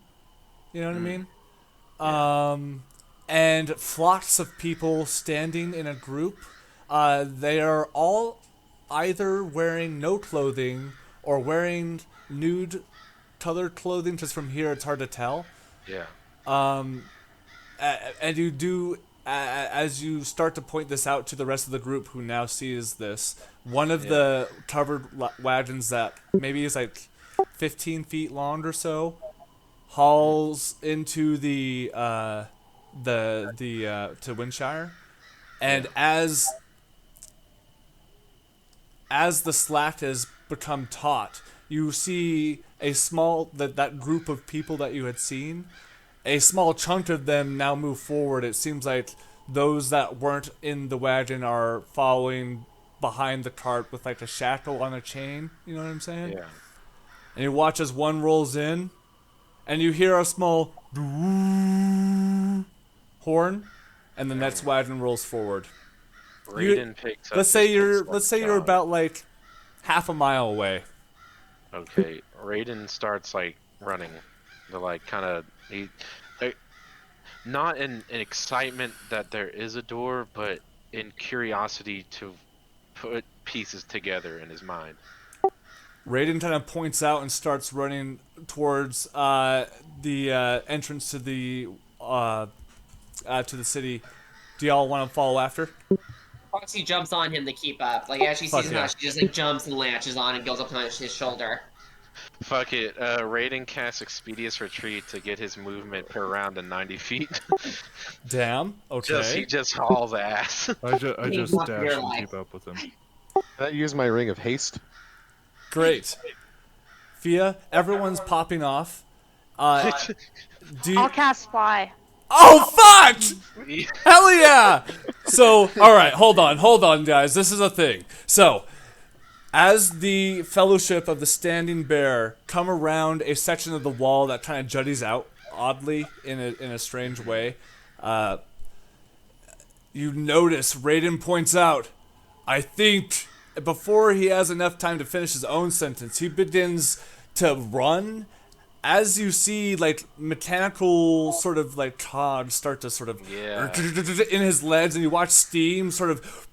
S2: You know what I mean? And flocks of people standing in a group. They are all either wearing no clothing or wearing nude colored clothing. Just from here, it's hard to tell.
S3: Yeah.
S2: And you do, as you start to point this out to the rest of the group who now sees this, one of the covered wagons that maybe is like 15 feet long or so hauls into the to Winshire, and as the slack has become taut, you see a small that group of people that you had seen, a small chunk of them now move forward. It seems like those that weren't in the wagon are following behind the cart with like a shackle on a chain. You know what I'm saying?
S3: Yeah.
S2: And you watch as one rolls in, and you hear a small horn, and the next wagon rolls forward.
S3: Raiden picks up.
S2: Let's say
S3: his
S2: you're
S3: gun.
S2: about like half a mile away.
S3: Okay, Raiden starts like running. The like kind of not in excitement that there is a door, but in curiosity to put pieces together in his mind.
S2: Raiden kind of points out and starts running towards the entrance to the city. Do y'all want to follow after?
S4: Foxy jumps on him to keep up. Like, as she sees him
S2: yeah.
S4: out, she just, like, jumps and latches on and goes up on his shoulder.
S3: Fuck it. Raiden casts Expeditious Retreat to get his movement per round to 90 feet.
S2: Damn. Okay.
S3: He just hauls ass.
S6: I just
S4: Fuck
S6: dash
S4: your
S6: and
S4: life.
S6: keep up with him.
S1: Can I use my ring of haste?
S2: Great. Fia, everyone's popping off. Do you...
S5: I'll cast fly.
S2: Oh, fuck! Hell yeah! So, alright, hold on, guys. This is a thing. So, as the Fellowship of the Standing Bear come around a section of the wall that kind of jutties out, oddly, in a strange way, you notice Raiden points out, I think, before he has enough time to finish his own sentence, he begins to run. As you see, like, mechanical sort of, like, cogs start to sort of in his legs, and you watch steam sort of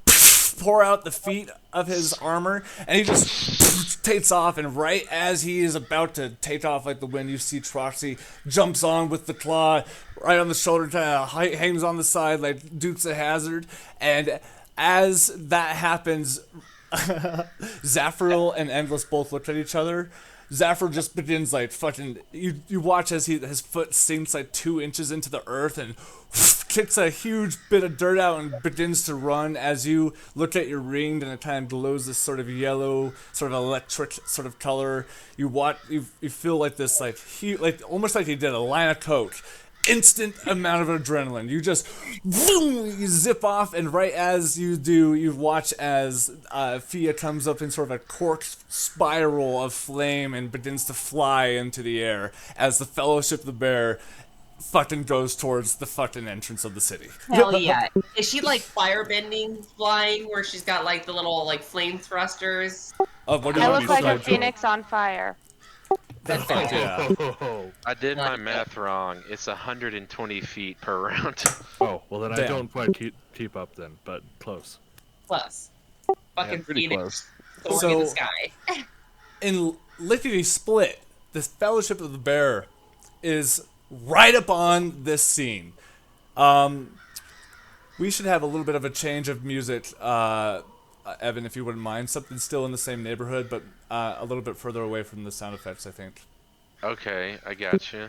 S2: pour out the feet of his armor, and he just takes off, and right as he is about to take off like the wind, you see Troxy jumps on with the claw right on the shoulder, kind of hangs on the side like Dukes of Hazzard, and as that happens, Zafriel and Endless both look at each other. Zafriel just begins like fucking. You watch as his foot sinks like 2 inches into the earth and kicks a huge bit of dirt out and begins to run. As you look at your ring and it kind of glows this sort of yellow, sort of electric sort of color. You feel like this like almost like he did a line of coke. Instant amount of adrenaline. You just you zip off, and right as you do, you watch as Fia comes up in sort of a cork spiral of flame and begins to fly into the air as the Fellowship of the Bear fucking goes towards the fucking entrance of the city.
S4: Hell yeah. Is she like firebending flying where she's got like the little like flame thrusters?
S5: I look like a phoenix on fire.
S2: Fuck yeah.
S3: I did my math wrong. It's 120 feet per round.
S6: Oh, well then
S2: Damn.
S6: I don't quite keep up then, but close.
S4: Plus. Fucking
S1: Pretty
S4: Phoenix.
S1: close.
S4: Soaring in the sky.
S2: In Lickety Split, the Fellowship of the Bear is right upon this scene. We should have a little bit of a change of music, Evan, if you wouldn't mind. Something still in the same neighborhood, but a little bit further away from the sound effects, I think.
S3: Okay, I got you.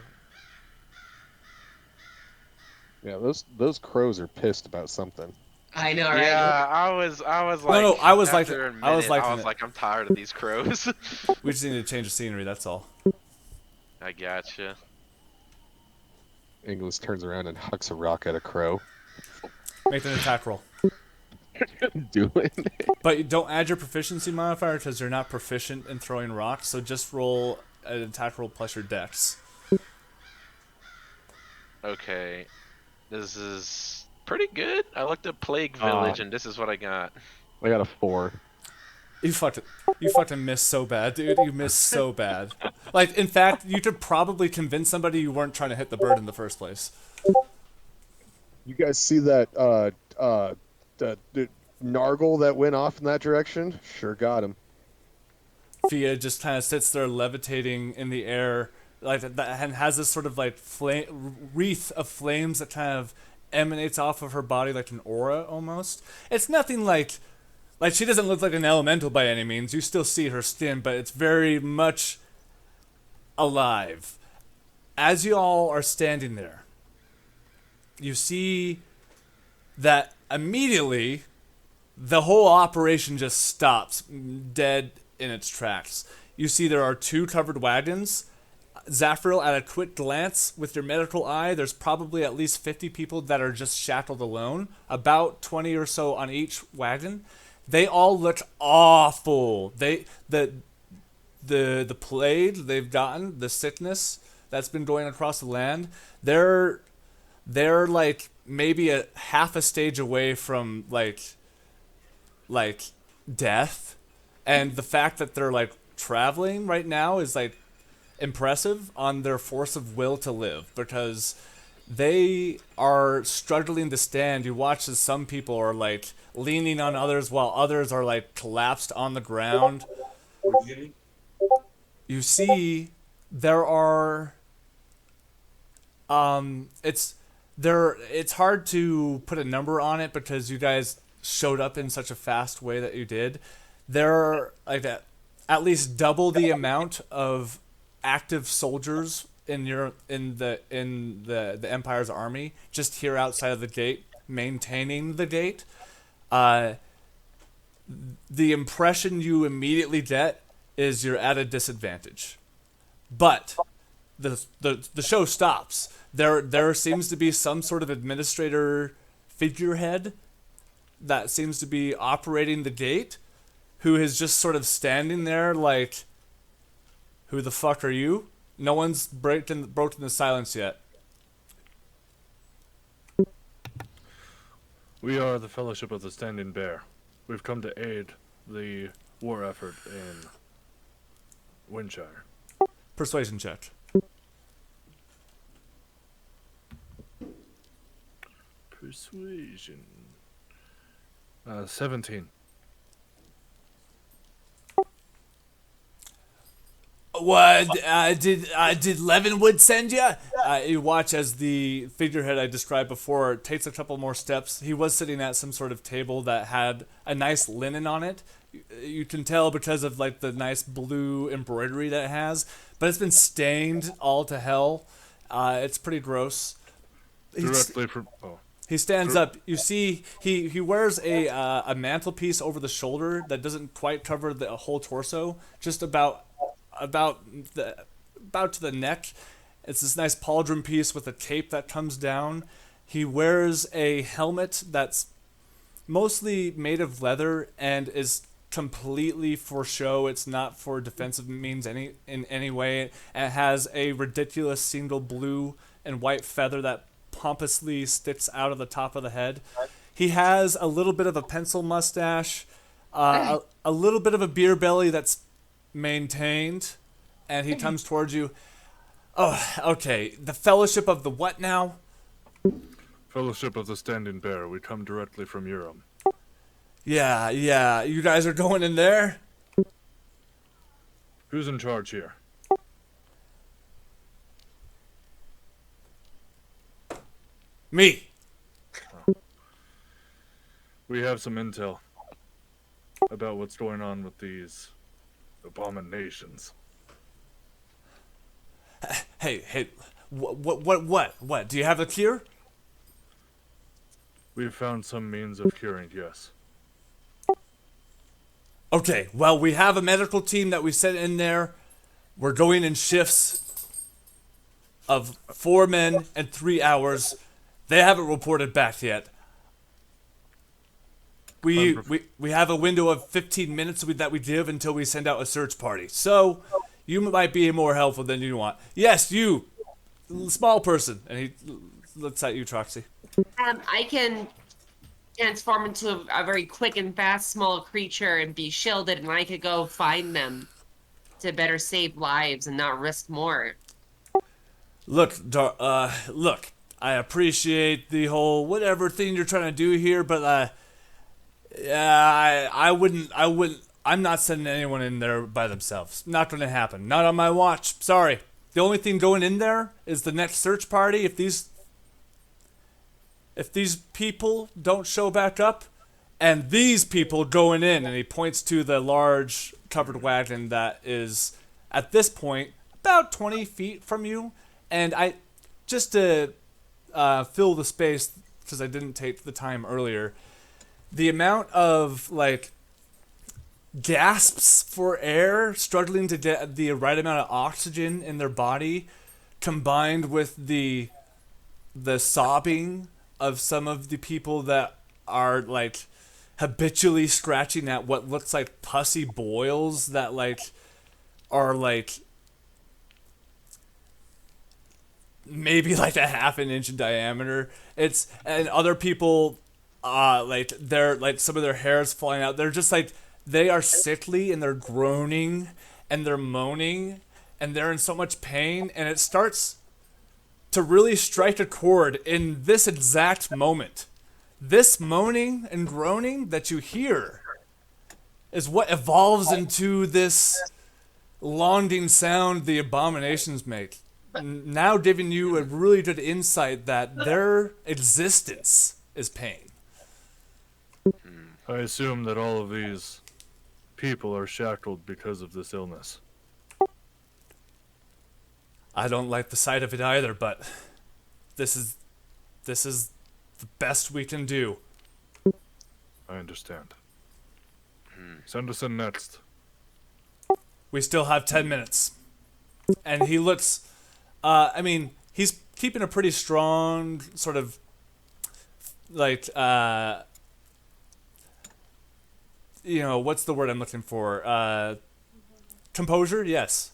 S1: Yeah, those crows are pissed about something.
S4: I know, right?
S3: Yeah, I was like.
S2: No, I was like,
S3: after a
S2: I was
S3: minute,
S2: like,
S3: like, I'm tired of these crows.
S2: we just need to change the scenery. That's all.
S3: I gotcha.
S1: Inglis turns around and hucks a rock at a crow.
S2: Make an attack roll.
S1: Do it.
S2: But you don't add your proficiency modifier because you're not proficient in throwing rocks. So just roll an attack roll plus your dex.
S3: Okay, this is pretty good. I looked at Plague Village, and this is what I got.
S1: I got a 4.
S2: You fucking missed so bad, dude. You missed so bad. Like, in fact, you could probably convince somebody you weren't trying to hit the bird in the first place.
S1: You guys see that the Nargle that went off in that direction? Sure got him.
S2: Fia just kind of sits there levitating in the air, like that, and has this sort of like wreath of flames that kind of emanates off of her body like an aura almost. It's nothing like she doesn't look like an elemental by any means. You still see her skin, but it's very much alive. As you all are standing there, you see that immediately the whole operation just stops dead in its tracks. You see there are 2 covered wagons. Zafriel, at a quick glance with your medical eye, there's probably at least 50 people that are just shackled alone, about 20 or so on each wagon. They all look awful. The plague they've gotten, the sickness that's been going across the land, they're like maybe a half a stage away from like death, and the fact that they're like traveling right now is like impressive on their force of will to live, because they are struggling to stand. You watch as some people are like leaning on others while others are like collapsed on the ground. you see there are it's hard to put a number on it because you guys showed up in such a fast way that you did. There are like at least double the amount of active soldiers in the Empire's army just here outside of the gate, maintaining the gate. The impression you immediately get is you're at a disadvantage, but the show stops. There seems to be some sort of administrator figurehead that seems to be operating the gate, who is just sort of standing there like, who the fuck are you? No one's broken the silence yet.
S6: We are the Fellowship of the Standing Bear. We've come to aid the war effort in Winshire.
S2: Persuasion check.
S6: Persuasion. 17.
S2: What did Leavenwood send you? You watch as the figurehead I described before takes a couple more steps. He was sitting at some sort of table that had a nice linen on it. You can tell because of like the nice blue embroidery that it has, but it's been stained all to hell. It's pretty gross.
S6: Directly from. Oh.
S2: He stands up. You see, he wears a mantelpiece over the shoulder that doesn't quite cover the whole torso, just about to the neck. It's this nice pauldron piece with a cape that comes down. He wears a helmet that's mostly made of leather and is completely for show. It's not for defensive means in any way. And it has a ridiculous single blue and white feather that pompously sticks out of the top of the head. He has a little bit of a pencil mustache, a little bit of a beer belly that's maintained, and he comes towards you. Oh, okay. The Fellowship of the what now?
S6: Fellowship of the Standing Bear. We come directly from Yurim.
S2: Yeah. You guys are going in there?
S6: Who's in charge here?
S2: Me.
S6: We have some intel about what's going on with these abominations.
S2: Hey, what? Do you have a cure?
S6: We've found some means of curing, yes.
S2: Okay, well, we have a medical team that we sent in there. We're going in shifts of 4 men and 3 hours. They haven't reported back yet. We have a window of 15 minutes that we give until we send out a search party. So, you might be more helpful than you want. Yes, you, small person. And he looks at you, Troxy.
S4: I can transform into a very quick and fast small creature and be shielded, and I could go find them to better save lives and not risk more.
S2: Look, I appreciate the whole whatever thing you're trying to do here, but I wouldn't. I'm not sending anyone in there by themselves. Not going to happen. Not on my watch. Sorry. The only thing going in there is the next search party. If these people don't show back up, and these people going in, and he points to the large covered wagon that is at this point about 20 feet from you, and just to fill the space because I didn't take the time earlier. The amount of like gasps for air, struggling to get the right amount of oxygen in their body, combined with the sobbing of some of the people that are like habitually scratching at what looks like pussy boils that like are like maybe like a half an inch in diameter. And other people like they're like some of their hair is falling out. They're just like they are sickly and they're groaning and they're moaning and they're in so much pain, and it starts to really strike a chord in this exact moment. This moaning and groaning that you hear is what evolves into this longing sound the abominations make, now giving you a really good insight that their existence is pain.
S6: I assume that all of these people are shackled because of this illness.
S2: I don't like the sight of it either, but this is the best we can do.
S6: I understand. Send us in next.
S2: We still have 10 minutes. And he looks, he's keeping a pretty strong sort of, like, what's the word I'm looking for? Composure? Yes.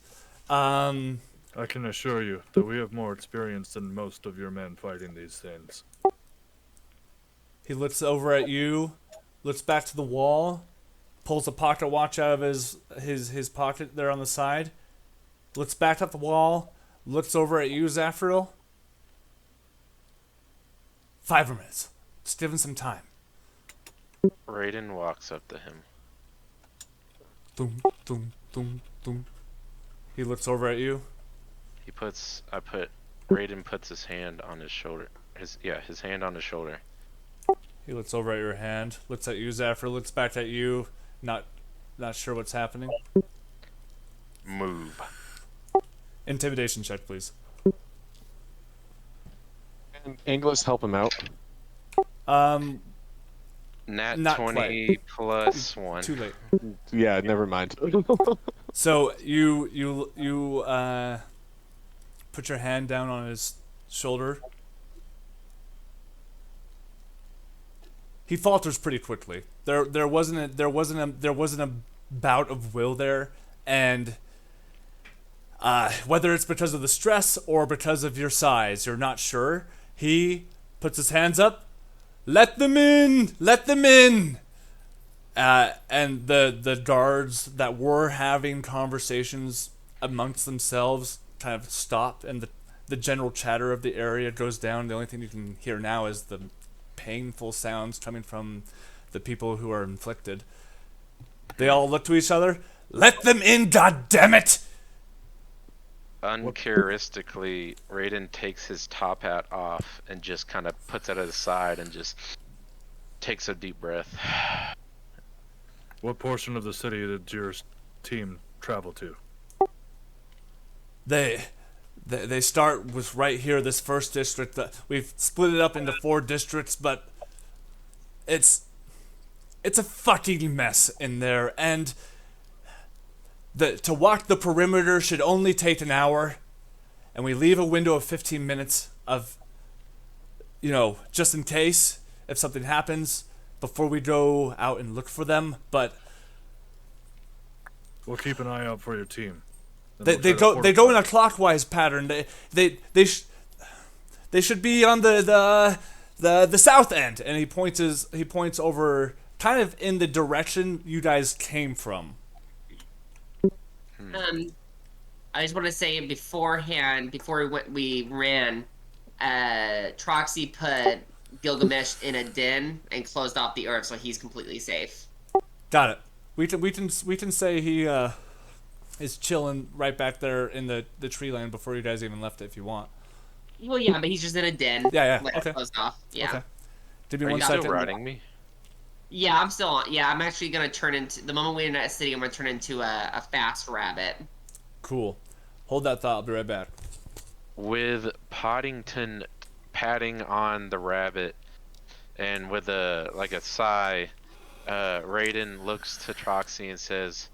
S6: I can assure you that we have more experience than most of your men fighting these things.
S2: He looks over at you, looks back to the wall, pulls a pocket watch out of his pocket there on the side, looks back at the wall, looks over at you, Zafriel. 5 more minutes. Just give him some time.
S3: Raiden walks up to him.
S2: Doom, doom, doom, doom. He looks over at you.
S3: Raiden puts his hand on his shoulder. His hand on his shoulder.
S2: He looks over at your hand, looks at you, Zafriel, looks back at you, not sure what's happening.
S3: Move.
S2: Intimidation check, please.
S1: Can Inglis help him out?
S3: Nat
S2: Not
S3: 20
S2: quite.
S3: plus 1.
S2: Too late.
S1: Yeah, never mind.
S2: So you put your hand down on his shoulder. He falters pretty quickly. There wasn't a bout of will there, and whether it's because of the stress or because of your size, you're not sure. He puts his hands up. Let them in! Let them in! And the guards that were having conversations amongst themselves kind of stop, and the general chatter of the area goes down. The only thing you can hear now is the painful sounds coming from the people who are inflicted. They all look to each other. Let them in, goddammit!
S3: Uncharacteristically, Raiden takes his top hat off and just kind of puts it at his side and just takes a deep breath.
S6: What portion of the city did your team travel to?
S2: They start with right here, this first district. We've split it up into 4 districts, but it's a fucking mess in there, and to walk the perimeter should only take an hour, and we leave a window of 15 minutes of, just in case if something happens before we go out and look for them. But
S6: We'll keep an eye out for your team.
S2: they go in a clockwise pattern. They should be on the south end, and he points over kind of in the direction you guys came from.
S4: I just want to say beforehand, before we ran, Troxy put Gilgamesh in a den and closed off the earth, so he's completely safe.
S2: Got it. We can say he is chilling right back there in the tree line before you guys even left it, if you want.
S4: Well, yeah, but he's just in a den.
S2: Yeah.
S4: Like,
S2: Okay.
S4: closed off. Yeah.
S2: Okay. Give me
S3: Are
S2: one
S3: you
S2: second.
S3: still riding me?
S4: Yeah, I'm still on. Yeah, I'm actually gonna turn into the moment we enter that city. I'm gonna turn into a fast rabbit.
S2: Cool. Hold that thought. I'll be right back.
S3: With Poddington patting on the rabbit, and with a sigh, Raiden looks to Troxy and says,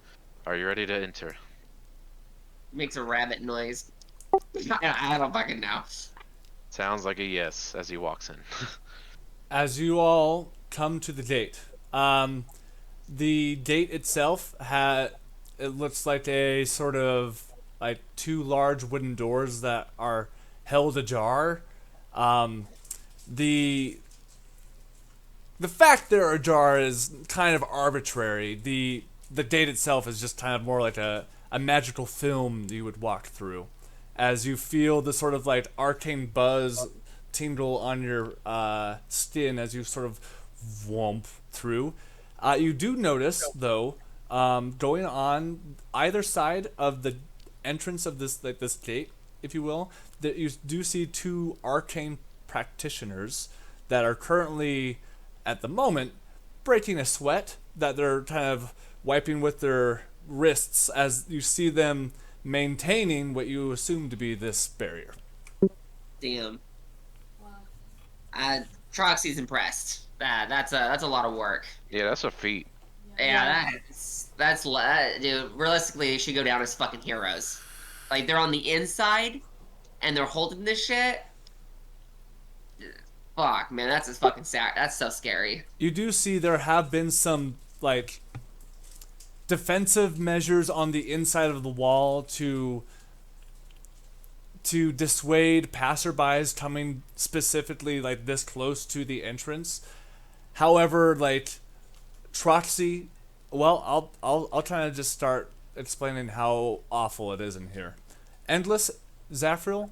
S3: "Are you ready to enter?"
S4: Makes a rabbit noise. I don't fucking know.
S3: Sounds like a yes as he walks in.
S2: As you all come to the gate, the gate itself it looks like a sort of like 2 large wooden doors that are held ajar. The fact they're ajar is kind of arbitrary. The gate itself is just kind of more like a magical film you would walk through, as you feel the sort of like arcane buzz tingle on your skin as you sort of whomp through. You do notice, though, Going on either side of the entrance of this gate, if you will, that you do see two arcane practitioners that are currently, at the moment, breaking a sweat that they're kind of wiping with their wrists as you see them maintaining what you assume to be this barrier.
S4: Damn. Troxy's impressed. That's a lot of work.
S3: Yeah, that's a feat.
S4: Yeah, dude. Realistically, they should go down as fucking heroes. Like they're on the inside, and they're holding this shit. Fuck, man, that's that's so scary.
S2: You do see there have been some like defensive measures on the inside of the wall to dissuade passerbys coming specifically like this close to the entrance. However, like Troxy, well, I'll try to just start explaining how awful it is in here. Endless Zafril,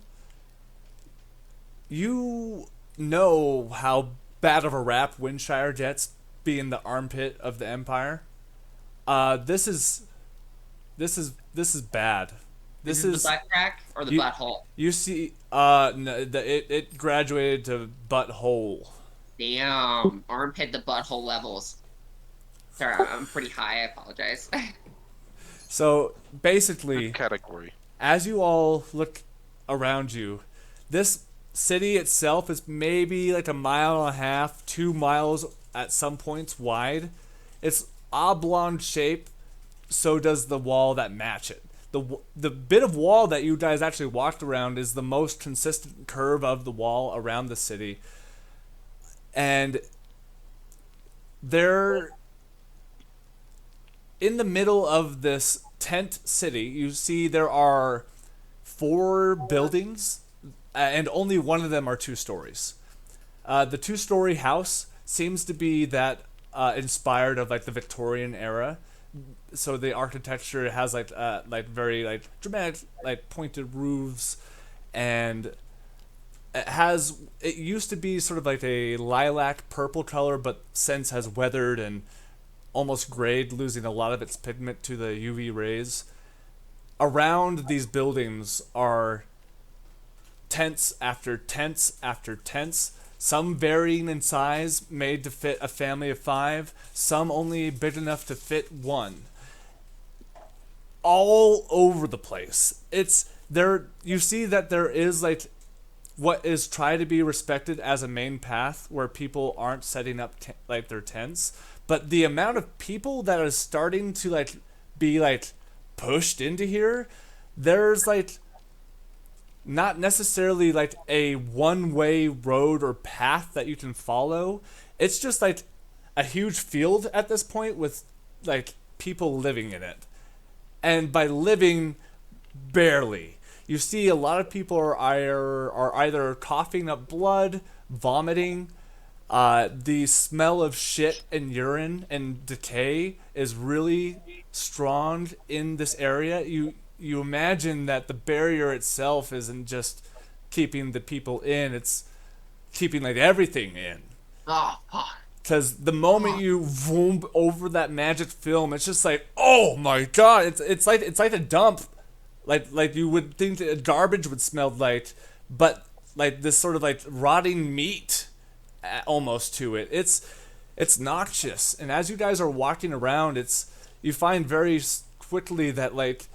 S2: you know how bad of a rap Winshire gets being the armpit of the Empire. This is bad. This is
S4: the butt crack or the butthole.
S2: You see, it graduated to butthole.
S4: Damn, armpit to butthole levels. Sorry, I'm pretty high. I apologize.
S2: So basically,
S3: Good category.
S2: as you all look around you, this city itself is maybe like 1.5 miles, 2 miles at some points wide. It's oblong shape, so does the wall that match it. The bit of wall that you guys actually walked around is the most consistent curve of the wall around the city. And there, in the middle of this tent city, you see there are 4 buildings, and only one of them are 2 stories. The 2-story house seems to be that inspired of like the Victorian era. So the architecture has like very like dramatic like pointed roofs, and it used to be sort of like a lilac purple color, but since has weathered and almost grayed, losing a lot of its pigment to the UV rays. Around these buildings are tents after tents after tents, some varying in size, made to fit a family of 5, some only big enough to fit 1. All over the place. It's there. You see that there is like what is tried to be respected as a main path where people aren't setting up like their tents, but the amount of people that are starting to like be like pushed into here, there's like not necessarily like a one-way road or path that you can follow. It's just like a huge field at this point with like people living in it. And by living, barely. You see a lot of people are either coughing up blood, vomiting. The smell of shit and urine and decay is really strong in this area. You imagine that the barrier itself isn't just keeping the people in, it's keeping like everything in.
S4: Oh, fuck.
S2: Because the moment you boom over that magic film, it's just like, oh my god, it's like a dump, like you would think that garbage would smell like, but like this sort of like rotting meat, almost to it. It's noxious, and as you guys are walking around, you find very quickly that like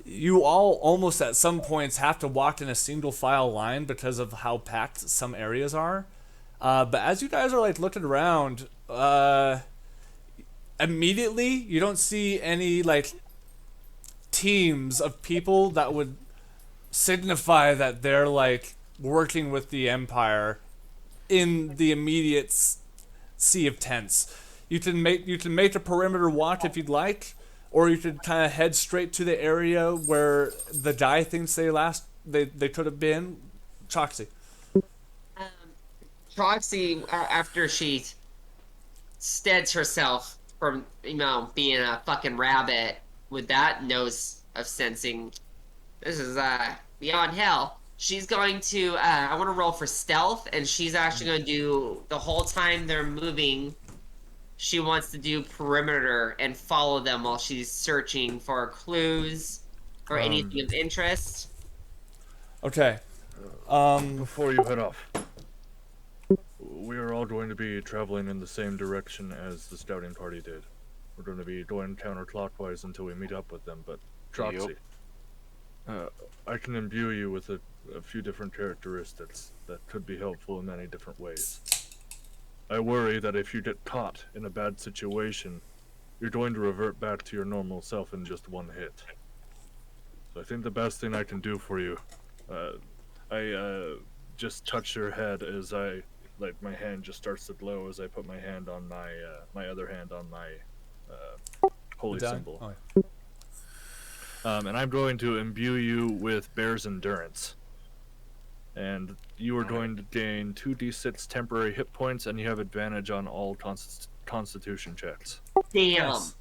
S2: you all almost at some points have to walk in a single file line because of how packed some areas are. But as you guys are like looking around, immediately you don't see any like teams of people that would signify that they're like working with the Empire in the immediate sea of tents. You can make a perimeter walk if you'd like, or you could kind of head straight to the area where the guy thinks they could have been. Choxy.
S4: Troxy, after she steads herself from, being a fucking rabbit with that nose of sensing, this is, beyond hell. She's going to, I want to roll for stealth, and she's actually going to do, the whole time they're moving, she wants to do perimeter and follow them while she's searching for clues or anything of interest.
S2: Okay.
S6: Before you head off, we are all going to be traveling in the same direction as the scouting party did. We're going to be going counterclockwise until we meet up with them, but Troxy, I can imbue you with a few different characteristics that could be helpful in many different ways. I worry that if you get caught in a bad situation, you're going to revert back to your normal self in just one hit. So I think the best thing I can do for you, I just touch your head as my hand just starts to glow as I put my hand on my other hand on my holy symbol.
S2: Oh, yeah.
S6: And I'm going to imbue you with Bear's Endurance. And you are going to gain 2d6 temporary hit points, and you have advantage on all constitution checks.
S4: Damn.
S2: Nice.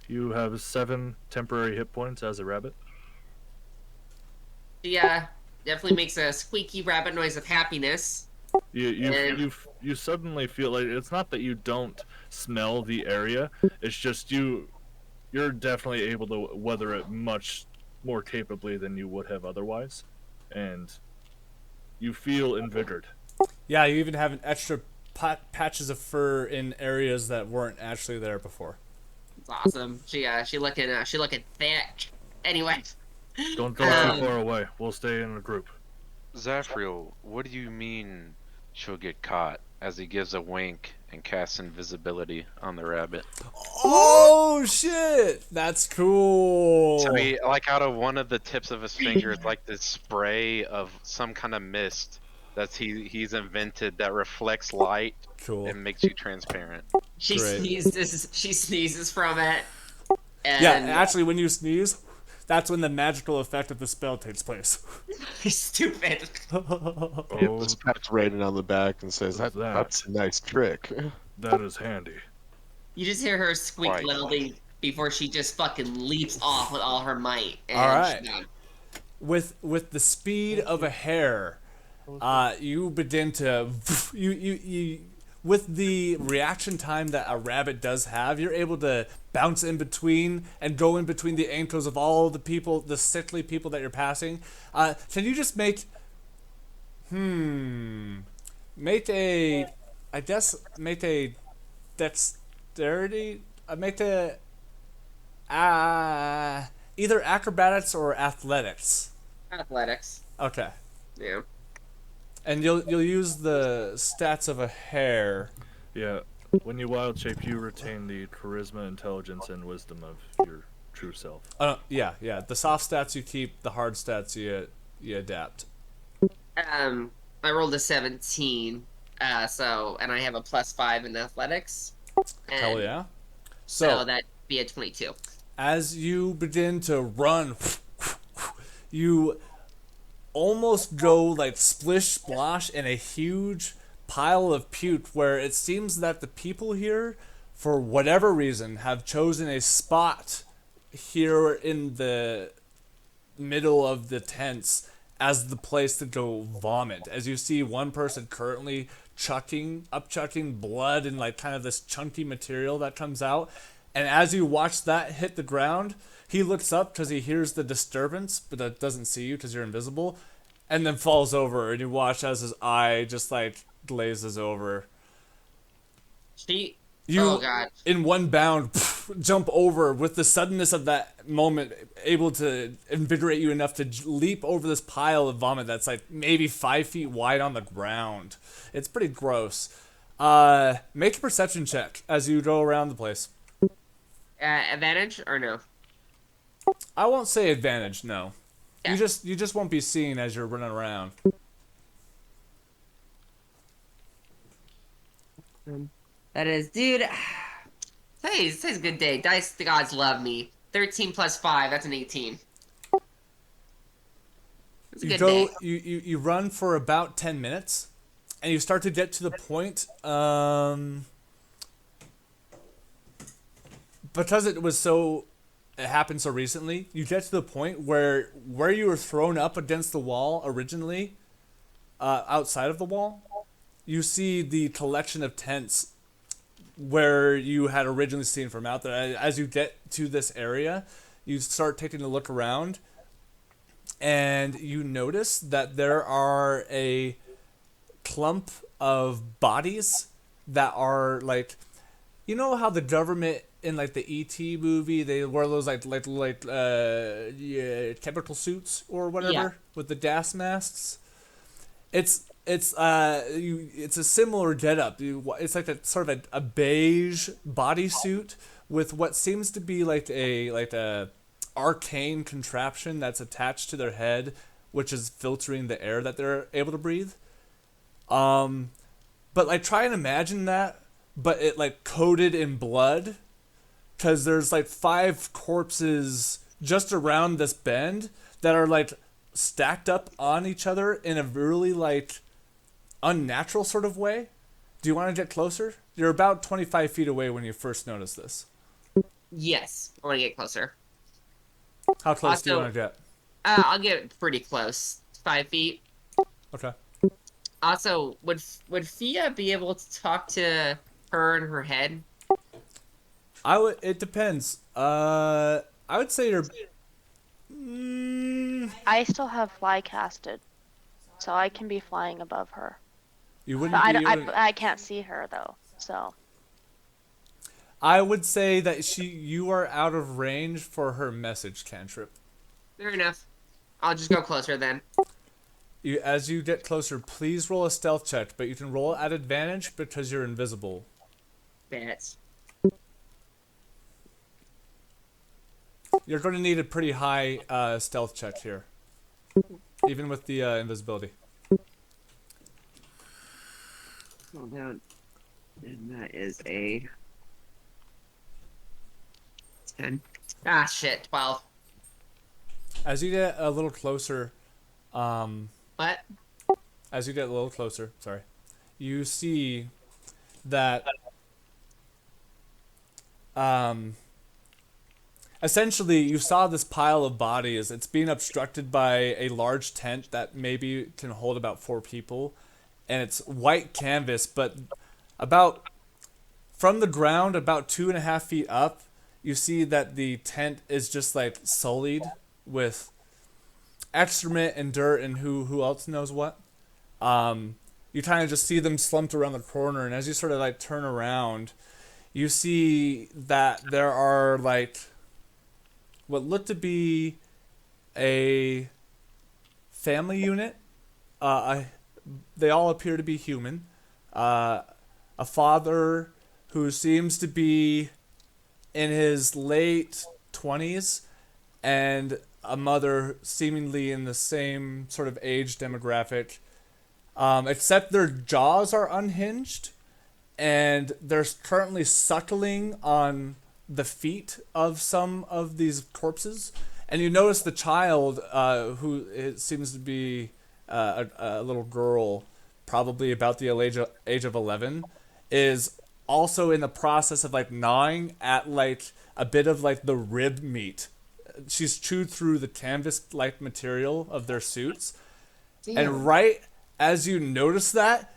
S6: You have 7 temporary hit points as a rabbit.
S4: Yeah, definitely makes a squeaky rabbit noise of happiness.
S6: You suddenly feel like it's not that you don't smell the area, it's just you're definitely able to weather it much more capably than you would have otherwise, and you feel invigorated.
S2: Yeah, you even have an extra patches of fur in areas that weren't actually there before.
S4: It's awesome. She looking thick. Anyway.
S6: Don't go too far away. We'll stay in a group.
S3: Zafriel, what do you mean she'll get caught? As he gives a wink and casts invisibility on the rabbit.
S2: Oh shit! That's cool.
S3: So he, like, out of one of the tips of his fingers, like this spray of some kind of mist that he's invented that reflects light
S2: Cool.
S3: and makes you transparent.
S4: She
S2: Great.
S4: sneezes from it. And
S2: Yeah, actually, when you sneeze, that's when the magical effect of the spell takes place.
S4: stupid.
S1: This pat's rated on the back and says,
S6: What's that?
S1: that's a nice trick.
S6: That is handy.
S4: You just hear her squeak
S3: Right.
S4: loudly before she just fucking leaps off with all her might. And
S2: All right.
S4: she's done.
S2: With the speed of a hare, you begin to you with the reaction time that a rabbit does have, you're able to bounce in between and go in between the ankles of all the people, the sickly people that you're passing. Can you just make a dexterity, either acrobatics or athletics.
S4: Athletics.
S2: Okay.
S4: Yeah.
S2: And you'll use the stats of a hare.
S6: Yeah. When you wild shape, you retain the charisma, intelligence, and wisdom of your true self.
S2: Yeah. The soft stats you keep, the hard stats you adapt.
S4: I rolled a 17. And I have a +5 in athletics. And
S2: Hell yeah.
S4: So that'd be a 22.
S2: As you begin to run, you almost go like splish splosh in a huge pile of puke where it seems that the people here, for whatever reason, have chosen a spot here in the middle of the tents as the place to go vomit. As you see one person currently chucking blood and like kind of this chunky material that comes out. And as you watch that hit the ground, he looks up because he hears the disturbance, but that doesn't see you because you're invisible, and then falls over. And you watch as his eye just like glazes over.
S4: Oh god.
S2: In one bound, jump over with the suddenness of that moment, able to invigorate you enough to leap over this pile of vomit that's like maybe 5 feet wide on the ground. It's pretty gross. Make a perception check as you go around the place.
S4: Advantage or no?
S2: I won't say advantage, no.
S4: Yeah.
S2: You just won't be seen as you're running around.
S4: That is, dude. Today's a good day. Dice the gods love me. 13 plus 5, that's an 18. It's a good day.
S2: You run for about 10 minutes, and you start to get to the point, because it happened so recently, you get to the point where you were thrown up against the wall originally, outside of the wall, you see the collection of tents where you had originally seen from out there. As you get to this area, you start taking a look around, and you notice that there are a clump of bodies that are like, you know how the government in like the E.T. movie, they wear those chemical suits or whatever,
S4: Yeah.
S2: with the gas masks. It's it's a similar getup. It's like a sort of a beige bodysuit with what seems to be like a arcane contraption that's attached to their head, which is filtering the air that they're able to breathe. But like try and imagine that, but it like coated in blood, because there's like 5 corpses just around this bend that are like stacked up on each other in a really like unnatural sort of way. Do you want to get closer? You're about 25 feet away when you first notice this.
S4: Yes, I want to get closer.
S2: How close do you
S4: Also-
S2: want to get?
S4: I'll get pretty close. 5 feet.
S2: Okay.
S4: Also, would Fia be able to talk to her in her head?
S2: It depends. I would say you're.
S5: I still have fly casted, so I can be flying above her.
S2: You
S5: But
S2: wouldn't be able to-
S5: I can't see her though, so.
S2: I would say that you are out of range for her message cantrip.
S4: Fair enough. I'll just go closer then.
S2: As you get closer, please roll a stealth check, but you can roll at advantage because you're invisible.
S4: Bats.
S2: You're going to need a pretty high stealth check here, even with the invisibility.
S4: Hold down. And that is a 10. Ah, shit. 12.
S2: As you get a little closer,
S4: What?
S2: sorry, you see that essentially you saw this pile of bodies. It's being obstructed by a large tent that maybe can hold about 4 people, and it's white canvas, but about from the ground about 2.5 feet up, you see that the tent is just like sullied with excrement and dirt and who else knows what. You kind of just see them slumped around the corner, and as you sort of like turn around, you see that there are like what look to be a family unit. They all appear to be human. A father who seems to be in his late 20s, and a mother seemingly in the same sort of age demographic, except their jaws are unhinged, and they're currently suckling on the feet of some of these corpses. And you notice the child, who it seems to be a little girl, probably about the age of 11, is also in the process of like gnawing at like a bit of like the rib meat. She's chewed through the canvas-like material of their suits.
S4: Damn.
S2: And right as you notice that,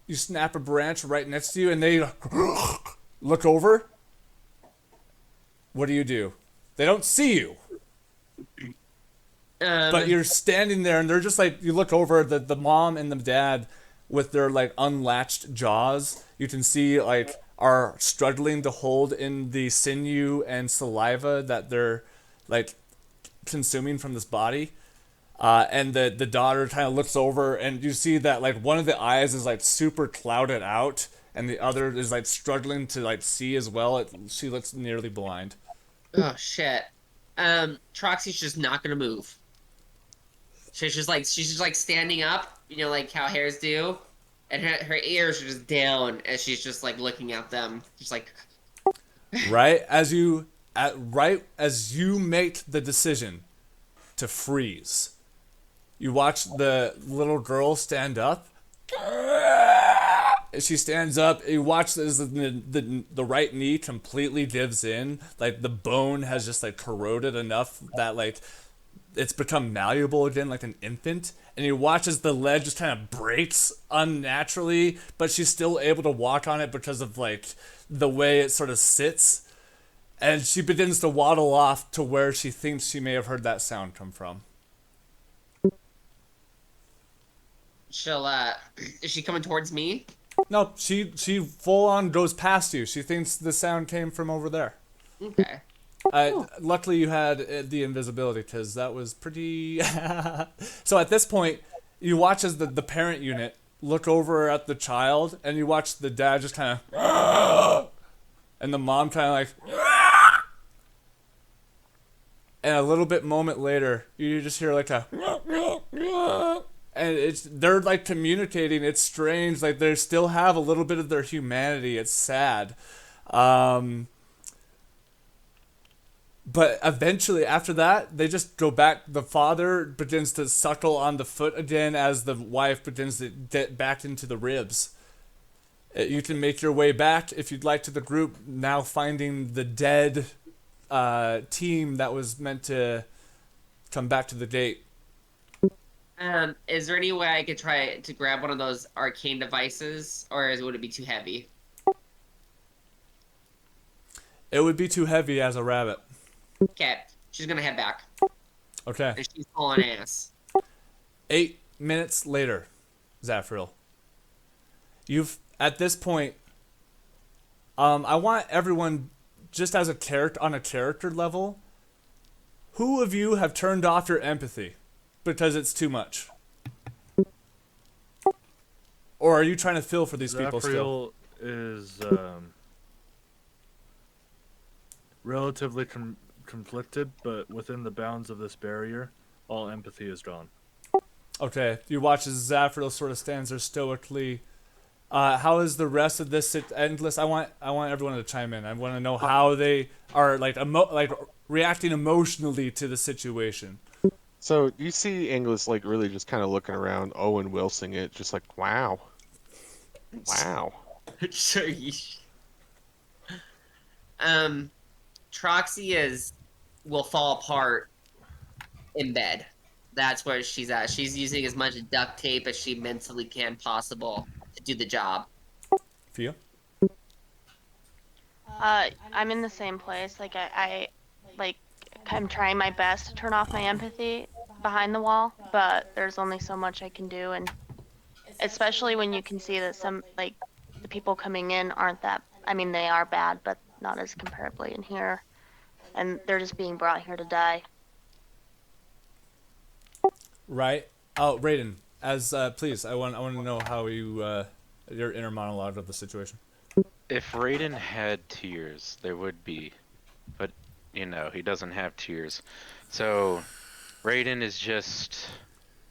S2: you snap a branch right next to you, and they look over. What do? They don't see you, but you're standing there, and they're just like, you look over, the mom and the dad with their like unlatched jaws, you can see like are struggling to hold in the sinew and saliva that they're like consuming from this body. And the daughter kind of looks over, and you see that like one of the eyes is like super clouded out, and the other is like struggling to like see as well. She looks nearly blind.
S4: Oh, shit. Troxy's just not gonna move. She's just like standing up, you know, like how hares do, and her ears are just down as she's just like looking at them, just like.
S2: Right as you make the decision to freeze, you watch the little girl stand up. As she stands up, you watch as the right knee completely gives in. Like the bone has just like corroded enough that like it's become malleable again, like an infant. And you watch as the leg just kind of breaks unnaturally, but she's still able to walk on it because of like the way it sort of sits. And she begins to waddle off to where she thinks she may have heard that sound come from.
S4: She'll, is she coming towards me?
S2: No, she full on goes past you. She thinks the sound came from over there.
S4: Okay.
S2: Luckily you had the invisibility, because that was pretty... So at this point, you watch as the parent unit look over at the child, and you watch the dad just kind of... And the mom kind of like... And a little bit moment later, you just hear like a... And they're like communicating. It's strange. Like they still have a little bit of their humanity. It's sad. But eventually, after that, they just go back. The father begins to suckle on the foot again as the wife begins to get back into the ribs. You can make your way back, if you'd like, to the group, now finding the dead team that was meant to come back to the gate.
S4: Is there any way I could try to grab one of those arcane devices, or would it be too heavy?
S2: It would be too heavy as a rabbit.
S4: Okay, she's gonna head back.
S2: Okay.
S4: And she's hauling ass.
S2: 8 minutes later, Zafriel. You've, at this point, I want everyone, just as a character, on a character level, who of you have turned off your empathy because it's too much? Or are you trying to feel for these people still?
S6: Zafriel is relatively conflicted, but within the bounds of this barrier, all empathy is gone.
S2: Okay, you watch as Zafriel sort of stands there stoically. How is the rest of this endless? I want everyone to chime in. I want to know how they are like reacting emotionally to the situation.
S1: So you see Inglis like really just kind of looking around, Owen Wilsing it, just like, wow.
S4: Troxy will fall apart in bed. That's where she's at. She's using as much duct tape as she mentally can possible to do the job.
S2: For you?
S5: I'm in the same place. Like I'm trying my best to turn off my empathy behind the wall, but there's only so much I can do, and especially when you can see that some, like, the people coming in aren't that, I mean, they are bad, but not as comparably in here, and they're just being brought here to die.
S2: Right. Oh, Raiden, please, I want to know how your inner monologue of the situation.
S3: If Raiden had tears, there would be, but you know, he doesn't have tears. So Raiden is just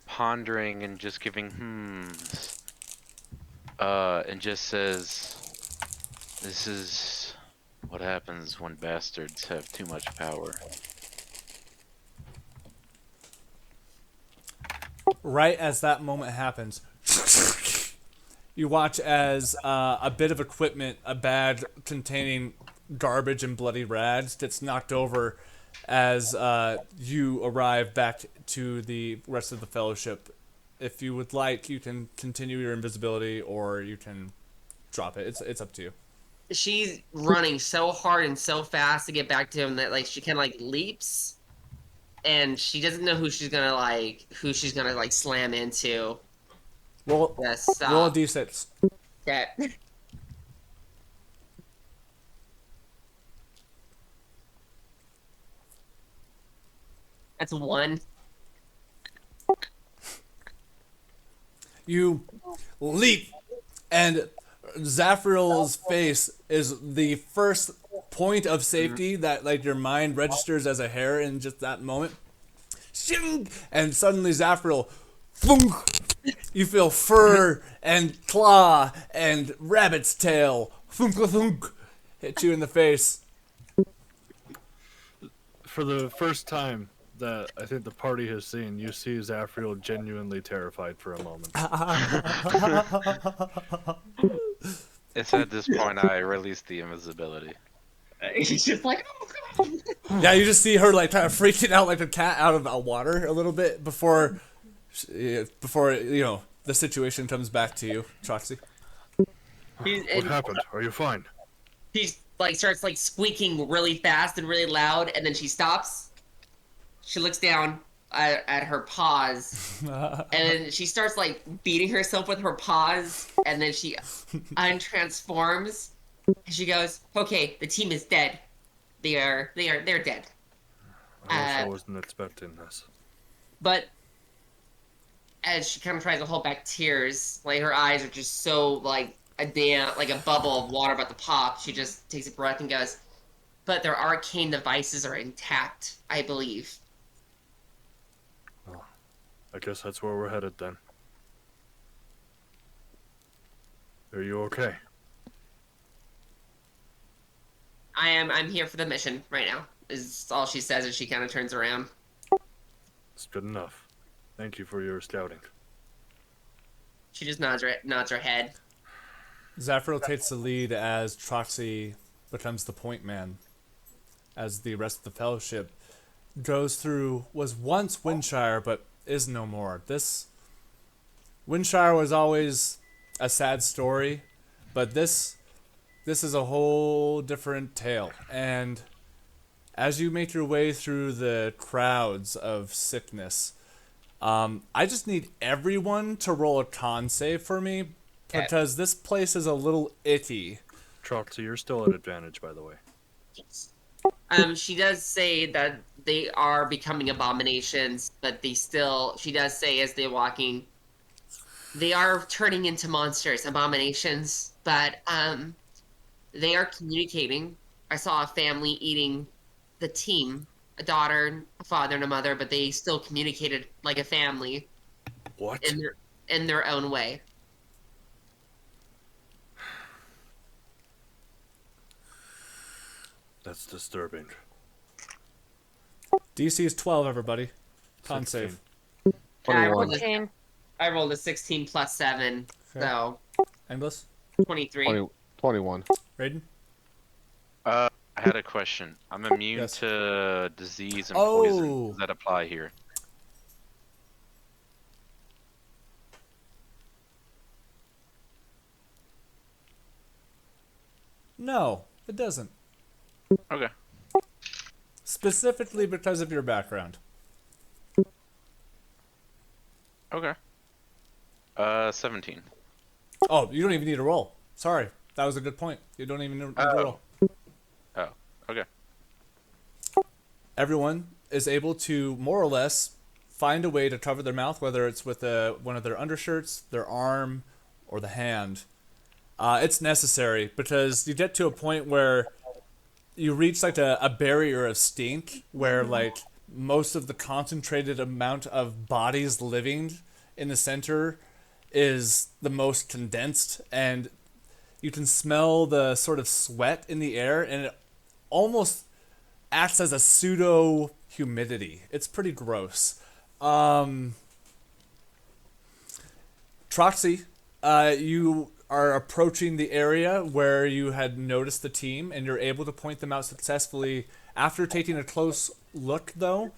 S3: pondering and just giving hmms, and just says, "This is what happens when bastards have too much power."
S2: Right as that moment happens, you watch as a bit of equipment, a bag containing garbage and bloody rags, gets knocked over as you arrive back to the rest of the fellowship. If you would like, you can continue your invisibility, or you can drop it. It's up to you.
S4: She's running so hard and so fast to get back to him that like she kind of like leaps, and she doesn't know who she's gonna like slam into.
S2: Roll a d6.
S4: Okay. That's 1.
S2: You leap, and Zafriel's face is the first point of safety that like your mind registers as a hair in just that moment. Shing! And suddenly Zafriel, thunk, you feel fur and claw and rabbit's tail, thunk, thunk, hit you in the face.
S6: For the first time that I think the party has seen, you see Zafriel genuinely terrified for a moment.
S3: It's at this point I release the invisibility.
S4: He's just like, oh god.
S2: Yeah, you just see her like kind of freaking out like a cat out of water a little bit before the situation comes back to you, Troxy.
S6: What happened? Are you fine?
S4: She like starts like squeaking really fast and really loud, and then she stops. She looks down at her paws, and then she starts like beating herself with her paws, and then she untransforms. And she goes, "Okay, the team is dead. They're dead."
S6: I guess I wasn't expecting this.
S4: But as she kind of tries to hold back tears, like her eyes are just so like a bubble of water about to pop. She just takes a breath and goes, "But their arcane devices are intact, I believe."
S6: Oh, I guess that's where we're headed then. Are you okay?
S4: I'm here for the mission right now, is all she says as she kind of turns around.
S6: It's good enough. Thank you for your scouting.
S4: She just nods her head.
S2: Zafiro takes the lead as Troxy becomes the point man, as the rest of the fellowship goes through was once Winshire, but is no more. This Winshire was always a sad story, but this is a whole different tale. And as you make your way through the crowds of sickness, I just need everyone to roll a con save for me, because this place is a little icky.
S6: Troxy, you're still at advantage, by the way.
S4: She does say that they are becoming abominations, but she does say as they're walking, they are turning into monsters, abominations, but, they are communicating. I saw a family eating the team, a daughter, a father, and a mother, but they still communicated like a family.
S6: What?
S4: In their own way.
S6: That's disturbing.
S2: DC is 12, everybody. Con save.
S1: 21.
S4: I rolled a 16 plus 7,
S2: Okay.
S4: so
S2: Endless?
S4: 23.
S1: 21.
S2: Raiden?
S3: I had a question. I'm immune
S2: Yes.
S3: to disease and
S2: Oh.
S3: poison. Does that apply here?
S2: No, it doesn't.
S3: Okay.
S2: Specifically because of your background.
S3: Okay. 17.
S2: Oh, you don't even need a roll. Sorry. That was a good point. You don't even need a roll.
S3: Oh, okay.
S2: Everyone is able to, more or less, find a way to cover their mouth, whether it's with one of their undershirts, their arm, or the hand. It's necessary because you get to a point where you reach like a barrier of stink where like most of the concentrated amount of bodies living in the center is the most condensed, and you can smell the sort of sweat in the air, and it almost acts as a pseudo humidity. It's pretty gross. Troxy, you are approaching the area where you had noticed the team, and you're able to point them out successfully. After taking a close look, though,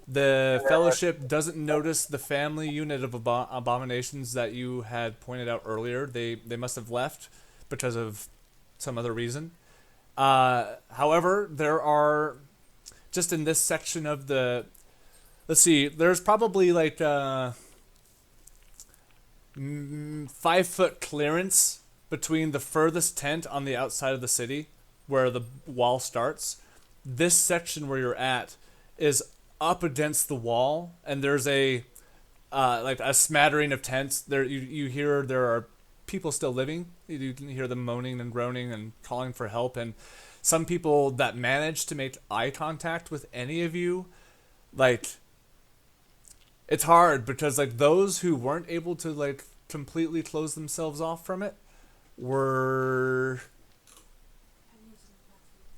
S2: the Fellowship doesn't notice the family unit of abominations that you had pointed out earlier. They must have left because of some other reason. However, there are, just in this section of the... Let's see, there's probably like 5-foot clearance between the furthest tent on the outside of the city, where the wall starts. This section where you're at is up against the wall, and there's a like a smattering of tents. There, you hear there are people still living. You can hear them moaning and groaning and calling for help, and some people that manage to make eye contact with any of you, like, it's hard because like those who weren't able to like completely close themselves off from it were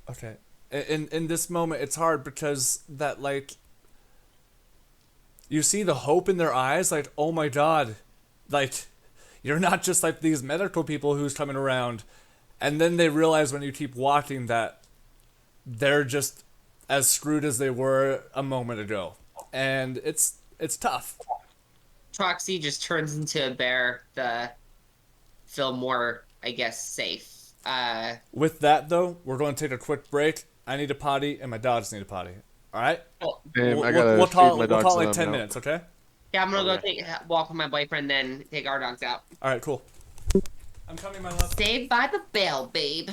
S2: okay. In this moment, it's hard because that like you see the hope in their eyes, like, oh my god, like you're not just like these medical people who's coming around, and then they realize when you keep walking that they're just as screwed as they were a moment ago, and it's tough.
S4: Troxy just turns into a bear to feel more, I guess, safe.
S2: With that though, we're going to take a quick break. I need a potty, and my dogs need a potty. All right.
S7: Damn,
S2: We'll,
S7: I gotta
S2: we'll
S7: feed
S2: call
S7: my
S2: we'll
S7: dogs
S2: call
S7: so
S2: like
S7: I'm
S2: 10
S7: out.
S2: minutes, okay?
S4: Yeah, I'm gonna go
S3: Okay.
S4: take a walk with my boyfriend, then take our dogs out.
S2: All right, cool. I'm coming, my love.
S4: Saved by the bell, babe.